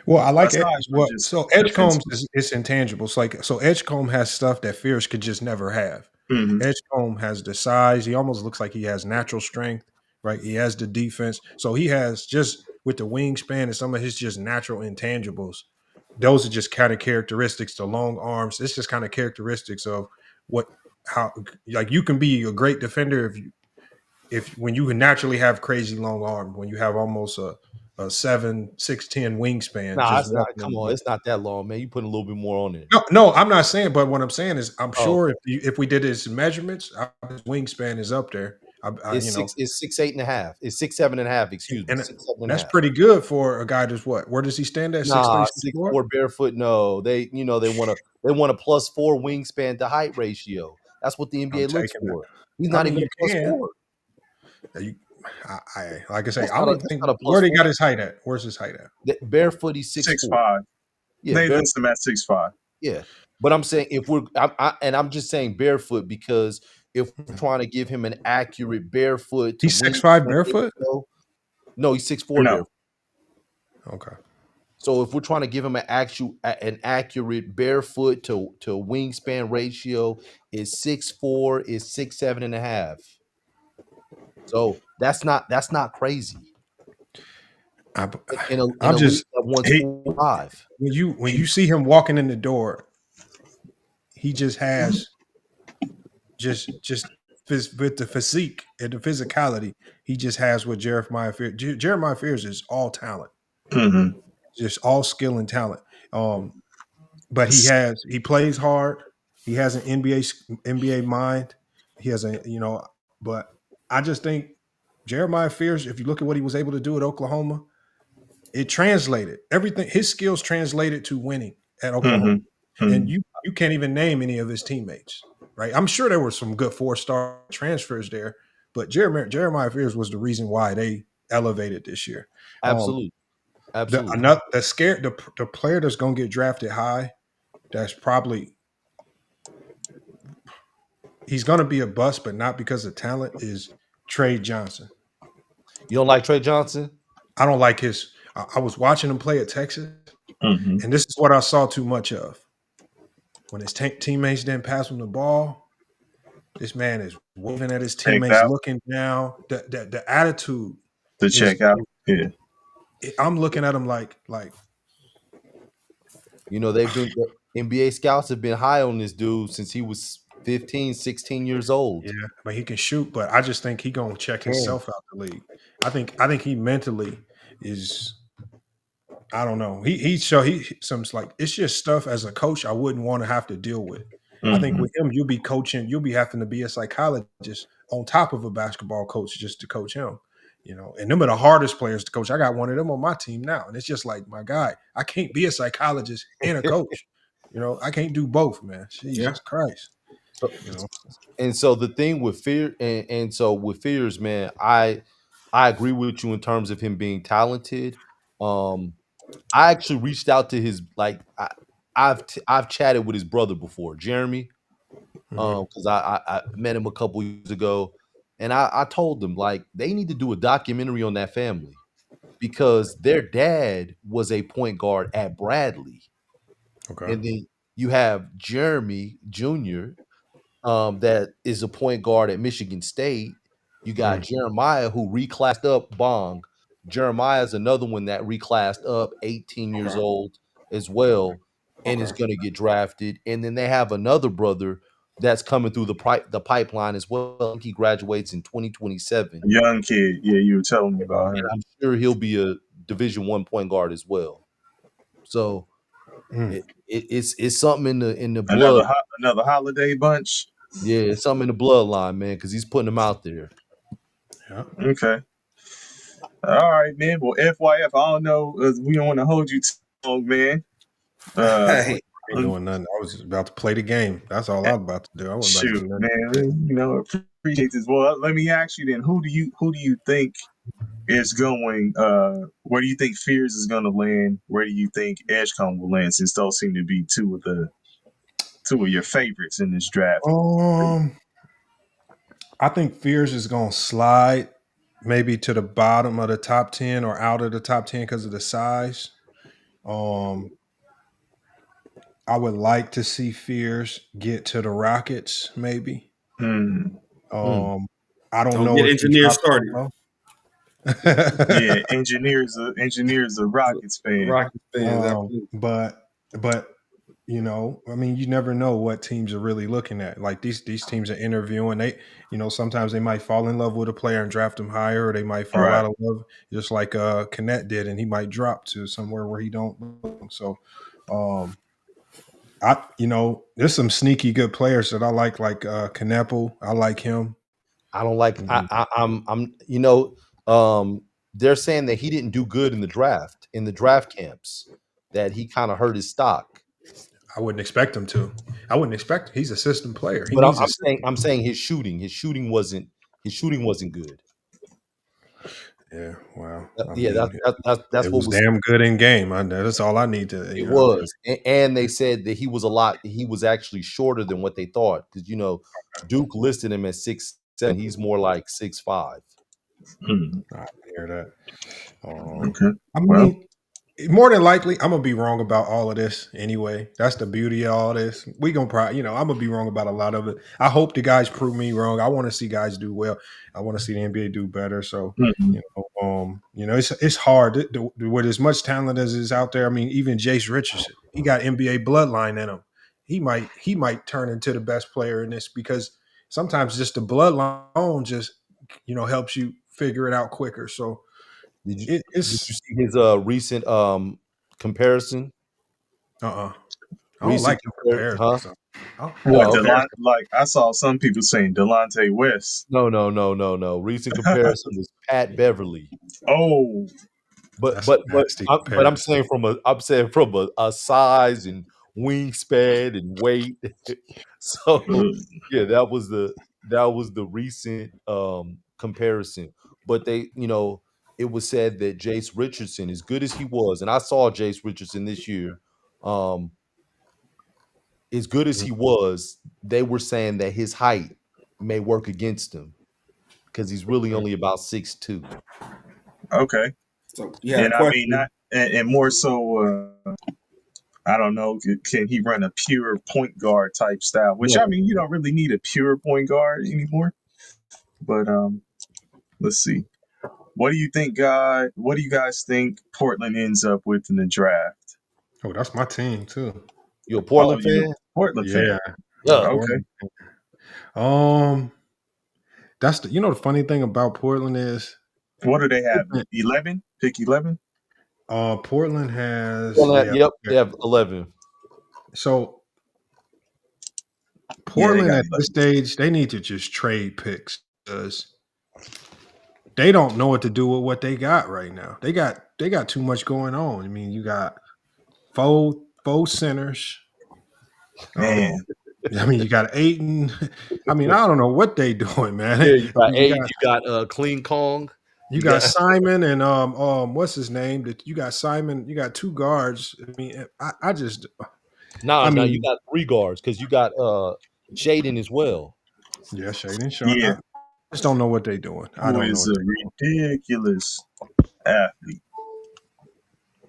Well, I like Aside from just Edgecombe defensive. is intangible. So Edgecombe has stuff that Fierce could just never have. Mhm. Edgecombe has the size. He almost looks like he has natural strength, right? He has the defense. So he has just with the wingspan and some of his just natural intangibles. Those are just kind of characteristics. The long arms. It's just kind of characteristics of how you can be a great defender if when you can naturally have crazy long arms, when you have almost a 7'6" 10" wingspan. Nah, Just it's not. Come on, it's not that long, man. You put a little bit more on it. No, I'm not saying. But what I'm saying is, I'm sure if we did his measurements, his wingspan is up there. It's 6'8.5". It's 6'7.5". Excuse me, and 6'7.5". that's pretty good for a guy that's what? Where does he stand at? 6'3", 6'4" barefoot. No, they want a +4 wingspan to height ratio. That's what the NBA looks for. He's not even a +4. Like I say, That's I not don't a- think that's not a where they +4. got his height at. Where's his height at? Barefoot, he's 6'4". 6'5". Yeah, They barefoot. list him at 6'5". Yeah, but I'm saying I'm just saying barefoot because if we're trying to give him an accurate barefoot, He's 6'5" barefoot. No, he's 6'4" No. barefoot. Okay. So if we're trying to give him an accurate barefoot to wingspan ratio, is 6'4", is 6'7.5". So that's not crazy. In a league that wants 4-5. When you see him walking in the door, he just has just with the physique and the physicality, he just has what Jeremiah Fears. Jeremiah Fears is all talent, just all skill and talent. But he plays hard. He has an NBA mind. He has But I just think Jeremiah Fears, if you look at what he was able to do at Oklahoma, it translated. Everything his skills translated to winning at Oklahoma. And you can't even name any of his teammates, right? I'm sure there were some good 4-star transfers there, but Jeremiah Fears was the reason why they elevated this year. Absolutely. Absolutely. The player that's going to get drafted high, that's probably he's going to be a bust, but not because of talent, is Trey Johnson. You don't like Trey Johnson? I don't like his. I was watching him play at Texas, and this is what I saw too much of. When his teammates didn't pass him the ball, this man is waving at his teammates, looking down. The attitude, the check out. Yeah, I'm looking at him like. You know, they've been NBA scouts have been high on this dude since he was 15, 16 years old. Yeah, but he can shoot, but I just think he gonna check himself out the league. I think he mentally is. I don't know. He some like it's just stuff as a coach I wouldn't want to have to deal with. I think with him, you'll be coaching, you'll be having to be a psychologist on top of a basketball coach just to coach him. You know, and them are the hardest players to coach. I got one of them on my team now, and it's just like, my guy, I can't be a psychologist and a coach. You know, I can't do both, man. Jesus Christ. So, you know? And so the thing with Fear, and so with Fears, man, I agree with you in terms of him being talented. I actually reached out to his I've chatted with his brother before, Jeremy, because I met him a couple years ago, and I told them like they need to do a documentary on that family because their dad was a point guard at Bradley, and then you have Jeremy Jr. That is a point guard at Michigan State. You got Jeremiah who reclassed up Bong. Jeremiah is another one that reclassed up, 18 years old as well, and is going to get drafted. And then they have another brother that's coming through the pipeline as well. I think he graduates in 2027. Young kid, yeah, you were telling me about him. And I'm sure he'll be a Division I point guard as well. So it's something in the blood. Another holiday bunch. Yeah, it's something in the bloodline, man, because he's putting them out there. Yeah. Okay. All right, man. Well, FYF, I don't know. We don't want to hold you too long, man. I ain't doing nothing. I was about to play the game. That's all I was about to do. I wasn't about to do nothing. Man. You know, appreciate this. Well, let me ask you then. Who do you think is going? Where do you think Fears is going to land? Where do you think Edgecombe will land? Since those seem to be two of your favorites in this draft. I think Fears is going to slide maybe to the bottom of the top 10 or out of the top 10 because of the size. I would like to see Fears get to the Rockets, maybe. I don't know. Get Engineers started. Yeah, engineers are Rockets fans. Rockets fans, but you know, I mean, you never know what teams are really looking at. Like these teams are interviewing. They, you know, sometimes they might fall in love with a player and draft him higher, or they might fall out of love, just like Knet did, and he might drop to somewhere where he don't belong. So, there's some sneaky good players that I like Kneppel. I like him. I don't like. They're saying that he didn't do good in the draft camps, that he kind of hurt his stock. I wouldn't expect him to. He's a system player. But I'm saying his shooting wasn't good. Yeah, wow. That's what was damn good in game. That's all I need to. It was, and they said that he was actually shorter than what they thought, because Duke listed him at 6'7". He's more like 6'5". I hear that. Okay. I mean, more than likely, I'm gonna be wrong about all of this anyway. That's the beauty of all this. We gonna probably, I'm gonna be wrong about a lot of it. I hope the guys prove me wrong. I want to see guys do well. I want to see the NBA do better. So, it's hard with as much talent as is out there. I mean, even Jace Richardson, he got NBA bloodline in him. He might turn into the best player in this, because sometimes just the bloodline just helps you figure it out quicker. So. Did you see his recent comparison? I don't like the comparison. Huh? Oh, What okay. Like I saw some people saying Delonte West. No. Recent comparison was Pat Beverly. Oh, But that's but a but nasty I'm, but I'm comparison. saying from a size and wingspan and weight. So yeah, that was the recent comparison. But they, it was said that Jace Richardson, as good as he was, and I saw Jace Richardson this year, as good as he was, they were saying that his height may work against him because he's really only about 6'2". okay. So you had a And I mean, question. not and more so. I don't know. Can he run a pure point guard type style? Which I mean, you don't really need a pure point guard anymore. But let's see. What do you think, guy? What do you guys think Portland ends up with in the draft? Oh, that's my team too. You a Oh, Portland you fan? a Portland fan? Yeah. Okay. That's the funny thing about Portland is What do they have? 11? Pick 11? Portland has Yep, they have 11. So Yeah, they Portland got at 11. this stage, they need to just trade picks because they don't know what to do with what they got right now. They got too much going on. I mean, you got four centers. Man. I mean, you got Aiton. I mean, I don't know what they doing, man. Yeah, you got You Aiden, you got Clean Kong. You got Simon and what's his name? You got Simon. You got two guards. I mean, I just No, you got 3 guards because you got Shaden as well. Yeah, Shaden Sharp. Yeah. I just don't know what they're doing. I Who don't know. is a ridiculous athlete.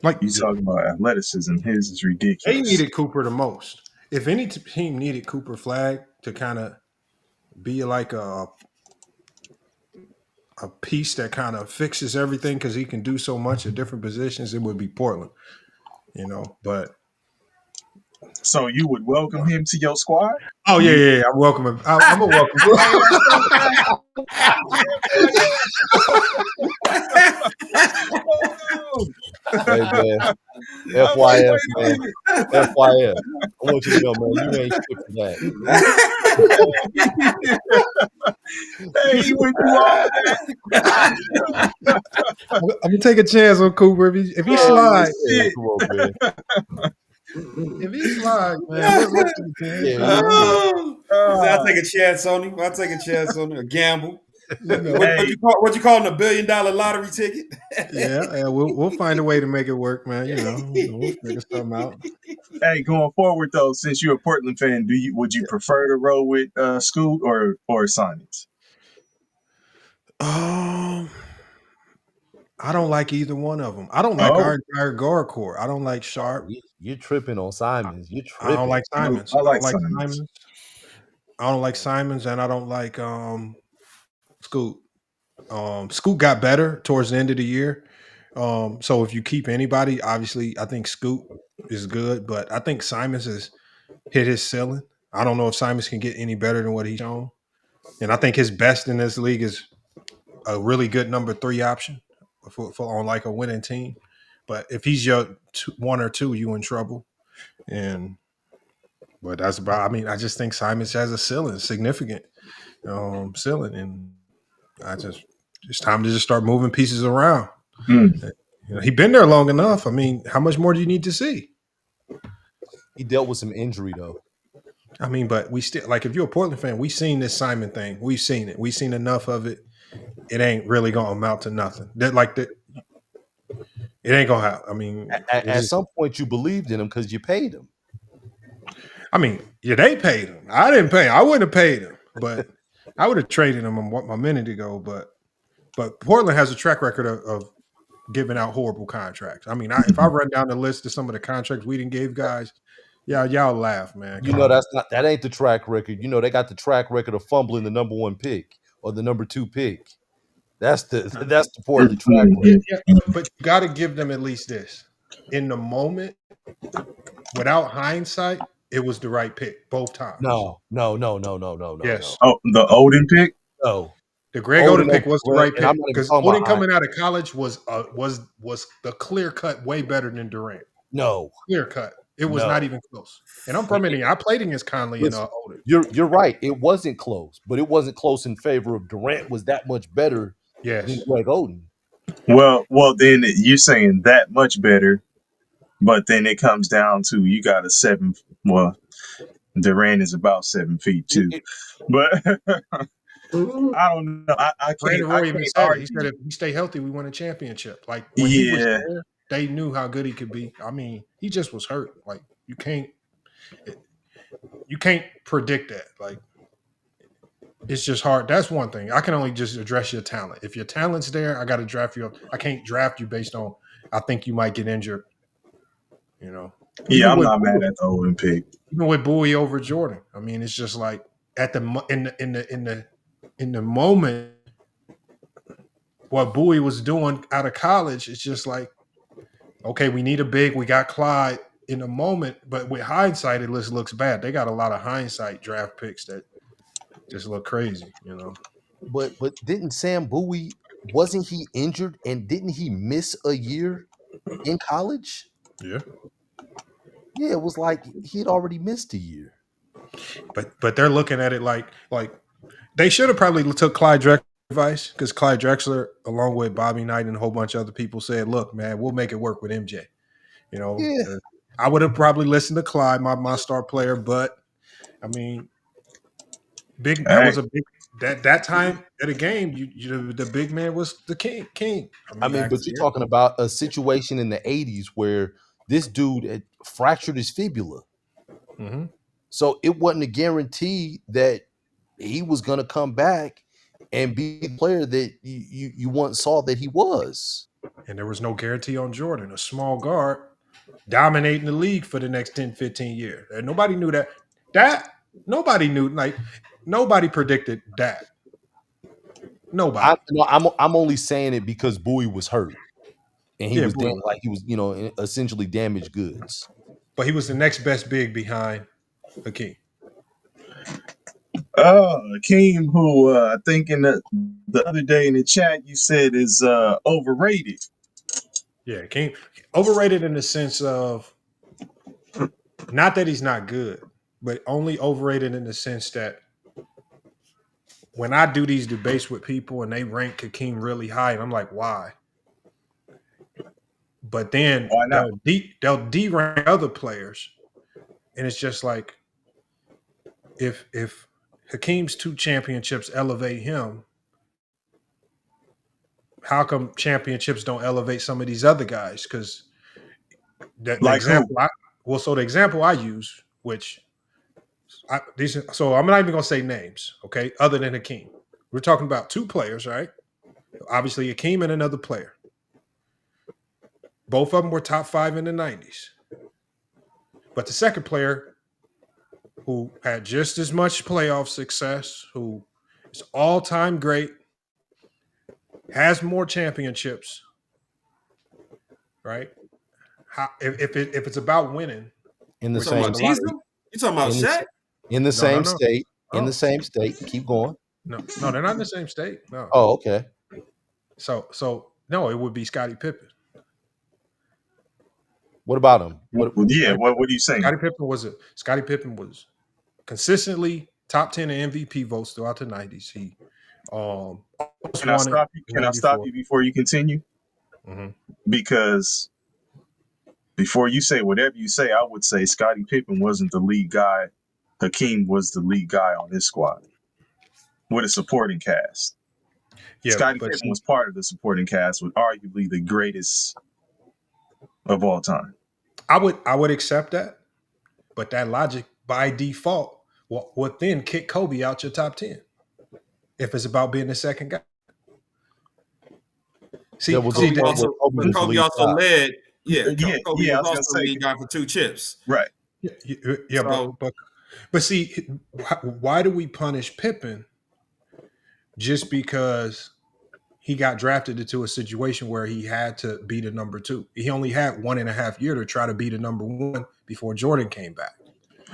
Like you talking about athleticism, his is ridiculous. They needed Cooper the most. If any team needed Cooper Flag to kind of be like a piece that kind of fixes everything because he can do so much at different positions, it would be Portland. But so you would welcome him to your squad? Oh yeah. I'm welcome him. I'm a welcome. Hey, man. FYF, man. FYF. I want you to know, man, you ain't shit for that. Hey, he went through all that. I'm gonna take a chance on Cooper if he slides. Yeah, come on, man. If he slides, man, I'll take a chance on him. A gamble. What you call him, $1 billion lottery ticket? Yeah, we'll find a way to make it work, man. We'll figure something out. Hey, going forward though, since you're a Portland fan, would you prefer to roll with Scoot or Simons? I don't like either one of them. I don't like our entire guard core. I don't like Sharp. You're tripping on Simons. You're tripping. I don't like Simons. I like Simons. I don't like Simons, and I don't like Scoot. Scoot got better towards the end of the year. So if you keep anybody, obviously, I think Scoot is good, but I think Simons has hit his ceiling. I don't know if Simons can get any better than what he's shown. And I think his best in this league is a really good number 3 option for on like a winning team. But if he's your 1 or 2, you in trouble. But that's about. I mean, I just think Simons has a ceiling, significant ceiling, and it's time to just start moving pieces around. He's been there long enough. I mean, how much more do you need to see? He dealt with some injury though. I mean, but we still if you're a Portland fan, we've seen this Simon thing. We've seen it. We've seen enough of it. It ain't really gonna amount to nothing. It ain't gonna happen. I mean, at some point you believed in him because you paid him. I mean, yeah, they paid him. I didn't pay him. I wouldn't have paid him, but I would have traded him a minute ago. But Portland has a track record of giving out horrible contracts. I mean, if I run down the list of some of the contracts we didn't give guys, y'all laugh, man. That ain't the track record. They got the track record of fumbling the number 1 pick or the number 2 pick. That's the Portland track record. Yeah, but you got to give them at least this. In the moment, without hindsight, it was the right pick both times. No. Yes. Oh, the Odin pick? No. The Greg Oden pick was the right pick because Oden coming out of college was the clear cut way better than Durant. No. Clear cut. It was No. not even close. And I'm from Indiana. I played against Conley and Listen, older. You're right. It wasn't close, but it wasn't close in favor of Durant was that much better than Yes. Greg Oden. Well, then you're saying that much better, but then it comes down to you got a 7. Well, Durant is about 7 feet too, It- but I don't know. I Brandon I Roy even can't said it. He argue. said if we stay healthy, we win a championship. Like when he was Yeah, there, they knew how good he could be. I mean, he just was hurt. Like you can't predict that. Like it's just hard. That's one thing. I can only just address your talent. If your talent's there, I got to draft you. I can't draft you based on I think you might get injured. You know, yeah. I'm not mad at the Oden pick. even with Bowie over Jordan. I mean, it's just like at the in the moment, what Bowie was doing out of college, it's just like, okay, we need a big. We got Clyde in the moment, but with hindsight, it just looks bad. They got a lot of hindsight draft picks that just look crazy. You know, but didn't Sam Bowie wasn't he injured and didn't he miss a year in college? yeah. Yeah, it was like he had already missed a year. But they're looking at it like they should have probably took Clyde Drexler's advice because Clyde Drexler, along with Bobby Knight and a whole bunch of other people, said, "Look, man, we'll make it work with MJ." You know, Yeah. I would have probably listened to Clyde, my star player, but I mean, that was a big that time at a game. The big man was the king. I mean, but you're talking about a situation in the 80s where this dude had fractured his fibula. Mm-hmm. So it wasn't a guarantee that he was going to come back and be the player that you once saw that he was. And there was no guarantee on Jordan, a small guard dominating the league for the next 10, 15 years. And nobody knew that. Nobody knew, like, nobody predicted that. Nobody. I'm only saying it because Bowie was hurt and he Yeah, was Bowie. like he was, essentially damaged goods. But he was the next best big behind Hakeem. Akeem, who I think in the other day in the chat you said is overrated. Yeah, Hakeem. Overrated in the sense of not that he's not good, but only overrated in the sense that when I do these debates with people and they rank Hakeem really high, and I'm like, why? But then Why not? they'll de-rank other players, and it's just like if Hakeem's 2 championships elevate him, how come championships don't elevate some of these other guys? Because the Like example, the example I use, so I'm not even gonna say names, okay? Other than Hakeem, we're talking about 2 players, right? Obviously, Hakeem and another player. Both of them were top 5 in the 90s. But the second player, who had just as much playoff success, who is all-time great, has more championships, right? If it's about winning, In the we're talking same about a lot of, Diesel? You talking about Shaq? in the same no. state. In Oh. the same state. Keep going. No, they're not in the same state. No. Oh, okay. So no, it would be Scottie Pippen. What about him? what are you saying? Scottie Pippen was consistently top 10 in MVP votes throughout the 90s. He Can I stop you? Can I stop you before you continue? Mm-hmm. Because before you say whatever you say, I would say Scottie Pippen wasn't the lead guy. Hakeem was the lead guy on this squad with a supporting cast. Yeah, Scottie Pippen was part of the supporting cast with arguably the greatest of all time. I would accept that, but that logic by default would then kick Kobe out your top 10 if it's about being the second guy. Kobe also led. Yeah, Kobe was also the lead guy for 2 chips. Right. Yeah, but see, why do we punish Pippen just because he got drafted into a situation where he had to be the number 2? He only had 1.5 years to try to be the number 1 before Jordan came back.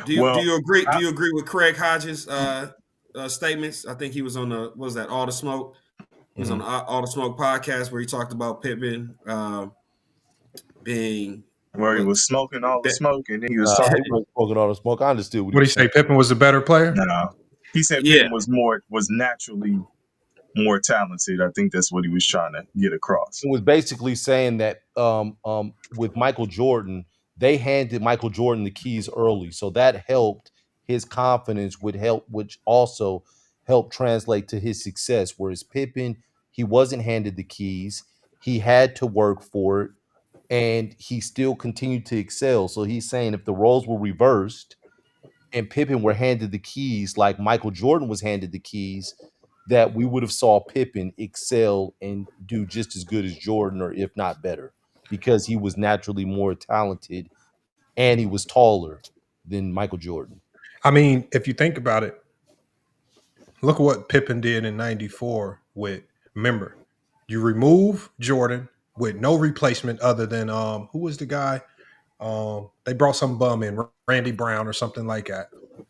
Do you agree? Do you agree with Craig Hodges' statements? I think he was on All the Smoke? He was on the All the Smoke podcast where he talked about Pippen being where he But was smoking all the that, smoke, and then he was He talking. wasn't smoking all the smoke. I understood what he What do you was saying. say? Pippen was the better player? No, he said yeah, Pippen was naturally more talented. I think that's what he was trying to get across. It was basically saying that with Michael Jordan, they handed Michael Jordan the keys early, so that helped his confidence. Would help, which also helped translate to his success. Whereas Pippen, he wasn't handed the keys; he had to work for it, and he still continued to excel. So he's saying if the roles were reversed and Pippen were handed the keys like Michael Jordan was handed the keys, that we would have saw Pippen excel and do just as good as Jordan, or if not better, because he was naturally more talented and he was taller than Michael Jordan. I mean, if you think about it, look at what Pippen did in '94 with, remember, you remove Jordan with no replacement other than who was the guy? They brought some bum in, Randy Brown or something like that.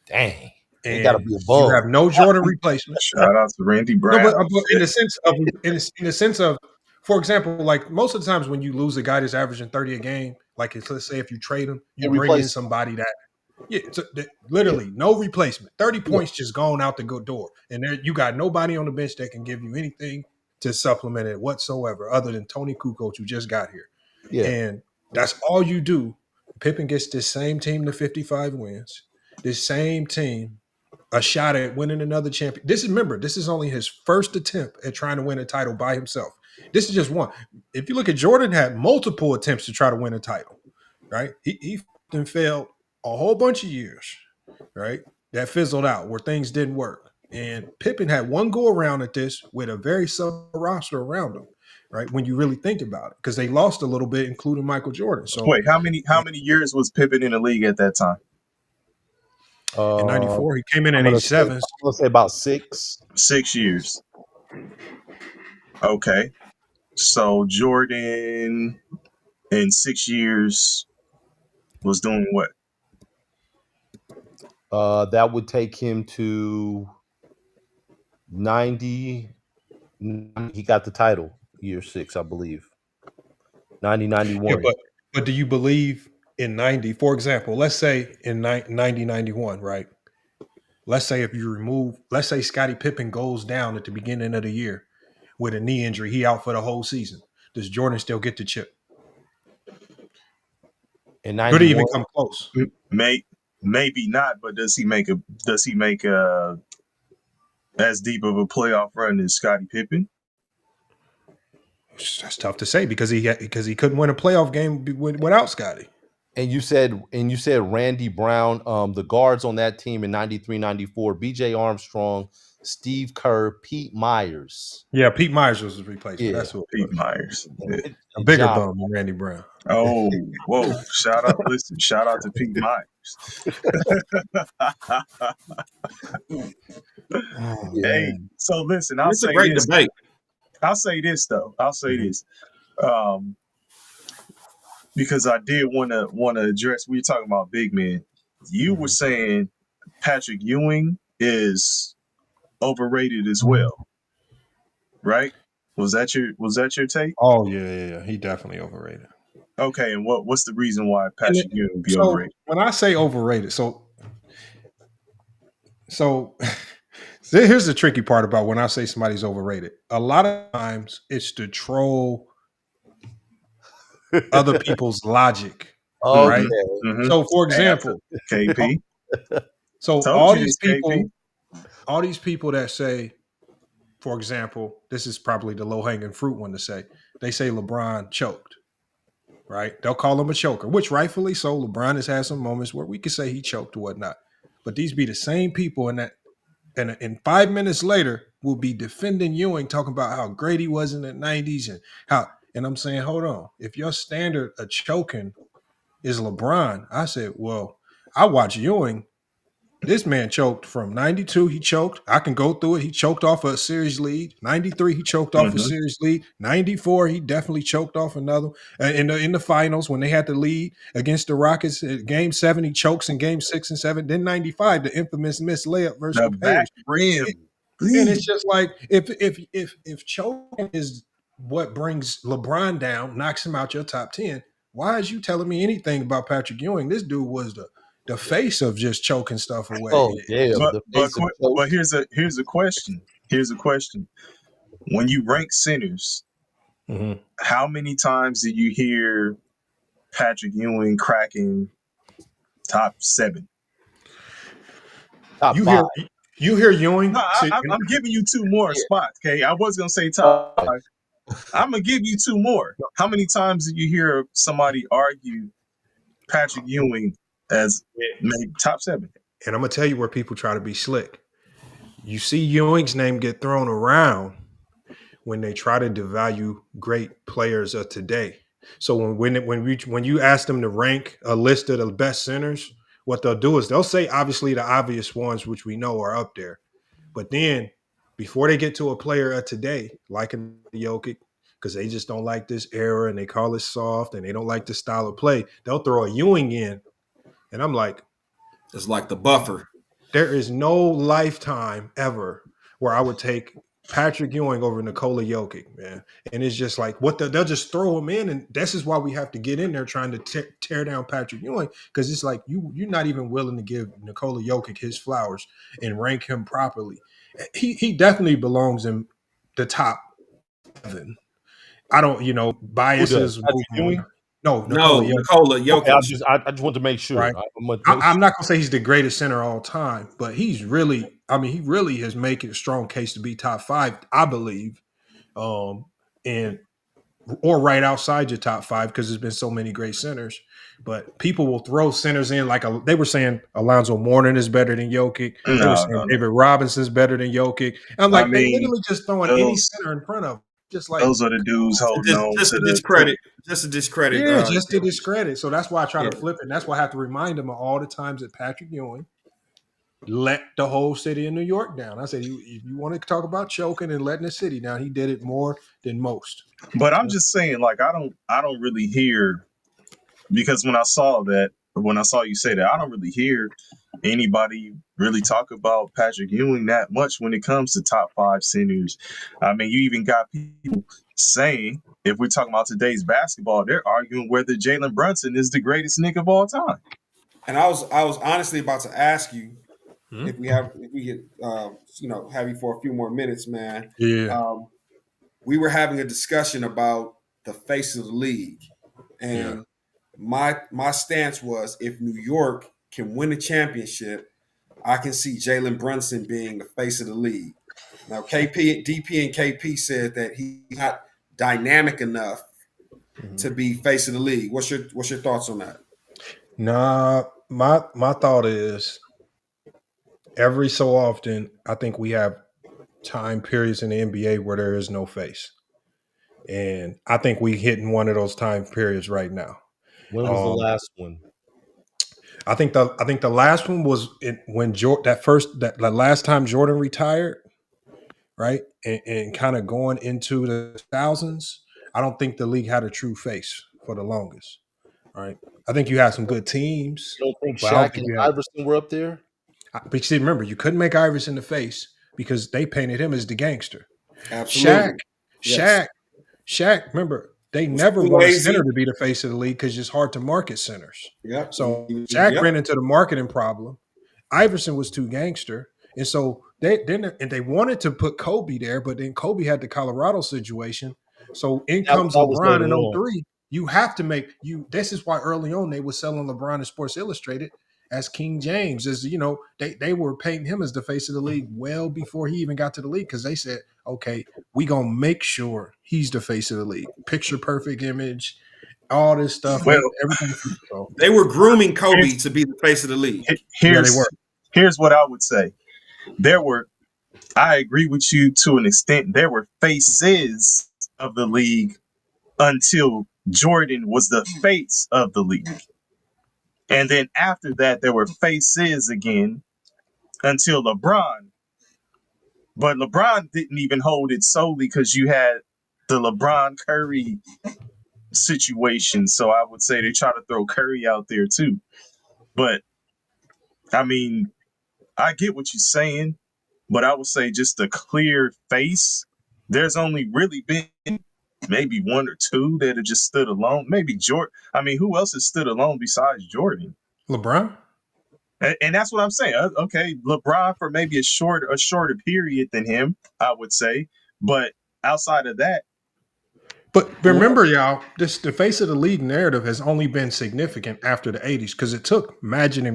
Dang, they got to And be a you have bum. no Jordan replacement. Shout out to Randy No, Brown. but in the sense of in the sense of, for example, like most of the times when you lose a guy that's averaging 30 a game, like let's say if you trade him, you And bring in replace. somebody that Yeah, literally no replacement. 30 yeah, points just gone out the good door. And there you got nobody on the bench that can give you anything to supplement it whatsoever, other than Tony Kukoc, who just got here. yeah. And that's all you do. Pippen gets this same team to 55 wins. This same team a shot at winning another champion. This is only his first attempt at trying to win a title by himself. This is just one. If you look at Jordan, had multiple attempts to try to win a title, right? He failed a whole bunch of years, right? That fizzled out where things didn't work. And Pippen had one go around at this with a very sub roster around him, right? When you really think about it, because they lost a little bit, including Michael Jordan. So Wait, how many years was Pippen in the league at that time? in Uh, '94, he came in I'm at '87. gonna say about 6. 6 years. Okay, so Jordan in 6 years was doing what? That would take him to 90. He got the title year 6, I believe. 90, Yeah, 91. but do you believe in 90? For example, let's say in 90, 91, right? Let's say if you remove, let's say Scottie Pippen goes down at the beginning of the year with a knee injury, he out for the whole season. Does Jordan still get the chip? In Could he even 91, come close? Maybe not, but does he make as deep of a playoff run as Scottie Pippen? That's tough to say because he couldn't win a playoff game without Scottie. and you said Randy Brown, the guards on that team in 93, 94, BJ Armstrong, Steve Kerr, Pete Myers. Yeah, Pete Myers was his replacement. Yeah. That's who it Pete was. Myers. Yeah. A bigger John- bum than Randy Brown. Oh, whoa! Shout out to Pete Myers. Hey, so listen, I'll it's a say great this. debate. I'll say this though. I'll say this. Because I did want to address. We were talking about big men. You were saying Patrick Ewing is overrated as well, right? Was that your take? Oh yeah. He definitely overrated. Okay, and what's the reason why Patrick Ewing would be overrated? When I say overrated, so here's the tricky part about when I say somebody's overrated. A lot of times it's to troll other people's logic, right? Mhm. So, for example, KP. so Told all you these this, people, KP. all these people that say, for example, this is probably the low hanging fruit one to say. They say LeBron choked, right? They'll call him a choker, which rightfully so. LeBron has had some moments where we could say he choked or whatnot, but these be the same people and 5 minutes later will be defending Ewing, talking about how great he was in the '90s and I'm saying, hold on, if your standard of choking is LeBron, I said, well, I watch Ewing. This man choked from 92. He choked. I can go through it. He choked off a series lead. 93, he choked off a series lead. 94, he definitely choked off another. In the finals, when they had the lead against the Rockets, Game 7, he chokes in Game 6 and 7. Then 95, the infamous missed layup versus the back Bears. rim. And it's just like if choking is what brings LeBron down, knocks him out your top 10, Why is you telling me anything about Patrick Ewing? This dude was the face of just choking stuff away. Oh damn, But the but face of choke. but here's a question. Here's a question. When you rank centers, Mhm. how many times did you hear Patrick Ewing cracking top 7? Top You five. hear Ewing? No, See, I'm giving you 2 more Yeah. spots. Okay, I was gonna say top 5. I'm gonna give you 2 more. How many times did you hear somebody argue Patrick Ewing as maybe top 7? and I'm gonna tell you where people try to be slick. You see Ewing's name get thrown around when they try to devalue great players of today. So when you ask them to rank a list of the best centers, what they'll do is they'll say obviously the obvious ones which we know are up there, but then before they get to a player of today, like in Jokic, because they just don't like this era and they call it soft and they don't like the style of play, they'll throw a Ewing in, and I'm like, It's like the buffer. there is no lifetime ever where I would take Patrick Ewing over Nikola Jokic, man. And it's just like they'll just throw him in, and this is why we have to get in there trying to tear down Patrick Ewing, because it's like you're not even willing to give Nikola Jokic his flowers and rank him properly. He definitely belongs in the top 7. I don't, Who does? biases. Patrick Ewing? No, No, Nikola Jokic. Nikola Okay, Jokic. I just want to make sure. Right. I'm gonna make I'm sure. not gonna say he's the greatest center all time, but he really has made a strong case to be top 5, I believe, and or right outside your top 5, because there's been so many great centers. But people will throw centers in they were saying Alonzo Mourning is better than Jokic. They were No, saying no, no. David Robinson's better than Jokic. I'm I like, they mean, literally just throwing any those center in front of him. Just like, those are the dudes holding Just, on just to to the discredit, just to discredit. yeah, just to Jokic. discredit. So that's why I try Yeah. to flip it. And that's why I have to remind them of all the times that Patrick Ewing let the whole city of New York down. I said, if you want to talk about choking and letting the city down, he did it more than most. But I'm just saying, like, I don't really hear, because when I saw you say that, I don't really hear anybody really talk about Patrick Ewing that much when it comes to top 5 centers. I mean, you even got people saying, if we're talking about today's basketball, they're arguing whether Jalen Brunson is the greatest Knick of all time. And I was honestly about to ask you Hmm? if we could have you for a few more minutes, man. Yeah. We were having a discussion about the face of the league, and my stance was, if New York can win a championship, I can see Jalen Brunson being the face of the league. Now, DP and KP said that he's not dynamic enough to be face of the league. What's your thoughts on that? Nah, my thought is every so often, I think we have time periods in the NBA where there is no face. And I think we hitting one of those time periods right now. When was the last one? I think the last one was when that last time Jordan retired, right? And kind of going into the thousands. I don't think the league had a true face for the longest. Right. I think you had some good teams, You don't think but I don't Shaq think and you had. Iverson were up there? But see, remember, you couldn't make Iverson the face because they painted him as the gangster. Absolutely. Yes. Shaq. Remember, they Was never too want a lazy. center to be the face of the league because it's hard to market centers. Yep. So Shaq Yep. ran into the marketing problem. Iverson was too gangster, and so they wanted to put Kobe there, but then Kobe had the Colorado situation. So in comes That was LeBron later in on. 03. You have to make you. This is why early on they were selling LeBron in Sports Illustrated as King James. As they were painting him as the face of the league well before he even got to the league, because they said, okay, we gonna make sure he's the face of the league. Picture perfect image, all this stuff, Well, everything. So, They were grooming Kobe to be the face of the league. yeah, they were. Here's what I would say. I agree with you to an extent. There were faces of the league until Jordan was the face of the league. And then after that, there were faces again until LeBron. But LeBron didn't even hold it solely because you had the LeBron Curry situation. So I would say they try to throw Curry out there too. But I mean, I get what you're saying, but I would say just a clear face. There's only really been maybe one or two that have just stood alone. Maybe Jordan. I mean, who else has stood alone besides Jordan? LeBron. And that's what I'm saying. Okay, LeBron for maybe a shorter period than him, I would say. But outside of that, But remember, y'all, the face of the league narrative has only been significant after the 80s because it took Magic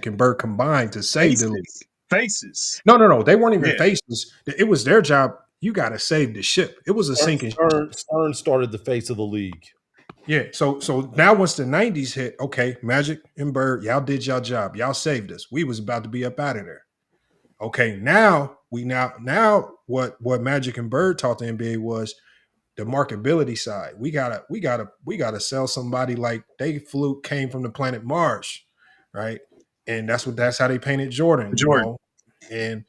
and Bird combined to save the league. faces. No. They weren't even Yeah. faces. It was their job. You got to save the ship. It was a sinking ship. Stern started the face of the league. Yeah. So now once the 90s hit, okay, Magic and Bird, y'all did y'all job. Y'all saved us. We was about to be up out of there. Okay, now what Magic and Bird taught the NBA was the marketability side. We gotta sell somebody like Dave Fluke came from the planet Mars, right? And that's how they painted Jordan, you know, and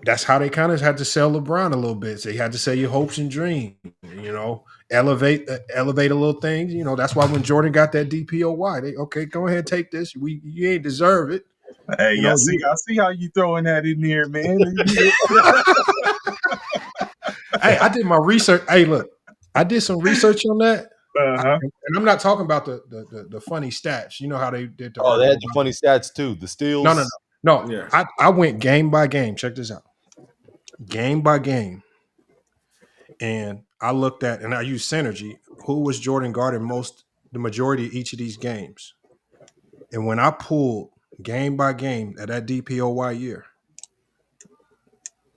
that's how they kind of had to sell LeBron a little bit. So you had to sell your hopes and dreams, you know, elevate a little things. You know, that's why when Jordan got that DPOY, they okay, go ahead, take this. You ain't deserve it. Hey, You know, I see how you throwing that in there, man. Hey, I did my research. Hey, look, I did some research on that. Uh-huh. And I'm not talking about the funny stats. You know how they did the they had the funny stats too. The steals. No. Yeah. I went game by game. Check this out. Game by game. And I looked at, and I used Synergy. Who was Jordan guarding the majority of each of these games? And when I pulled game by game at that DPOY year,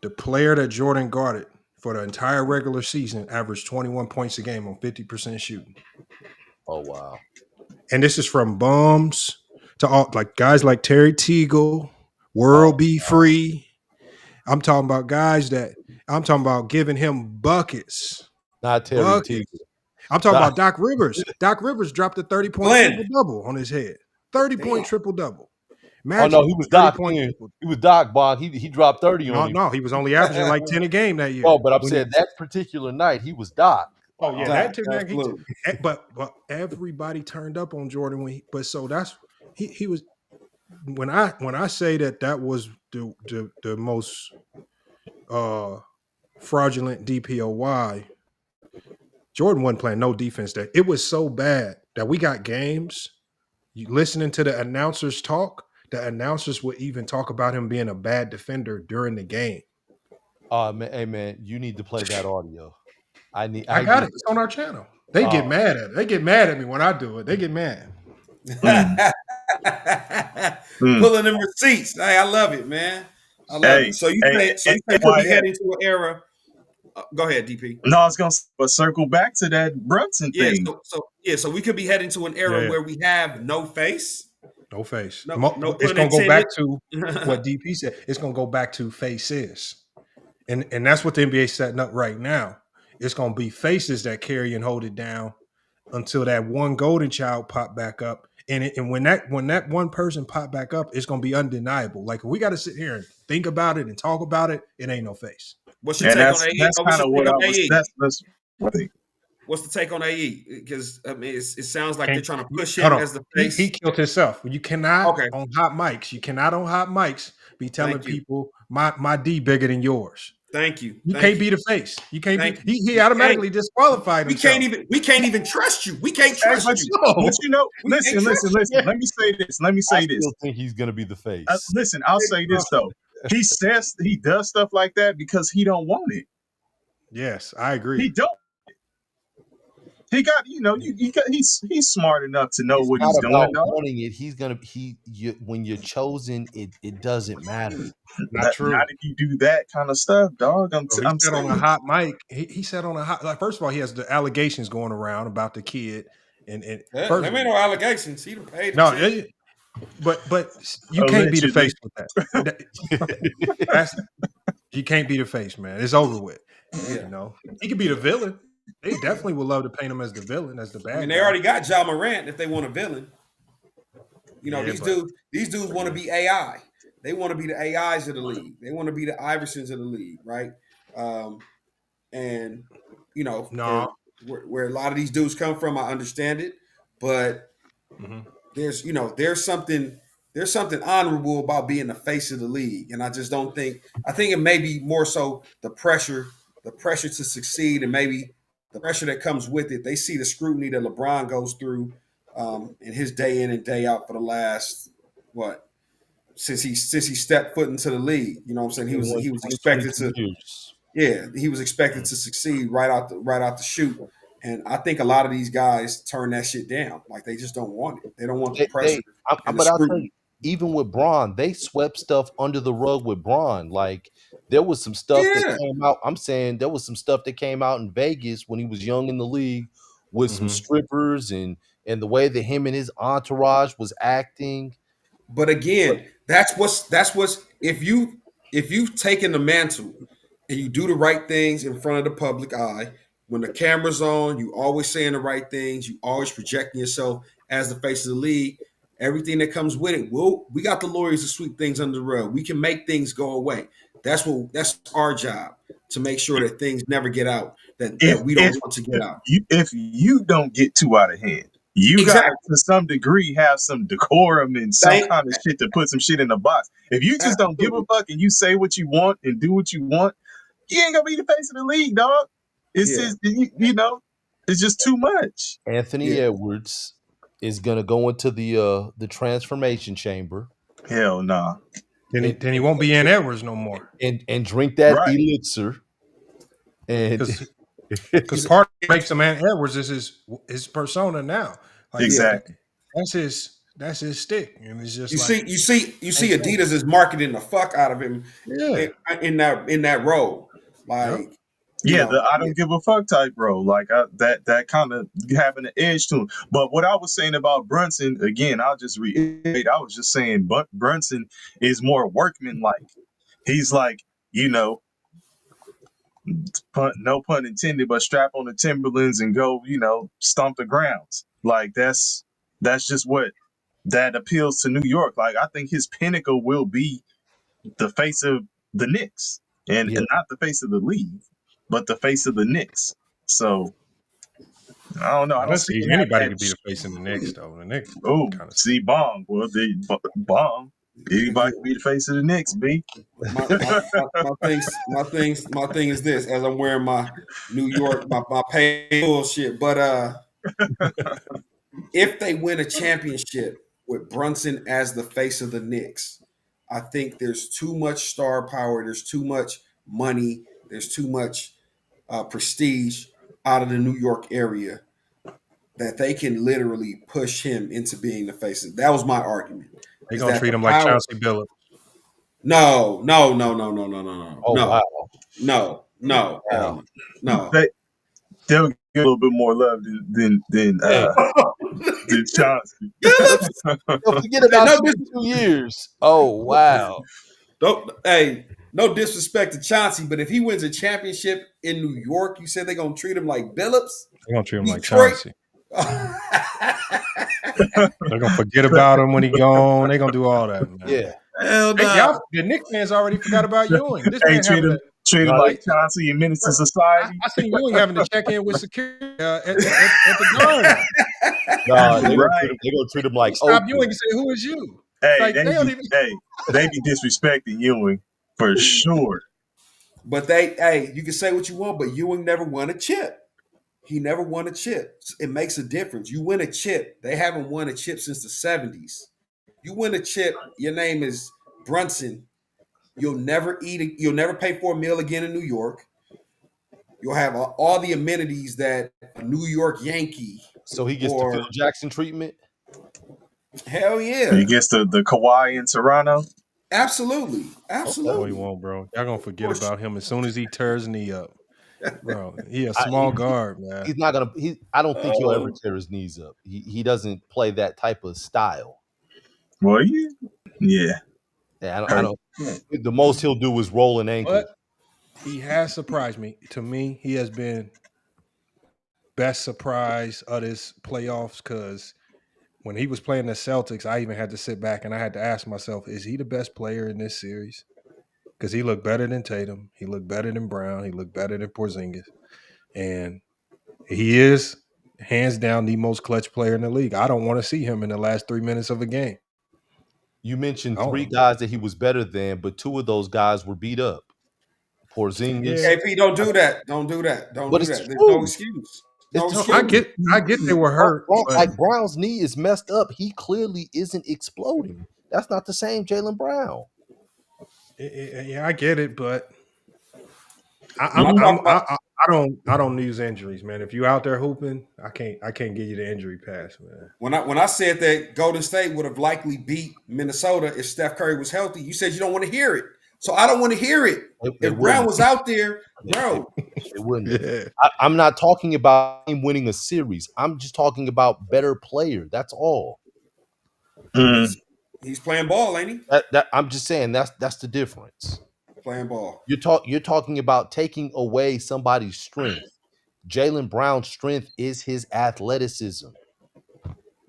the player that Jordan guarded for the entire regular season averaged 21 points a game on 50% shooting. Oh wow! And this is from bums to all like guys like Terry Teagle, World Be Free. I'm talking about guys I'm talking about giving him buckets. Not Terry Teagle. I'm talking about Doc Rivers. Doc Rivers dropped a 30-point triple-double on his head. 30-point triple-double. Magic, he was Doc. He was Doc, Bong. He dropped 30 on you. No, he was only averaging like 10 a game that year. Oh, but I'm saying that particular night, he was Doc. Oh, yeah. That but everybody turned up on Jordan he was when I say that was the most fraudulent DPOY, Jordan wasn't playing no defense there. It was so bad that we got games. You listening to the announcers talk, the announcers would even talk about him being a bad defender during the game. Hey man, you need to play that audio. I got it. It's on our channel. They get mad at it. They get mad at me when I do it. They get mad. Pulling them receipts. Hey, I love it, man. I love it. So you think we'll be heading to an era? Go ahead, DP. No, I was going to circle back to that Brunson thing. So we could be heading to an era where we have no face. No face. No it's going to go back to what DP said. It's going to go back to faces. And that's what the NBA is setting up right now. It's going to be faces that carry and hold it down until that one golden child pop back up. And when that one person pop back up, it's going to be undeniable. Like, we got to sit here and think about it and talk about it. It ain't no face. What's your take on AE? That's kind of what I was. That's what I What's the take on AE? Because I mean, it sounds like they're trying to push him as the face. He killed himself. You cannot on hot mics. You cannot on hot mics be telling people my D bigger than yours. Thank you. You can't be the face. You can't be. He automatically disqualified himself. We can't even trust you. We can't trust you. But you know, listen. Let me say this. I still think he's gonna be the face. Listen, I'll say this though. He does stuff like that because he don't want it. Yes, I agree. He don't. He got, he's smart enough to know what he's doing. Wanting it, when you're chosen, it doesn't matter. Not true. Not if you do that kind of stuff, dog. He said on a hot mic. He said on a hot. Like, first of all, he has the allegations going around about the kid, and there ain't no allegations. He paid. No, but you can't be the face with that. You can't be the face, man. It's over with. Yeah. You know, he could be the villain. They definitely would love to paint him as the villain, as the bad guy. I mean, they already got Ja Morant if they want a villain. You know, these dudes want to be AI. They want to be the AIs of the league. They want to be the Iversons of the league, right? And you know, where a lot of these dudes come from, I understand it, but there's something honorable about being the face of the league, and I just don't think. I think it may be more so the pressure to succeed, and maybe the pressure that comes with it. They see the scrutiny that LeBron goes through in his day in and day out for the last since he stepped foot into the league. You know what I'm saying? He was expected to years. he was expected to succeed right out the chute. And I think a lot of these guys turn that shit down. Like they just don't want it. They don't want the pressure and the But I'll tell you, scrutiny. even with Braun, they swept stuff under the rug with Braun. Like there was some stuff that came out. I'm saying there was some stuff that came out in Vegas when he was young in the league with some strippers and the way that him and his entourage was acting. But again, that's what's if you've taken the mantle and you do the right things in front of the public eye, when the camera's on, you always saying the right things, you always projecting yourself as the face of the league. Everything that comes with it, we got the lawyers to sweep things under the rug. We can make things go away. That's our job, to make sure that things never get out that we don't want to get out. If you don't get too out of hand, you got to some degree have some decorum and some kind of shit to put some shit in the box. If you just don't give a fuck and you say what you want and do what you want, you ain't gonna be the face of the league, dog. It's just it's just too much. Anthony Edwards is gonna go into the transformation chamber. Hell nah. Then he won't be in Edwards no more. And drink that elixir. And because part of what makes him Edwards is his persona now. Like, exactly. That's his stick. And it's just you see Adidas is marketing the fuck out of him in that role. Like I don't give a fuck type role. Like that kind of having an edge to him. But what I was saying about Brunson, again, I'll just reiterate. I was just saying Brunson is more workman-like. He's like, no pun intended, but strap on the Timberlands and go, stomp the grounds. Like that's just what that appeals to New York. Like I think his pinnacle will be the face of the Knicks and not the face of the league, but the face of the Knicks. So I don't know. I don't see anybody could be the face of the Knicks though. The Knicks. Oh, see Bong. Well, Bong. Anybody can be the face of the Knicks, B. My thing is this: as I'm wearing my New York, my pay bullshit. But if they win a championship with Brunson as the face of the Knicks, I think there's too much star power. There's too much money. There's too much prestige out of the New York area that they can literally push him into being the face. That was my argument. They're gonna treat him like Chauncey Billups. No. Oh, wow. No. They'll get a little bit more love than Chauncey. Don't forget about 2 years. Oh wow. No disrespect to Chauncey, but if he wins a championship in New York, you said they're gonna treat him like Billups? They're gonna treat him like Chauncey. They're gonna forget about him when he's gone. They're gonna do all that, man. Yeah. Hell no. The Knicks fans already forgot about Ewing. This man treat him like Chauncey and Menace to Society. I seen Ewing having to check in with security at the garden. No, they're gonna treat him like Stop Ewing and say, "Who is you?" Hey, like, they be disrespecting Ewing for sure. But you can say what you want, but Ewing never won a chip. He never won a chip. It makes a difference. You win a chip. They haven't won a chip since the 70s. You win a chip, your name is Brunson. You'll never pay for a meal again in New York. You'll have all the amenities that a New York Yankee. So he gets the Phil Jackson treatment? Hell yeah. He gets the Kawhi in Toronto? Absolutely. No, he won't, bro. Y'all gonna forget about him as soon as he tears his knee up. Bro, he a small guard, man. He's not gonna. I don't think he'll ever tear his knees up. He doesn't play that type of style. Well, yeah. I don't. The most he'll do is roll an ankle. But he has surprised me. To me, he has been best surprise of this playoffs because when he was playing the Celtics, I even had to sit back and I had to ask myself, is he the best player in this series? Because he looked better than Tatum. He looked better than Brown. He looked better than Porzingis. And he is, hands down, the most clutch player in the league. I don't want to see him in the last 3 minutes of a game. You mentioned 3 guys that he was better than, but 2 of those guys were beat up. Porzingis. Yeah. KP, don't do that. Don't do that. Don't But do it's that. There's true. no excuse. No It's excuse. I get they were hurt, but Like Brown's knee is messed up. He clearly isn't exploding. That's not the same Jaylen Brown. yeah, I get it, but When I talk about I don't use injuries, man. If you out there hooping, I can't give you the injury pass, man. when I said that Golden State would have likely beat Minnesota if Steph Curry was healthy, you said you don't want to hear it. So I don't want to hear it. If Brown was out there, bro, It wouldn't. Yeah. I'm not talking about him winning a series. I'm just talking about better player. That's all. he's playing ball, ain't he? That I'm just saying that's the difference. Playing ball. You're talking about taking away somebody's strength. Jaylen Brown's strength is his athleticism.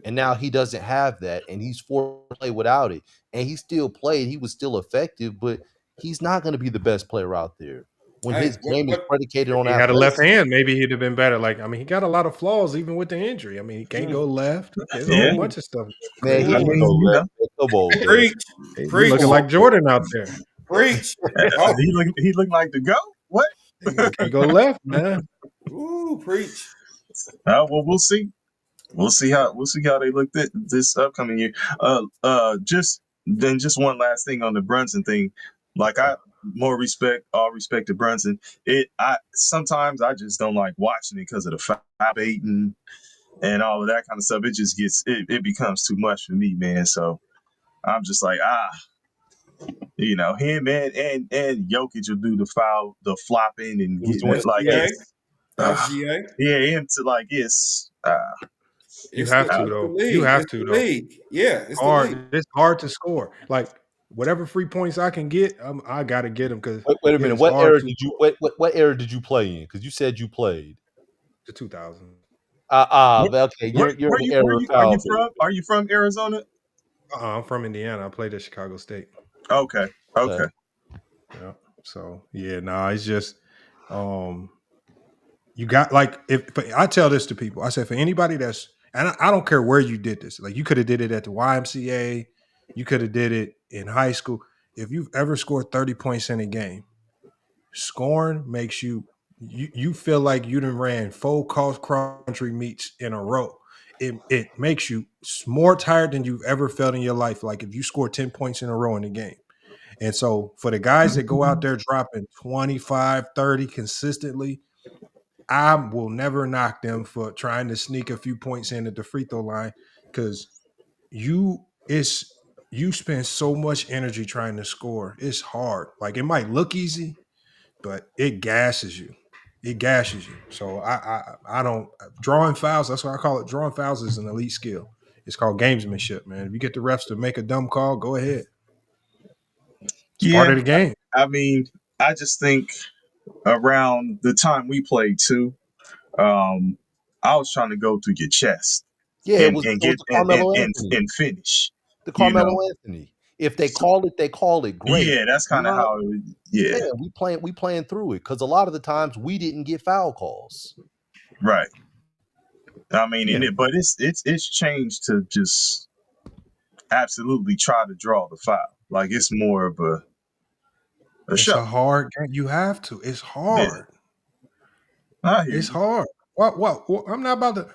And now he doesn't have that, and he's forced to play without it. And he still played. He was still effective, but he's not going to be the best player out there when Hey, his game is predicated on He had a left athleticism. hand, maybe he'd have been better. Like, I mean, he got a lot of flaws even with the injury. I mean, he can't go left. There's a Yeah. whole bunch of stuff. Man, he I can mean, go you left. Come on, man. Preach. He Preach. looking like Jordan out there. Preach. Oh, He looked like the go. What? Can't go left, man. ooh, preach. Well, we'll see. We'll see how they look this upcoming year. Just one last thing on the Brunson thing. Like all respect to Brunson. I sometimes I just don't like watching it because of the foul baiting and all of that kind of stuff. It just it becomes too much for me, man. So I'm just like, him and Jokic will do the flopping and getting it like GA. it's, That's GA. yeah, him to like it's. You have to, though. You have to, though. League. Yeah, it's the league. Hard. It's hard to score. Like, whatever free points I can get, I got to get them because Wait a minute. What era did you play in? Because you said you played the 2000s. Okay. Are you from Arizona? I'm from Indiana. I played at Chicago State. Okay. Yeah. So it's just you got like if I tell this to people, I said for anybody that's and I don't care where you did this, like you could have did it at the YMCA, you could have did it in high school. If you've ever scored 30 points in a game, scoring makes you feel like you done ran 4 cross country meets in a row. It makes you more tired than you've ever felt in your life. Like if you score 10 points in a row in the game. And so for the guys that go out there dropping 25, 30 consistently, I will never knock them for trying to sneak a few points in at the free throw line because you spend so much energy trying to score. It's hard. Like it might look easy, but it gasses you. It gashes you. So I don't drawing fouls. That's what I call it. Drawing fouls is an elite skill. It's called gamesmanship, man. If you get the refs to make a dumb call, go ahead. It's part of the game. I mean, I just think around the time we played too, I was trying to go through your chest. Yeah, and, it was and the get Carmelo Anthony. and finish. The Carmelo Anthony. If they call it, they call it. Great. Yeah, that's kind of how. We playing through it because a lot of the times we didn't get foul calls. Right. I mean, but it's changed to just absolutely try to draw the foul. Like it's more of a show. A hard game. You have to. It's hard. Yeah. It's hard. What? I'm not about to.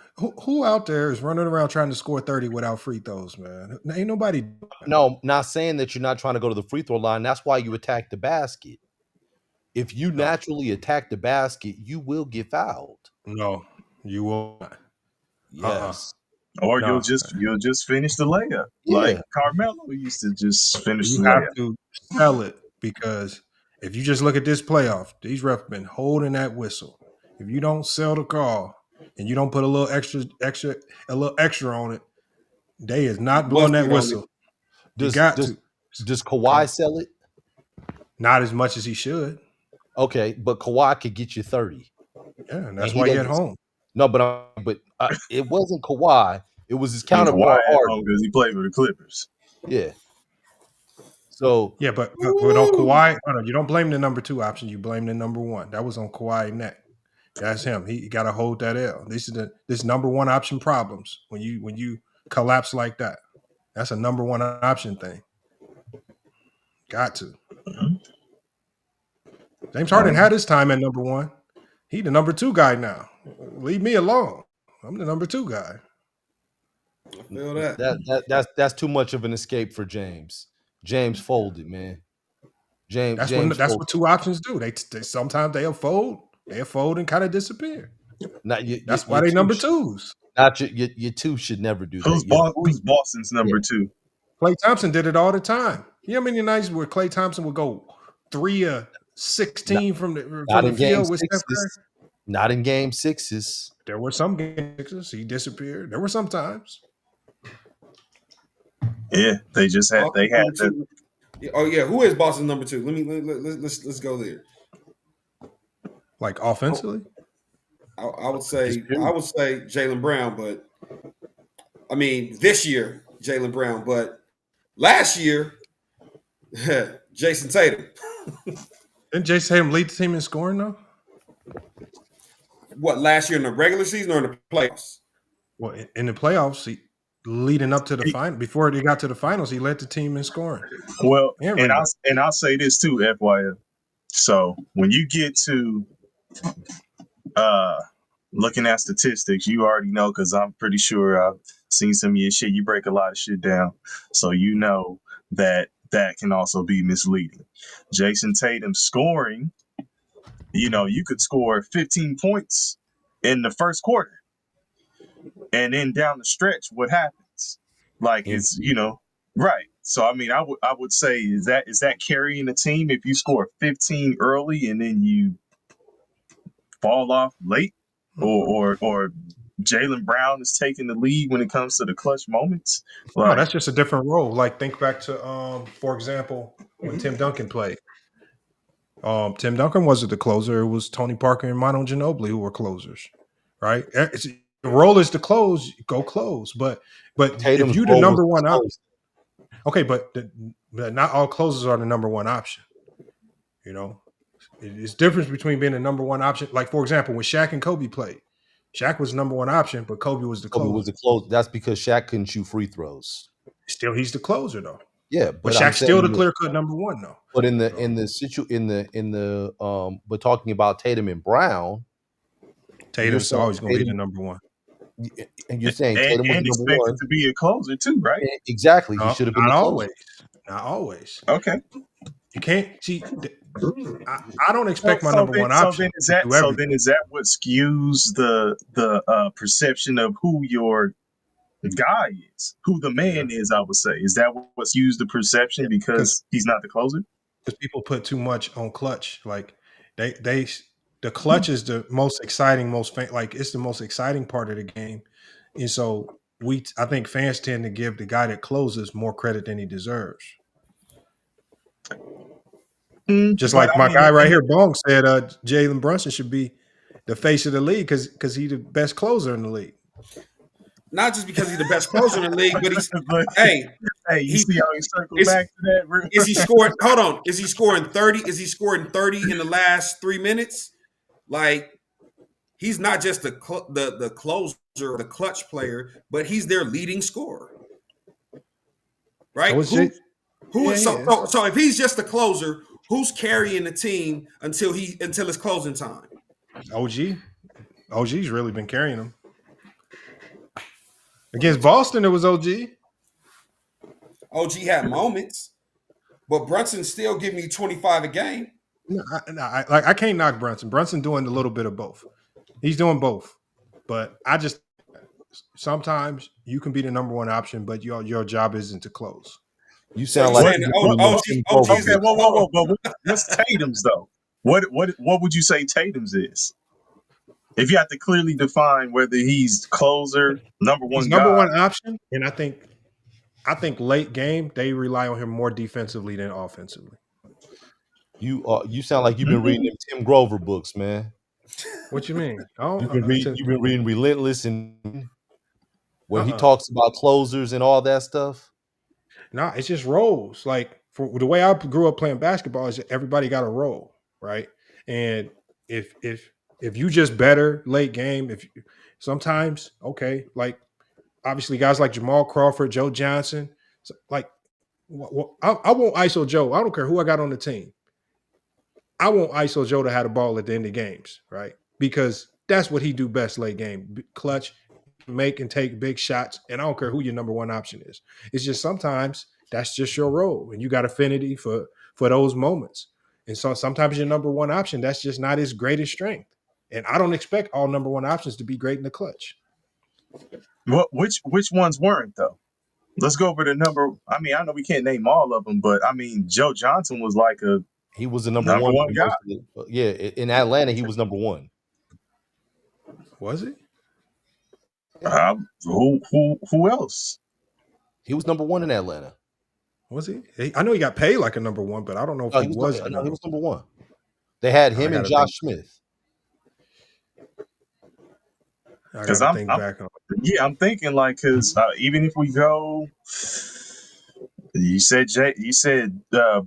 Who out there is running around trying to score 30 without free throws, man? Ain't nobody. No, not saying that you're not trying to go to the free throw line. That's why you attack the basket. If you naturally attack the basket, you will get fouled. No, you will not. Yes. Or you'll just finish the layup. Yeah. Like Carmelo used to just finish the layup. You have to sell it because if you just look at this playoff, these refs have been holding that whistle. If you don't sell the call and you don't put a little extra on it, they is not blowing that whistle. Does Kawhi sell it? Not as much as he should. Okay, but Kawhi could get you 30. Yeah, and that's why he at home. No, but it wasn't Kawhi. It was his counterpart because he played for the Clippers. Yeah. So yeah, but on Kawhi, you don't blame the number 2 option. You blame the number 1. That was on Kawhi neck. That's him. He got to hold that L. This number 1 option problems when you collapse like that. That's a number 1 option thing. Got to. James Harden had his time at number one. He the number two guy now. Leave me alone. I'm the number two guy. I feel that. That's too much of an escape for James. James folded, man. That's James what two options do. They sometimes they'll fold and kind of disappear. That's why they number twos. Not your two should never do Who's that. who's Boston's number two? Klay Thompson did it all the time. You know how many nights where Klay Thompson would go 3 of 16 from the field with Steph Curry? Not in game sixes. There were some game sixes. He disappeared. There were some times. Yeah, they had that. Oh yeah, who is Boston's number two? Let's go there. Like offensively, I would say Jaylen Brown, but I mean this year Jaylen Brown, but last year Jason Tatum. Didn't Jason Tatum lead the team in scoring though? What, last year in the regular season or in the playoffs? Well, in the playoffs, leading up to the final, before they got to the finals, he led the team in scoring. Well, and I'll say this too, FYF. So when you get to looking at statistics, you already know, because I'm pretty sure I've seen some of your shit. You break a lot of shit down, so you know that can also be misleading. Jason Tatum scoring, you could score 15 points in the first quarter, and then down the stretch, what happens? Like it's right. So I mean, I would say is that carrying the team if you score 15 early and then you fall off late, or Jaylen Brown is taking the lead when it comes to the clutch moments? No, that's just a different role. Like think back to for example, when Tim Duncan played. Tim Duncan wasn't the closer. It was Tony Parker and Manu Ginobili who were closers, right? The role is to close, go close. But Tatum's if you the number one option, okay, but not all closers are the number one option. It's difference between being the number one option. Like for example, when Shaq and Kobe played, Shaq was the number one option, but Kobe was the closer. That's because Shaq couldn't shoot free throws. Still, he's the closer though. Yeah, but Shaq's still the clear cut number one though. But but talking about Tatum and Brown, Tatum's always going to be the number one. And you're saying Tatum was number one to be a closer too, right? Exactly. He should have been. Not always. Okay. You can't see. I don't expect my number one option. Is that what skews the perception of who your guy is, who the man is? I would say, is that what skews the perception because he's not the closer? Because people put too much on clutch. Like the clutch is the most exciting, it's the most exciting part of the game, and so I think fans tend to give the guy that closes more credit than he deserves. Just like my guy right here, Bong, said Jalen Brunson should be the face of the league because he's the best closer in the league. Not just because he's the best closer in the league, but he's you see how he circled back to that? Is he scoring? Hold on. Is he scoring 30? Is he scoring 30 in the last 3 minutes? Like, he's not just the closer or the clutch player, but he's their leading scorer. Right? So if he's just the closer, who's carrying the team until it's closing time? OG's really been carrying them. Against Boston, it was OG. OG had moments, but Brunson still giving you 25 a game. I can't knock Brunson. Brunson doing a little bit of both. He's doing both. But sometimes you can be the number one option, but your job isn't to close. You sound like OG said, whoa. What's Tatum's though? What would you say Tatum's is? If you have to clearly define whether he's closer, number one option, and I think late game they rely on him more defensively than offensively. You sound like you've been reading them Tim Grover books, man. What you mean? You've been reading Relentless and where he talks about closers and all that stuff. No, it's just roles. Like for the way I grew up playing basketball is everybody got a role, right? And if you just better late game, sometimes, okay, like obviously guys like Jamal Crawford, Joe Johnson, like I won't ISO Joe. I don't care who I got on the team. I want ISO Joe to have the ball at the end of games, right? Because that's what he do best late game. Clutch, make and take big shots. And I don't care who your number one option is. It's just sometimes that's just your role. And you got affinity for those moments. And so sometimes your number one option, that's just not his greatest strength. And I don't expect all number one options to be great in the clutch. Which ones weren't though? Let's go over the number. I mean, I know we can't name all of them, but I mean, Joe Johnson was like He was the number number one one for guy. most of the, yeah, in Atlanta, he was number one. Was he? Who else? He was number one in Atlanta. Was he? I know he got paid like a number one, but I don't know if No, he was. he was number one. They had him and Josh Smith. I gotta think back on. Yeah, I'm thinking like because even if we go, you said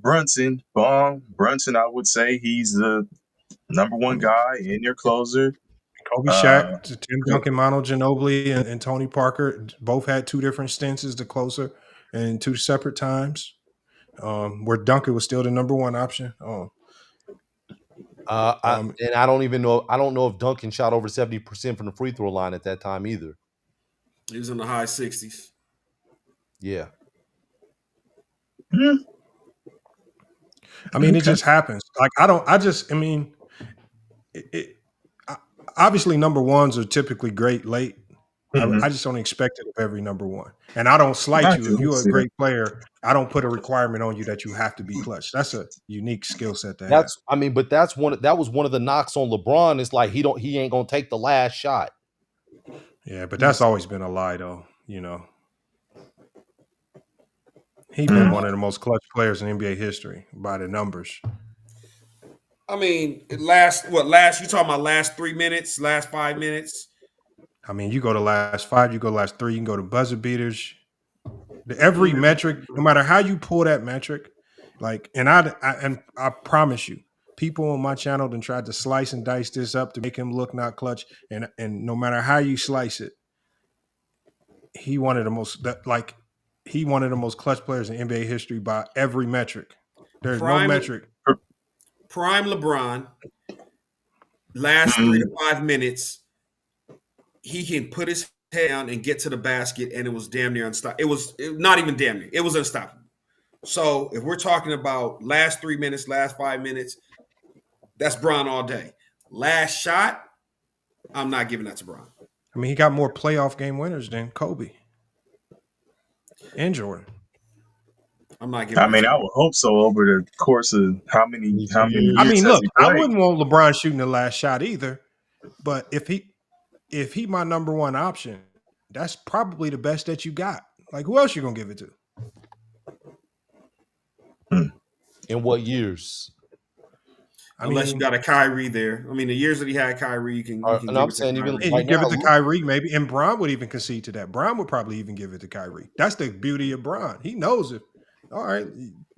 Brunson, Bong Brunson. I would say he's the number one guy in your closer. Kobe Shaq, Tim Duncan, Manu Ginobili, and Tony Parker both had two different stints as the closer and two separate times. Where Duncan was still the number one option. And I don't even know. I don't know if Duncan shot over 70% from the free throw line at that time either. He was in the high 60s. Yeah. I mean, it just happens. Like obviously number ones are typically great late. I just don't expect it of every number one. And I don't slight you. If you're a great player, I don't put a requirement on you that you have to be clutch. That's a unique skill set to have. But that was one of the knocks on LeBron. It's like he ain't gonna take the last shot. Yeah, but that's always been a lie though, you know. He's been one of the most clutch players in NBA history by the numbers. I mean, you talking about last 3 minutes, last 5 minutes? I mean, you go to last 5, you go to last 3, you can go to buzzer beaters. Every metric, no matter how you pull that metric, like, and I promise you, people on my channel then tried to slice and dice this up to make him look not clutch. And no matter how you slice it, he one of the most clutch players in NBA history by every metric. There's no metric. Prime LeBron, last 3 to 5 minutes, he can put his head down and get to the basket, and it was damn near unstoppable. It was not even damn near. It was unstoppable. So if we're talking about last 3 minutes, last 5 minutes, that's Bron all day. Last shot, I'm not giving that to Bron. I mean, he got more playoff game winners than Kobe and Jordan. I'm not giving. I mean, I would hope so over the course of how many years. I mean, look, I wouldn't want LeBron shooting the last shot either. But if he my number one option, that's probably the best that you got. Like, who else you gonna give it to? In what years? Unless you got a Kyrie there. I mean, the years that he had Kyrie, you can give it to Kyrie, maybe. And Bron would even concede to that. Bron would probably even give it to Kyrie. That's the beauty of Bron. He knows it. All right,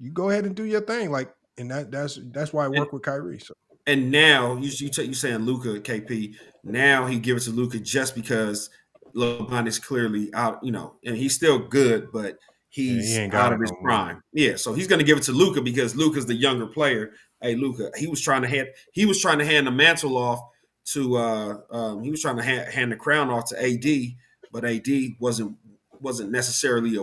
you go ahead and do your thing. Like, and that's why I work with Kyrie. So. And now you saying Luka, KP. Now he gives it to Luka just because LeBron is clearly out. You know, and he's still good, but he's out of his prime. Yeah, so he's going to give it to Luka because Luka's the younger player. Hey, Luka, he was trying to hand the mantle off to he was trying to hand the crown off to AD, but AD wasn't necessarily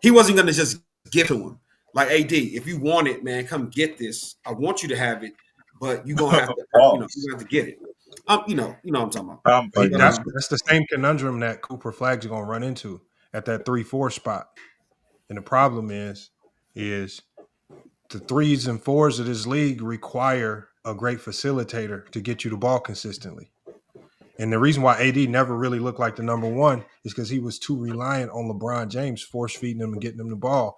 he wasn't going to just give to him. Like, AD, if you want it, man, come get this. I want you to have it, but you're gonna have to you're gonna have to get it. You know what I'm talking about. That's the same conundrum that Cooper Flag's gonna run into at that 3-4 spot. And the problem is the 3s and 4s of this league require a great facilitator to get you the ball consistently. And the reason why AD never really looked like the number one is because he was too reliant on LeBron James force feeding him and getting him the ball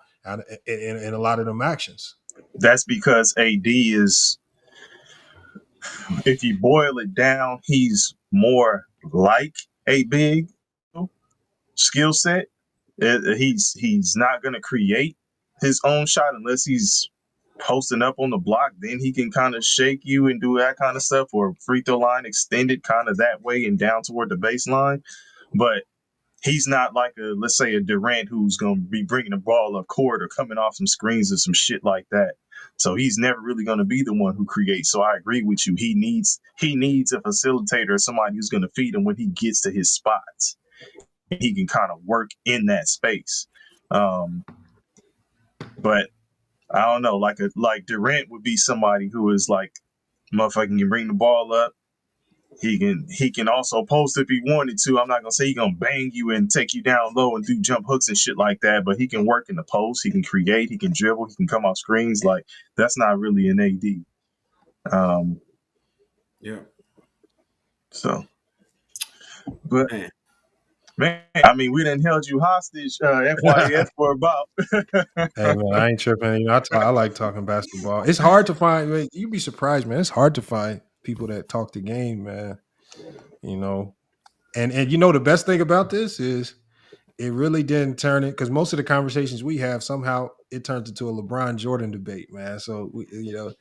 in a lot of them actions. That's because AD is, if you boil it down, he's more like a big skill set. He's not going to create his own shot unless he's posting up on the block. Then he can kind of shake you and do that kind of stuff, or free throw line extended kind of that way and down toward the baseline. But he's not like let's say a Durant who's going to be bringing the ball up court or coming off some screens or some shit like that. So he's never really going to be the one who creates. So I agree with you. He needs a facilitator or somebody who's going to feed him when he gets to his spots. He can kind of work in that space. But I don't know, like Durant would be somebody who is like, motherfucking can bring the ball up. He can also post if he wanted to. I'm not gonna say he's gonna bang you and take you down low and do jump hooks and shit like that, but he can work in the post, he can create, he can dribble, he can come off screens. Like, that's not really an AD. Yeah. So, but man, I mean, we done held you hostage, FYF, for about. Hey man, I ain't tripping. You know, I like talking basketball. It's hard to find. You'd be surprised, man. It's hard to find people that talk the game, man. You know, and you know the best thing about this is it really didn't turn it, because most of the conversations we have somehow it turns into a LeBron Jordan debate, man. So you know,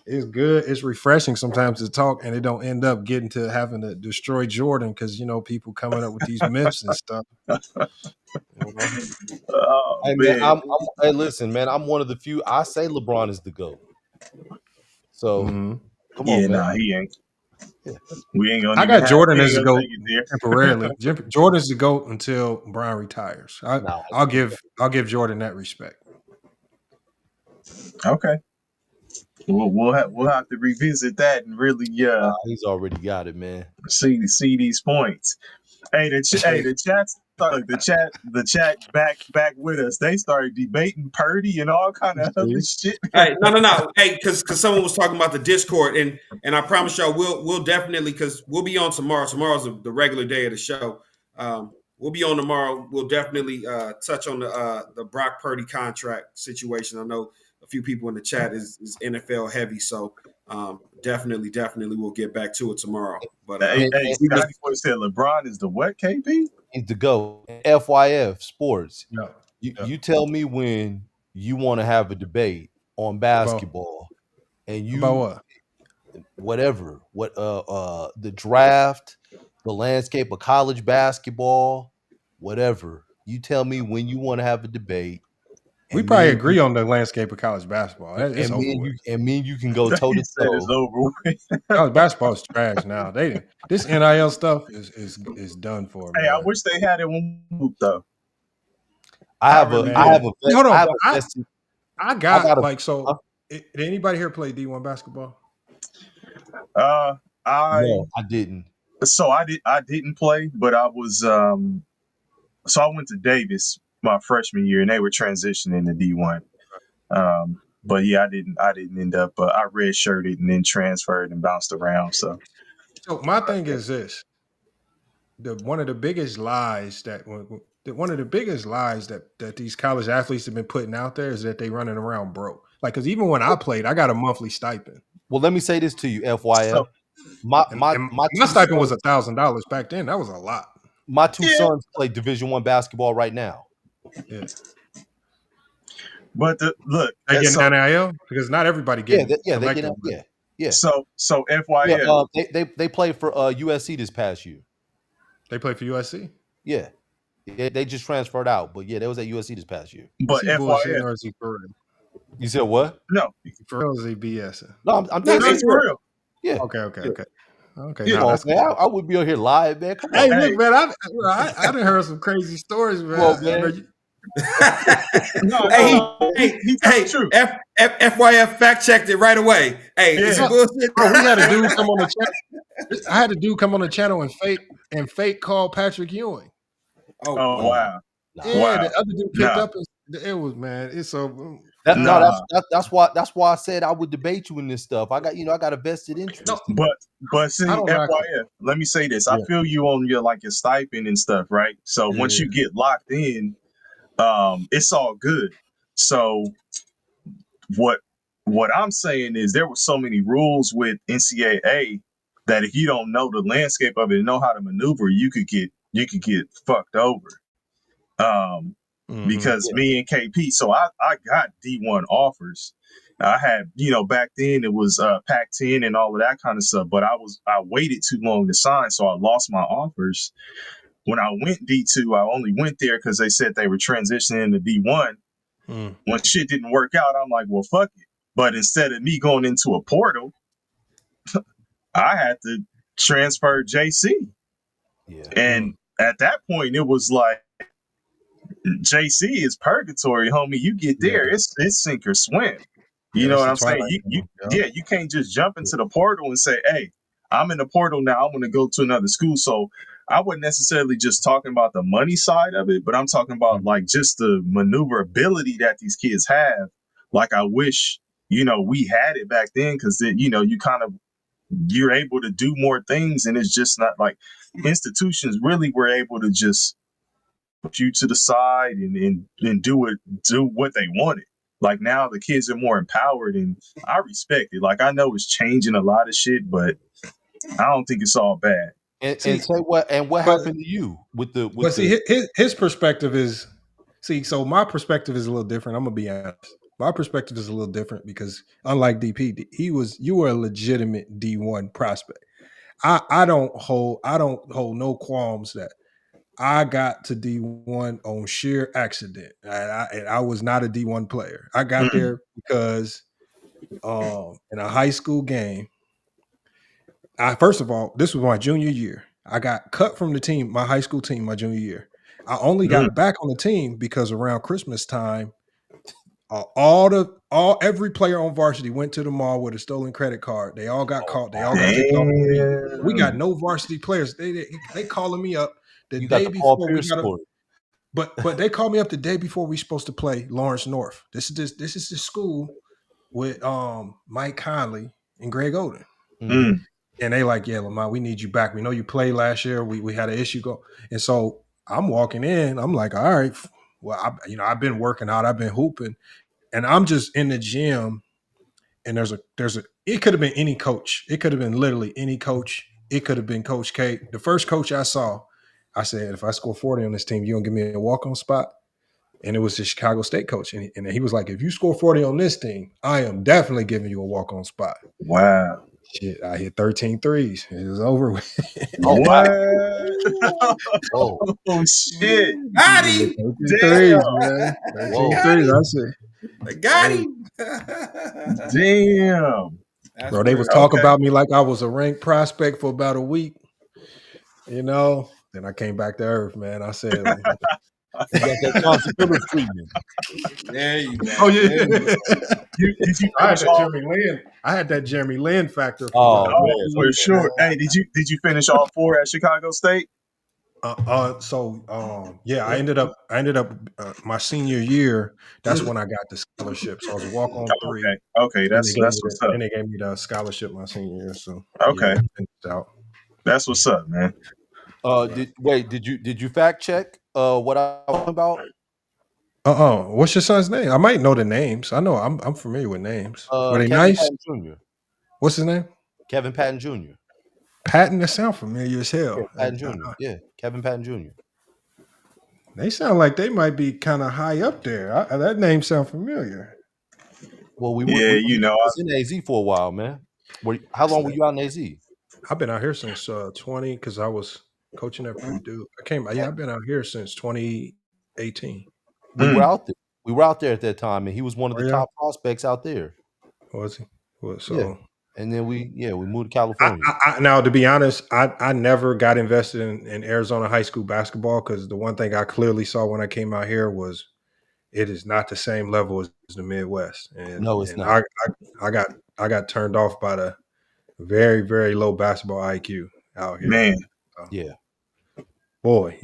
it's good. It's refreshing sometimes to talk, and it don't end up getting to having to destroy Jordan because you know people coming up with these myths and stuff. You know? Oh, Hey man, hey, listen, man. I'm one of the few. I say LeBron is the GOAT. So come yeah, on, man. nah, he ain't. Yeah. We ain't gonna. I got Jordan as a GOAT there. temporarily. Jordan's the GOAT until Brian retires. I'll give Jordan that respect. Okay. We'll have to revisit that and really he's already got it, man. See these points. Hey, the chat back with us. They started debating Purdy and all kind of other shit. Hey, no. Hey, because someone was talking about the Discord, and I promise y'all we'll definitely, because we'll be on tomorrow. Tomorrow's the regular day of the show. We'll be on tomorrow. We'll definitely touch on the Brock Purdy contract situation. I know a few people in the chat is NFL heavy, so definitely we'll get back to it tomorrow. But Scotty said LeBron is the what, KP? He's the GOAT. FYF Sports. No. You tell me when you want to have a debate on basketball, and you about what? The draft, the landscape of college basketball, whatever. You tell me when you want to have a debate. We probably agree on the landscape of college basketball. It's over with. Me and you can go toe to toe. It's over with. College basketball is trash now. This NIL stuff is done for. Hey, man. I wish they had it one hoop though. I got like so. Did anybody here play D1 basketball? No, I didn't. So I didn't play, but I was so I went to Davis my freshman year, and they were transitioning to D1. But yeah, I didn't end up. I redshirted and then transferred and bounced around. So my thing is this: one of the biggest lies that these college athletes have been putting out there is that they running around broke. Like, because even when I played, I got a monthly stipend. Well, let me say this to you, FYF. So, my stipend was $1,000 back then. That was a lot. My two sons play Division I basketball right now. Yeah. But look, they getting NIL because not everybody gets. They get yeah. So FYF, they played for USC this past year. They played for USC. Yeah, they just transferred out, but yeah, they was at USC this past year. But FYF, or is he for real? You said what? No, for real, is he BS? No, I'm for real. Yeah. Okay. Yeah, man, I would be on here live, man. Come on. Hey, look, man, I done heard some crazy stories, man. Well, man. Hey, FYF fact checked it right away. Hey, it's bullshit. Bro, we had a dude come on the channel. I had a dude come on the channel and fake call Patrick Ewing. Oh wow. Yeah, wow. The other dude picked up it was, man. It's so that's why I said I would debate you in this stuff. I got a vested interest. No, but see, FYF, let me say this. I feel you on your stipend and stuff, right? So once you get locked in, it's all good. So what I'm saying is there were so many rules with NCAA that if you don't know the landscape of it and know how to maneuver, you could get fucked over. Because me and KP, so I got D1 offers. I had, back then it was Pac-10 and all of that kind of stuff, but I waited too long to sign, so I lost my offers. when I went D2, I only went there because they said they were transitioning to D1. When shit didn't work out, I'm like, well, fuck it. But instead of me going into a portal, I had to transfer JC. Yeah. And at that point, it was like, JC is purgatory, homie. You get there, it's sink or swim. You know what I'm saying? You can't just jump into the portal and say, hey, I'm in the portal now. I'm going to go to another school. So I wasn't necessarily just talking about the money side of it, but I'm talking about like just the maneuverability that these kids have. Like I wish, we had it back then, because then, you're able to do more things, and it's just not like institutions really were able to just put you to the side and do what they wanted. Like now the kids are more empowered, and I respect it. Like I know it's changing a lot of shit, but I don't think it's all bad. And say what happened to you with the his perspective is so my perspective is a little different. I'm gonna be honest. My perspective is a little different because unlike DP, you were a legitimate D1 prospect. I don't hold no qualms that I got to D1 on sheer accident. I was not a D1 player. I got there because in a high school game, first of all, this was my junior year. I got cut from the team, my high school team, my junior year. I only got back on the team because around Christmas time, every player on varsity went to the mall with a stolen credit card. They all got caught. They all got kicked off the team. We got no varsity players. They calling me up the day before we got but they called me up the day before we supposed to play Lawrence North. This is the school with Mike Conley and Greg Oden. And they like, yeah, Lamar, we need you back. We know you played last year. We had an issue go. And so I'm walking in. I'm like, all right, well, I've been working out. I've been hooping. And I'm just in the gym. And it could have been any coach. It could have been literally any coach. It could have been Coach K. The first coach I saw, I said, if I score 40 on this team, you gonna give me a walk-on spot? And it was the Chicago State coach. And he was like, if you score 40 on this team, I am definitely giving you a walk-on spot. Wow. Shit, I hit 13 threes. It was over with. What? Oh, shit. Got him. 13 threes, man. 13 threes, I said. Got him. Damn. Bro, they was talking about me like I was a ranked prospect for about a week. Then I came back to earth, man. I said, you got that consequence treatment. There you go. Oh yeah. Did you I had that Jeremy Lin factor. For sure. Hey, did you finish all 4 at Chicago State? I ended up my senior year. That's when I got the scholarship. So I was a walk on 3. Okay, that's what's up. And they gave me the scholarship my senior year. So that's what's up, man. Did you fact check what I was about? What's your son's name? I might know the names. I know I'm familiar with names. Were they Kevin nice? Patton Jr. What's his name? Kevin Patton Jr. Patton, that sound familiar as hell. Patton Jr. Yeah, Kevin Patton Jr. They sound like they might be kind of high up there. That name sound familiar. Well, I was in AZ for a while, man. How long were you out in AZ? I've been out here since 20 because I was coaching at Purdue. I've been out here since 2018. We were out there. We were out there at that time, and he was one of the top prospects out there. Was he? Yeah. And then we moved to California. Now, to be honest, I never got invested in Arizona high school basketball because the one thing I clearly saw when I came out here was it is not the same level as the Midwest. And no, it's not. I got turned off by the very, very low basketball IQ out here. Man. Yeah. Boy,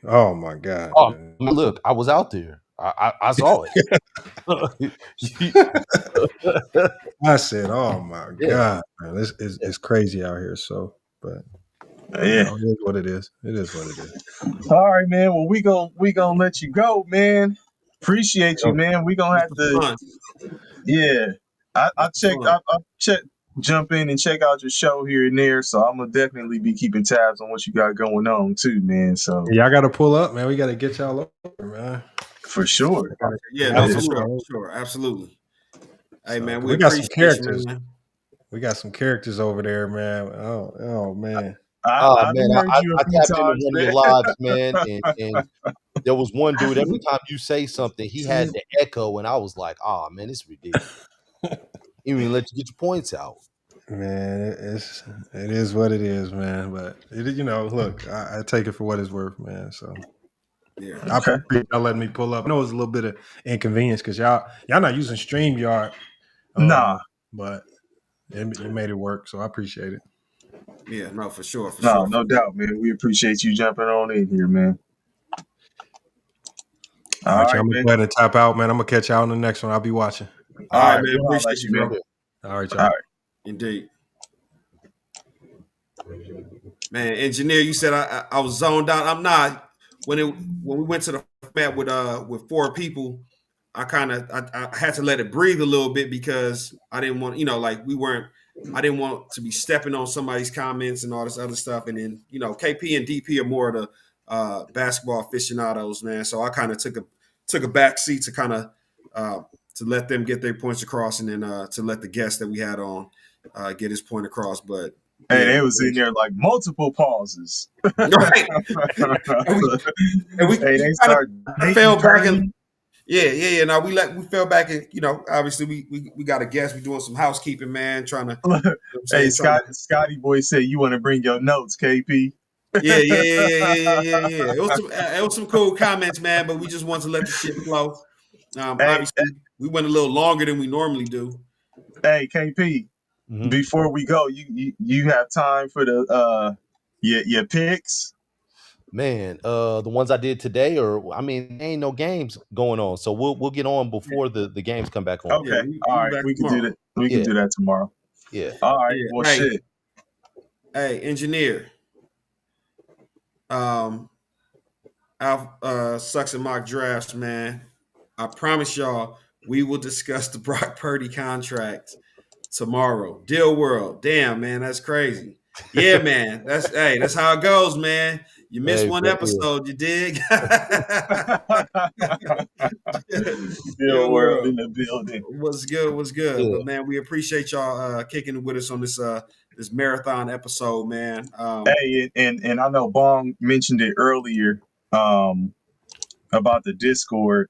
oh my God. Oh, look, I was out there. I saw it. I said, "Oh my God, man, this is crazy out here." So, but it is what it is. It is what it is. All right, man. Well, we gonna let you go, man. Appreciate you, man. We gonna have to. Yeah, I'll jump in and check out your show here and there. So I'm gonna definitely be keeping tabs on what you got going on too, man. So I got to pull up, man. We got to get y'all over, man. For sure. For sure. Absolutely. Hey, man, we got some characters. We got some characters over there, man. Oh man. Oh I man, done heard you a I few tapped into times, one of your man. lives, man, and there was one dude. Every time you say something, he had the echo, and I was like, "Oh man, it's ridiculous." He didn't even let you get your points out. Man, it is what it is, man. But look, I take it for what it's worth, man. So Yeah. I Okay. appreciate y'all letting me pull up. I know it's a little bit of inconvenience because y'all not using StreamYard, Nah, but you made it work, so I appreciate it. Yeah, no, for sure, for no, sure. no doubt, man. We appreciate you jumping on in here, man. All All right, right, y'all. I'm gonna man. go ahead and tap out, man. I'm gonna catch y'all on the next one. I'll be watching. All All right, right, man. we'll holler Appreciate at you, you, man. bro. All right, All y'all. right. Indeed. Man, engineer, you said I was zoned out. I'm not. When we went to the format with four people, I had to let it breathe a little bit because I didn't want, I didn't want to be stepping on somebody's comments and all this other stuff. And then, KP and DP are more of the basketball aficionados, man. So I kind of took a back seat to kind of to let them get their points across, and then to let the guest that we had on get his point across. But Hey, yeah, they was in there like multiple pauses. right. and we Hey, they kind start of dating, fell back and turning. yeah. Now we fell back and obviously we got a guest. We're doing some housekeeping, man. Trying to, you know what I'm Hey, saying, trying to. Scotty boy said you want to bring your notes, KP. Yeah. It was some cool comments, man. But we just wanted to let the shit flow. Hey, Obviously, we went a little longer than we normally do. hey, KP. Mhm. Before we go, you have time for the your picks? Man, the ones I did today, or I mean, there ain't no games going on, so we'll get on before the games come back on. Yeah, Okay, all we right, back we can do tomorrow. that. We can Yeah, do that tomorrow. yeah. All right, Yeah. well, shit. Hey, engineer. Our sucks and mock drafts, man. I promise y'all, we will discuss the Brock Purdy contract tomorrow. Deal world. Damn, man, that's crazy. Yeah, man. That's how it goes, man. You miss Hey, one but yeah, episode, you dig? Real Deal world world. in the building. What's good? What's good? yeah. But man, we appreciate y'all kicking it with us on this marathon episode, man. Hey, and I know Bong mentioned it earlier about the Discord.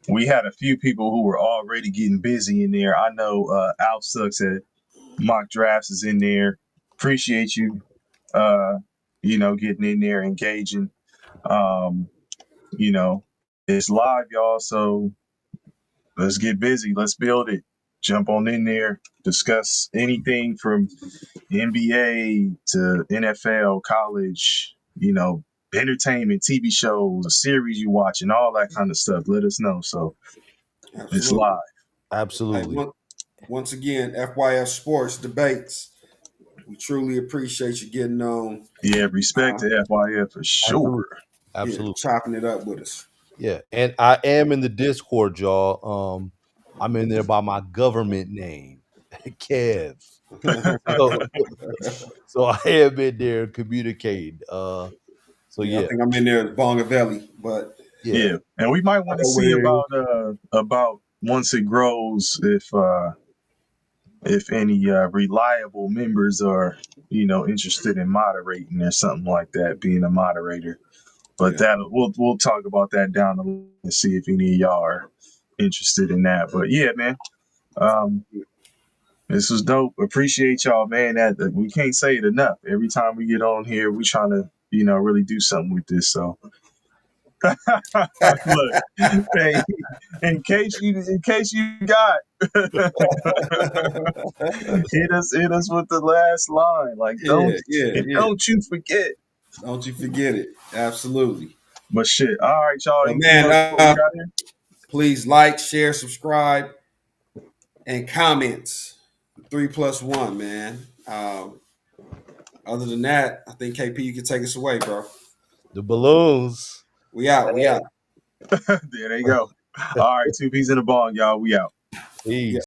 We had a few people who were already getting busy in there. I know Alf Sucks at Mock Drafts is in there. Appreciate you, getting in there, engaging. Um, it's live, y'all. So let's get busy. Let's build it. Jump on in there. Discuss anything from NBA to NFL, college, entertainment, TV shows, a series you watch, and all that kind of stuff. Let us know. So it's Absolutely. live. Hey, Absolutely. once again, FYF Sports Debates. We truly appreciate you getting on. Yeah, respect to FYF for sure. Absolutely. Chopping it up with us. Yeah, and I am in the Discord, y'all. I'm in there by my government name, Kev. So, so I am in there communicating. So Yeah, I yeah, think I'm in there as Bongavelli, but yeah, Yeah, and we might want to see Well, about once it grows if any reliable members are interested in moderating or something like that, being a moderator. But yeah. we'll talk about that down the line and see if any of y'all are interested in that. But yeah, man, um, this was dope. Appreciate y'all, man. That we can't say it enough. Every time we get on here, we trying to really do something with this. So look, hey, in case you got hit us with the last line. Like Yeah. don't you forget. Don't you forget it. Absolutely. But shit. All right, y'all. But Anything man, else before we got here? please like, share, subscribe, and comments. 3+1, man. Other than that, I think KP, you can take us away, bro. the balloons. We out. We out. There they go. All right, 2P's in the ball, y'all. We out. Peace.